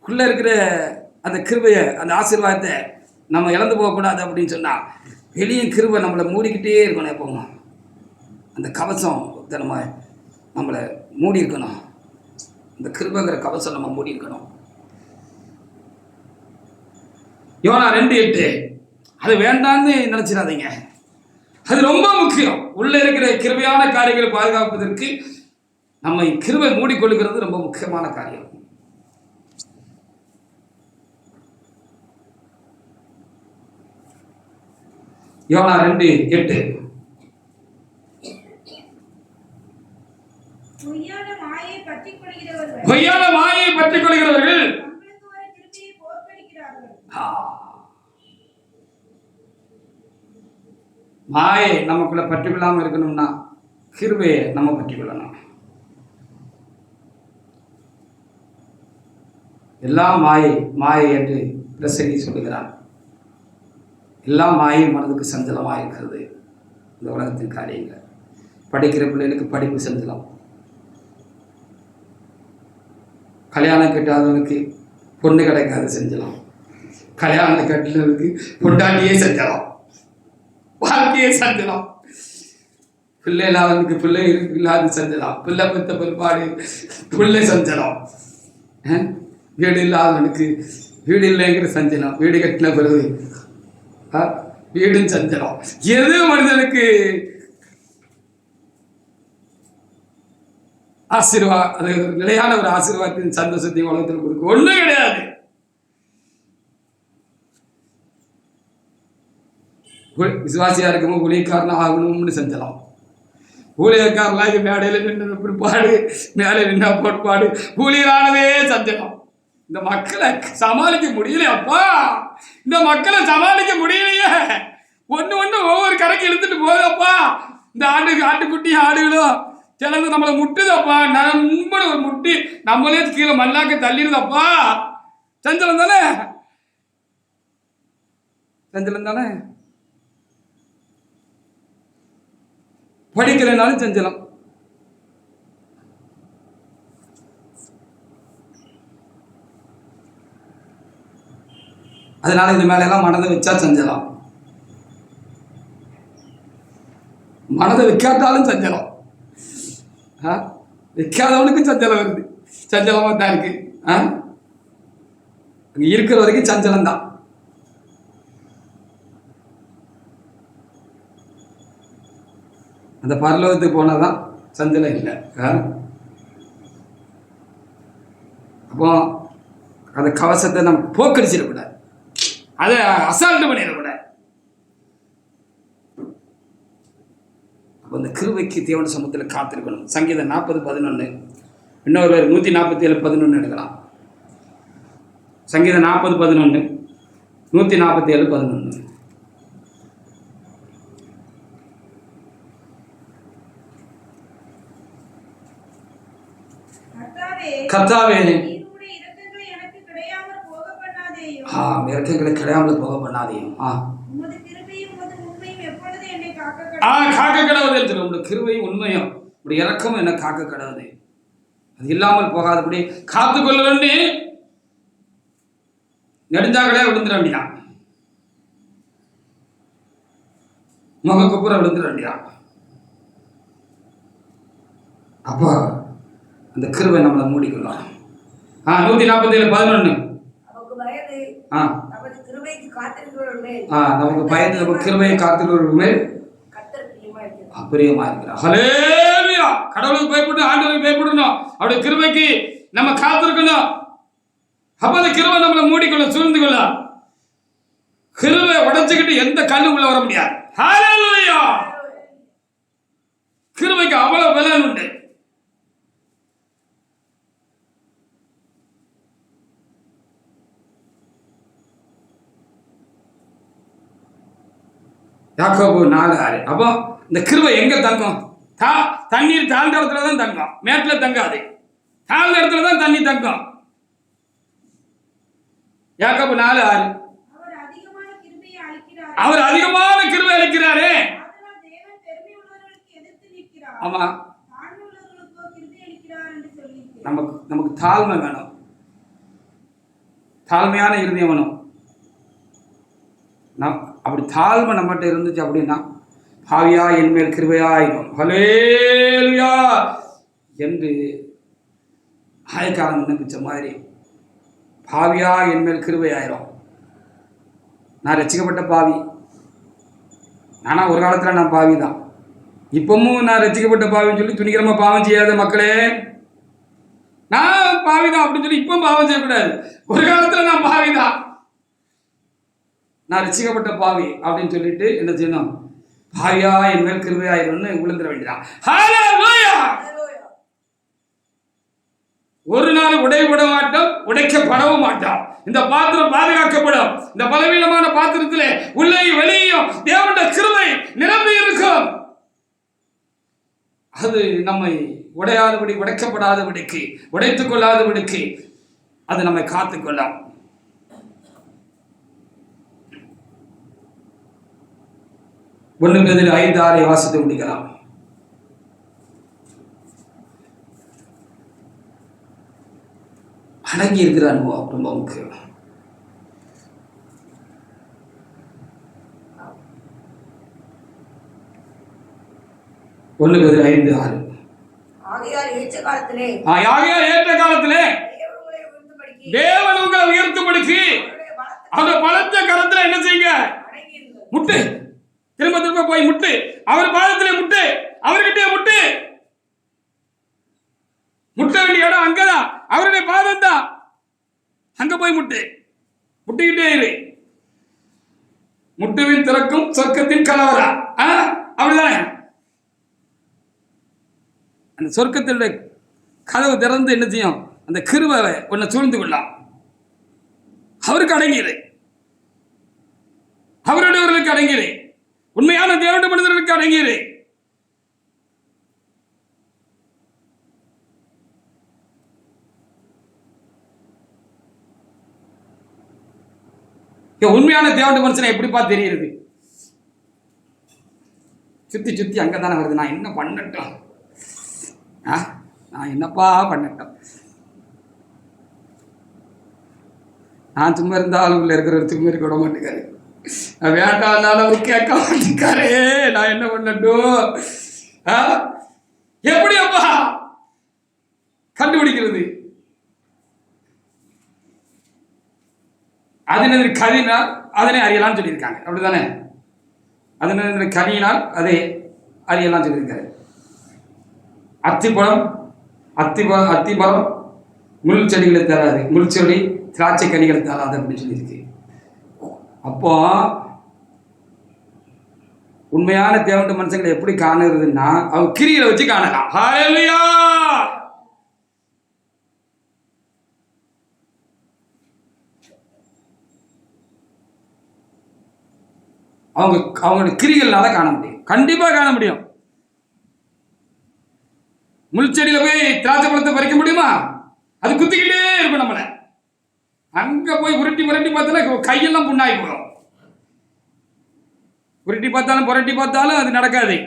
உள்ள இருக்கிற அந்த கிருபையை, அந்த ஆசீர்வாதத்தை நம்ம இழந்து போகக்கூடாது அப்படின்னு சொன்னா வெளியே கிருபை நம்மளை மூடிக்கிட்டே இருக்கணும். எப்பவும் அந்த கவசம் நம்மளை மூடி இருக்கணும். இந்த கிருபைங்கிற கவசம் நம்ம மூடி இருக்கணும். யோனா 2:8 அது வேண்டான்னு நினைச்சிடாதீங்க. அது ரொம்ப முக்கியம். உள்ள இருக்கிற கிருபையான காரியங்களை பாதுகாப்பதற்கு நம்ம கிருபை மூடிக்கொள்ளுகிறது ரொம்ப முக்கியமான காரியம். யோனா 2:8 பொய்யான மாயை பற்றிக் கொள்கிறவர்கள் மாயை நமக்குள்ள பற்றிக்கொள்ளாம இருக்கணும்னா கிருபையை நம்ம பற்றிக்கொள்ளணும். எல்லாம் மாயை என்று பிரசங்கி சொல்லுகிறான். எல்லா மாயும் மனதுக்கு சஞ்சலமாக இருக்கிறது. இந்த உலகத்தின் காரியங்கள் படிக்கிற பிள்ளைகளுக்கு படிப்பு சஞ்சலம், கல்யாணம் கட்டாதவனுக்கு பொண்ணு கிடைக்காத சஞ்சலம், கல்யாணம் கட்டினவனுக்கு பொண்டாட்டியே சஞ்சலம், வாழ்க்கையே சஞ்சலம், பிள்ளை இல்லாதவனுக்கு பிள்ளை இல்லாத சஞ்சலம், பிள்ளை பெற்ற பிற்பாடு பிள்ளை சஞ்சலம், வீடு இல்லாதவனுக்கு வீடு இல்லைங்கிற சஞ்சலம், வீடு கட்டின பிறகு வீடும் சஞ்சலம். எது மனிதனுக்கு அது நிலையான ஒரு ஆசீர்வாதத்தின் சந்தோஷத்தையும் உலகத்தில் கொடுக்க ஒண்ணும் கிடையாது. விசுவாசியா இருக்கும்போது ஊழியக்காரன் ஆகணும்னு சஞ்சலம். ஊழியக்காரனாகி மேடையில நின்ற பிற்பாடு, மேலே நின்ற பொற்பாடு ஊழியரானதே சஞ்சலம். இந்த மக்களை சமாளிக்க முடியலையப்பா, இந்த மக்களை சமாளிக்க முடியலையே. ஒண்ணு ஒவ்வொரு கரைக்கு இழுத்துட்டு போதப்பா. இந்த ஆட்டுக்குட்டியும் ஆடுகளும் சிலது நம்மளை முட்டுதப்பா, நம்ம ஒரு முட்டி நம்மளே கீழே மல்லாக்க தள்ளிடுதப்பா. சஞ்சலம் தானே, சஞ்சலம் தானே. படிக்கலைனாலும் சஞ்சலம். அதனால இது மேல எல்லாம் மனதை வச்சா சஞ்சலம், மனதை வைக்காட்டாலும் சஞ்சலம். வைக்காதவனுக்கு சஞ்சலம் வருது, சஞ்சலமா தான் இருக்கு. இருக்கிற வரைக்கும் சஞ்சலம் தான். அந்த பரலோகத்துக்கு போனாதான் சஞ்சலம் இல்லை. அப்போ அந்த கவசத்தை நம்ம போக்கடிச்சிடக்கூடாது, அதை அசால்ட்டு பண்ணிடக்கூடாது. அப்போ அந்த கிருபைக்கு தேவன சமூகத்தில் காத்திருக்கணும். சங்கீதம் 40:11, இன்னொரு 147:11 எடுக்கலாம். சங்கீதம் 40:11, 147:11. கர்த்தாவே பண்ணாதேயும். இறக்கங்களை கிடையாமல் போக பண்ணாதேயும். உமது கிருபையும் உமது உண்மையும் எப்பொழுது என்னை காக்க காக்க கடவுதே சொல்லு. உங்களுடைய கிருபையும் உண்மையும் உடைய இறக்கமும் என்ன காக்க கடவுதே. அது இல்லாமல் போகாதபடி காத்து கொள்ள வேண்டி நெடுஞ்சாக்கடையா விழுந்துட வேண்டிதான். முகக்குப்புற விழுந்துட வேண்டிதான். அப்போ அந்த கிருபை நம்மளை மூடிக்கொள்ளலாம். 147:11. நமக்கு பயந்து நமது கிருபைக்கு காத்திருக்கிறவர்கள் மேல் நமக்கு பயந்து நம்ம கிருபையை காத்திருக்கிறவர்கள் மேல் கர்த்தர் பிரியமா பிரியமா இருக்கிறார். ஹல்லேலூயா. கடவுளுக்கு பயப்படணும், ஆண்டவருக்கு பயப்படணும், அவருடைய கிருபைக்கு நம்ம காத்திருக்கணும். அப்ப அந்த கிருபை நம்மளை மூடிக்கொள்ள சூழ்ந்து கொள்ள. கிருபை உடைச்சுக்கிட்டு எந்த கல்லு உள்ள வர முடியாது. ஹல்லேலூயா. கிருபைக்கு அவ்வளவு பலன் உண்டு. யாக்கோபு 4:6. அப்போ இந்த கிருபை எங்க தங்கும்? தண்ணீர் தாழ்ந்த இடத்துல தான் தங்கும், மேட்டில் தங்காது. தாழ்ந்த இடத்துல தான் தண்ணி தங்கும். யாக்கோபு 4:6. அவர் அதிகமான கிருபை அளிக்கிறாரே. ஆமா, நமக்கு தாழ்மை வேணும், தாழ்மையான இருதயம் வேணும். அப்படி தாழ்மை நம்மகிட்ட இருந்துச்சு அப்படின்னா பாவியா என் மேல் கிருபையாயிரும் ஹல்லேலூயா என்று ஆயக்காரன் விண்ணப்பிச்ச மாதிரி பாவியா என் மேல் கிருபையாயிரும். நான் ரட்சிக்கப்பட்ட பாவி. ஆனால் ஒரு காலத்தில் நான் பாவி தான். இப்பவும் நான் ரட்சிக்கப்பட்ட பாவின்னு சொல்லி துணிகரமாக பாவம் செய்யாத மக்களே. நான் பாவி தான் அப்படின்னு சொல்லி இப்போ பாவம் செய்யக்கூடாது. ஒரு காலத்தில் நான் பாவி தான், நான் ரட்சிக்கப்பட்ட பாவி அப்படின்னு சொல்லிட்டு என்ன செய்யணும்? பாவியா என் மேல் கிருபையாயிரும்னு விழுந்துட வேண்டியதான். ஹல்லேலூயா. ஒரு நாள் உடைபட மாட்டோம், உடைக்கப்படவும் மாட்டோம். இந்த பாத்திரம் பாதுகாக்கப்படும். இந்த பலவீனமான பாத்திரத்திலே உள்ளே வெளியும் தேவனுடைய கிருபை நிரம்பி இருக்கும். அது நம்மை உடையாதபடி, உடைக்கப்படாதபடிக்கு, உடைத்துக் கொள்ளாதபடிக்கு அது நம்மை காத்துக்கொள்ளும். ஒன்று பேதுரு 5:6 வாசித்து முடிக்கலாம். அடங்கி இருக்கிற அனுபவம் ரொம்ப முக்கியம். ஒன்று பேதுரு 5:6. ஆகையால் ஏற்ற காலத்திலே தேவன் உங்களை உயர்த்தும்படிக்கு அந்த பலத்த கரத்துல என்ன செய்யுங்க? முட்டு. திரும்ப திரும்ப போய் முட்டு. அவர் பாதத்திலே முட்டு, அவர்கிட்டே முட்டு. முட்ட வேண்டிய இடம் அங்கதான், அவருடைய பாதம் தான். அங்க போய் முட்டு, முட்டிக்கிட்டே இரு. முட்டுவின் திறக்கும் சொர்க்கத்தின் கலவரா. அப்படிதானே? அந்த சொர்க்கத்தினுடைய கதவு திறந்து என்ன செய்யும்? அந்த கிருபை உன்னை சூழ்ந்து கொள்ளலாம். அவருக்கு அடங்கிடு, அவருடையவர்களுக்கு அடங்கிடு, உண்மையான தேவனுடைய மனிதர்களுக்கு அடங்கிடு. உண்மையான தேவனுடைய மனுஷனை எப்படிப்பா தெரியுது? சுத்தி சுத்தி அங்கதானே வருது. நான் என்ன பண்ணட்டும்? நான் என்னப்பா பண்ணட்டும்? நான் சும்மா இருந்தாலும் உள்ள இருக்கிறவர் சும்மா இருக்க விட மாட்டேங்காரு. நான் வேண்டாம்னாலும் அவர் கேட்க மாட்டேங்காரு. நான் என்ன பண்ணட்டும்? எப்படி அப்பா கண்டுபிடிக்கிறது? அதனது கதினால் அதனை அறியலாம்னு சொல்லியிருக்காங்க. அப்படிதானே? அதனது கனியினால் அதை அறியலாம் சொல்லியிருக்காரு. அத்திப்பழம் முள் செடிகளை தராது, முள் செடி திராட்சை கனிகளை தராது அப்படின்னு சொல்லியிருக்கு. அப்போ உண்மையான தேவனுடைய மனுஷங்களை எப்படி காணுறதுன்னா அவங்க கிரிகளை வச்சு காணலாம். ஹல்லேலூயா. அவங்களுடைய கிரிகள்னால காண முடியும், கண்டிப்பா காண முடியும். முள் செடியில போய் திராட்சை பழத்தை பறிக்க முடியுமா? அது குத்திக்கிட்டே இருக்கும் நம்மளை. அங்க போய் உருட்டி புரட்டி பார்த்தாலும் கையெல்லாம் புண்ணாகி போகும். உருட்டி பார்த்தாலும் புரட்டி பார்த்தாலும் அது நடக்காது.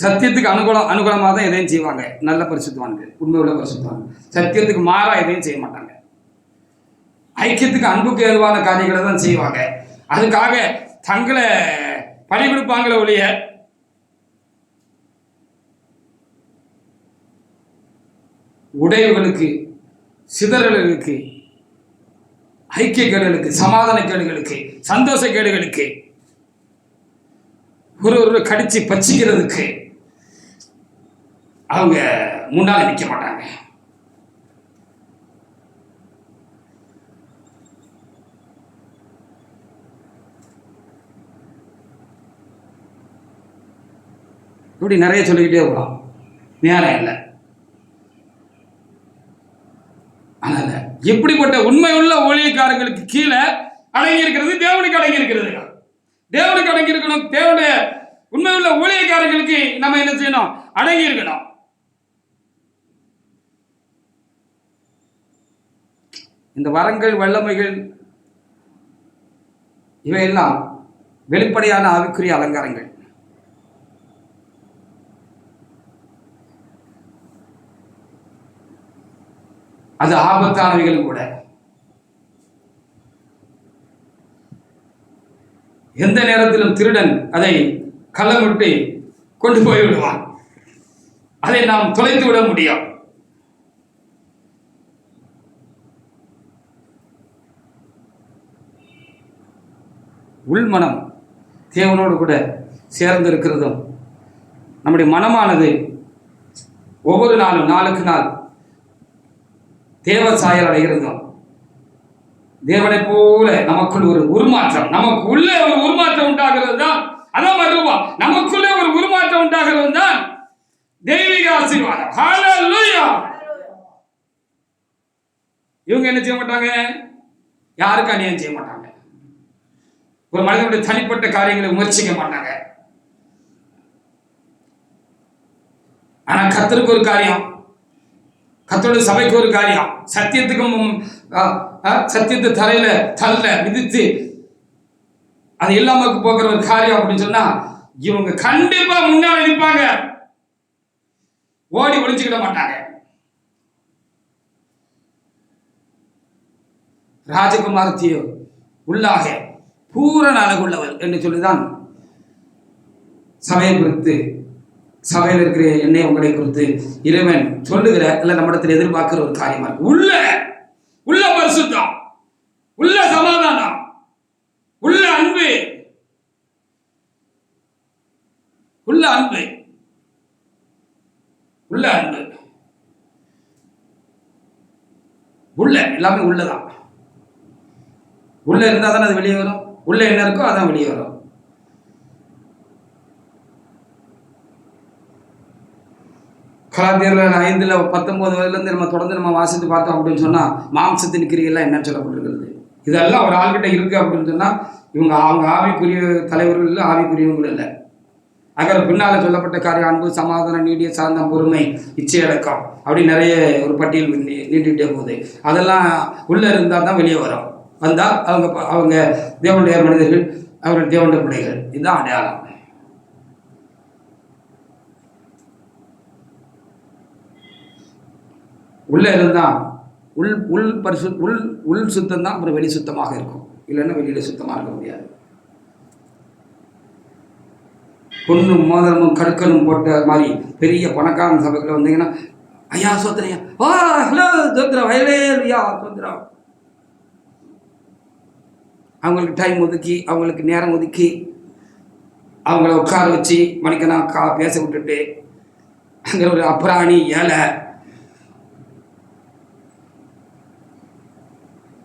சத்தியத்துக்கு அனுகூலமாக தான் எதையும் செய்வாங்க. நல்ல பரிசுத்தவான்கள், உண்மை உள்ள பரிசுத்தவான்கள் சத்தியத்துக்கு மாறா எதையும் செய்ய மாட்டாங்க. ஐக்கியத்துக்கு அன்புக்கு ஏதுவான காரியங்களை தான் செய்வாங்க. அதுக்காக தங்களை பணி கொடுப்பாங்களே ஒழிய உடைவுகளுக்கு, சிதறல்களுக்கு, ஐக்கிய கேடுகளுக்கு, சமாதான கேடுகளுக்கு, சந்தோஷ கேடுகளுக்கு, ஒரு கடிச்சு பச்சிக்கிறதுக்கு அவங்க முன்னால நிற்க மாட்டாங்க. இப்படி நிறைய சொல்லிக்கிட்டே போகலாம், நேரம் இல்லை. அதனால எப்படிப்பட்ட உண்மை உள்ள ஊழியக்காரங்களுக்கு கீழே அடங்கி இருக்கிறது தேவனுக்கு அடங்கி இருக்கிறது. தேவனுக்கு அடங்கி இருக்கணும். தேவனுடைய உண்மை உள்ள ஊழியக்காரங்களுக்கு நம்ம என்ன செய்யணும்? அடங்கி இருக்கணும். இந்த வரங்கள், வல்லமைகள் இவையெல்லாம் வெளிப்படையான ஆவிக்குரிய அலங்காரங்கள். அது ஆபத்தானவைகளும் கூட. எந்த நேரத்திலும் திருடன் அதை கள்ளமிட்டு கொண்டு போய் விடுவான். அதை நாம் தொலைத்து விட முடியும். உள்மனம் தேவனோடு கூட சேர்ந்து இருக்கிறதும், நம்முடைய மனமானது ஒவ்வொரு நாளும் நாளுக்கு நாள் தேவ சாயல் அடைகிறதும், தேவனை போல நமக்குள் ஒரு உருமாற்றம், நமக்கு உள்ளே ஒரு உருமாற்றம் உண்டாகிறது தான் அதான் வருவா. நமக்குள்ளே ஒரு உருமாற்றம் உண்டாகிறது தான் தெய்வீக ஆசீர்வாதம். ஹல்லேலூயா. இவங்க என்ன செய்ய மாட்டாங்க? யாருக்கு அநியாயம் செய்ய மாட்டாங்க. ஒரு மனிதனுடைய தனிப்பட்ட காரியங்களை விமர்சிக்க மாட்டாங்க. ஆனா கர்த்தருக்கு ஒரு காரியம், கர்த்தருடைய சபைக்கு ஒரு காரியம், சத்தியத்தை தரையில தள்ள மிதித்து அது இல்லாம போகிற ஒரு காரியம் அப்படின்னு சொன்னா இவங்க கண்டிப்பா முன்னாடி நிற்பாங்க. ஓடி ஒளிஞ்சுக்கிட மாட்டாங்க. ராஜகுமாரத்தியோ உள்ளாக பூரண அழகுள்ளவர் என்று சொல்லிதான் சபையை குறித்து, சபையில் இருக்கிற என்னை உங்களை குறித்து இறைவன் சொல்லுகிற இல்ல நம்மிடத்தில் எதிர்பார்க்கிற ஒரு காரியமா இருக்கு. உள்ள பரிசுத்தம், உள்ள சமாதானம், உள்ள அன்பு, உள்ள அன்பு, உள்ள அன்பு, உள்ள எல்லாமே உள்ளதான். உள்ள இருந்தா தானே அது வெளியே வரும். உள்ள என்ன இருக்கோ அதான் வெளியே வரும். கலாத்தியர் 5:19 நம்ம தொடர்ந்து நம்ம வாசித்து பார்த்தோம் அப்படின்னு சொன்னா மாம்சத்தின் கிரியெல்லாம் என்னன்னு சொல்லப்பட்டிருக்கிறது. இதெல்லாம் ஒரு ஆள்கிட்ட இருக்கு அப்படின்னு சொன்னா அவங்க ஆவிக்குரிய தலைவர்கள் இல்லை, ஆவிக்குரியவங்களும் இல்லை. அகர பின்னால சொல்லப்பட்ட காரியம் அன்பு, சமாதானம், நீடிய சாந்தம், பொறுமை, இச்சையடக்கம் அப்படி நிறைய ஒரு பட்டியல் நீட்டிகிட்டே போகுது. அதெல்லாம் உள்ள இருந்தால் தான் வெளியே வரும். வந்தால் அவங்க தேவனுடைய மனிதர்கள், அவர்கள் தேவனுடைய பிள்ளைகள். இதுதான் அடையாளம். உள்ள இருந்தா உள் சுத்தம் தான், அப்புறம் வெளி சுத்தமாக இருக்கும். இல்லைன்னா வெளியில சுத்தமாக இருக்க முடியாது. பொண்ணும் மோதிரமும் கடுக்கலும் போட்ட மாதிரி பெரிய பணக்காரன் சபைக்குள்ள வந்தீங்கன்னா ஐயா சோத்திரையா, வா ஹலோ சோத்திரம், வயலேயா சோத்திரம். அவங்களுக்கு டைம் ஒதுக்கி, அவங்களுக்கு நேரம் ஒதுக்கி, அவங்கள உட்கார வச்சு மணிக்கணக்கா பேச விட்டுட்டு அங்கே ஒரு அப்புறாணி ஏழை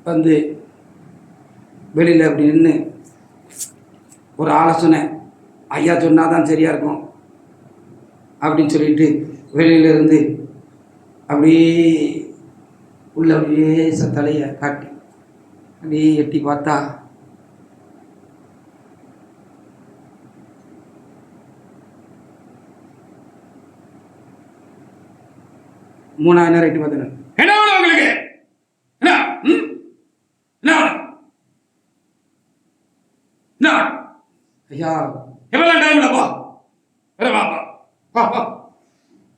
வந்து வெளியில் அப்படி நின்று ஒரு ஆலோசனை, ஐயா சொன்னால் தான் சரியாக இருக்கும் அப்படின்னு சொல்லிட்டு வெளியிலேருந்து அப்படியே உள்ள அப்படியே தலையை காட்டி அப்படியே எட்டி பார்த்தா, 3000 ரைட்டு பார்த்தேன். என்ன வேணும் உங்களுக்கு? என்ன என்ன வேணும்? என்ன ஐயா எவ்வளோ டைம் இல்லைப்பா வாப்பா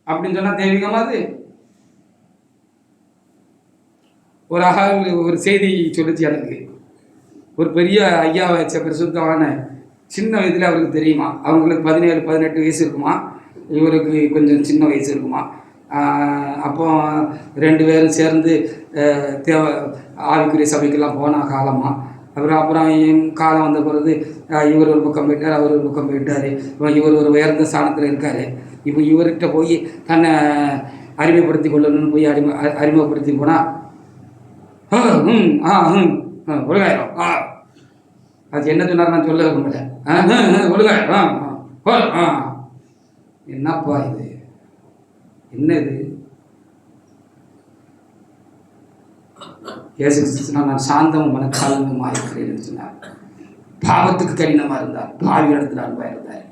அப்படின்னு சொன்னா தெய்வீகமா அது. ஒரு ஒரு செய்தி சொல்லிச்சு எனக்கு. ஒரு பெரிய ஐயா வச்ச பிரசுத்தமான சின்ன வயதில் அவருக்கு தெரியுமா, அவங்களுக்கு 17-18 வயசு இருக்குமா, இவருக்கு கொஞ்சம் சின்ன வயசு இருக்குமா. அப்போ 2 பேரும் சேர்ந்து ஆவிக்குரிய சபைக்கெல்லாம் போன காலமாக. அப்புறம் காலம் வந்த பிறகு இவர் ஒரு பக்கம் போயிட்டார், அவர் ஒரு பக்கம் போயிட்டார். இவர் ஒரு உயர்ந்த ஸ்தானத்தில் இருக்கார். இப்போ இவர்கிட்ட போய் தன்னை அறிமுகப்படுத்தி கொள்ளணும்னு போய் அறிமுகப்படுத்தி போனால் ஒழுங்காயிரம். அது என்ன சொன்னார் நான் சொல்ல இருக்க மாட்டேன். ஒழுங்காயிரம். என்னப்பா இது, என்ன இது? இயேசு கிறிஸ்து நான் சாந்தமும் மனக்காலமுமா இருக்கிறேன்னு சொன்னார். பாவத்துக்கு கடினமாக இருந்தார், பாவி இடத்துல அன்பாக இருந்தார்.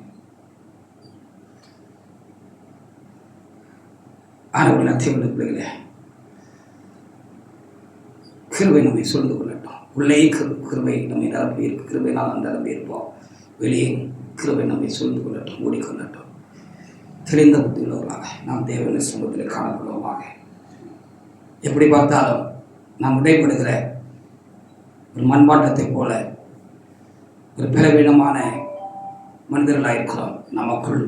ஆனால் அத்தியவன பிள்ளைகளே, கிருபை நம்மை சொல்ந்து கொள்ளட்டும். உள்ளே கிருபை நம்மை நிரப்பி இருக்கு, கிருபை நாம் நிரம்பி இருப்போம். வெளியே கிருபை நம்மை சொல்ந்து கொள்ளட்டும், மூடிக்கொள்ளட்டும். தெரிந்த புத்தியுள்ளவர்களாக நாம் தேவன சமூகத்தில் காணப்படுவோமாக. எப்படி பார்த்தாலும் நாம் உடைப்படுகிற ஒரு மண்பாட்டத்தை போல ஒரு பலவீனமான மனிதர்களாக இருக்கிறோம். நமக்குள்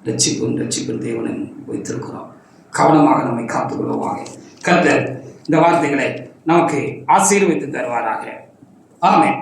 ரட்சிப்பின் தேவனும் வைத்திருக்கிறோம். கவனமாக நம்மை காத்துக்கொள்வோமாக. கர்த்தர் இந்த வார்த்தைகளை நமக்கு ஆசீர்வதித்து தருவாராக. ஆமென்.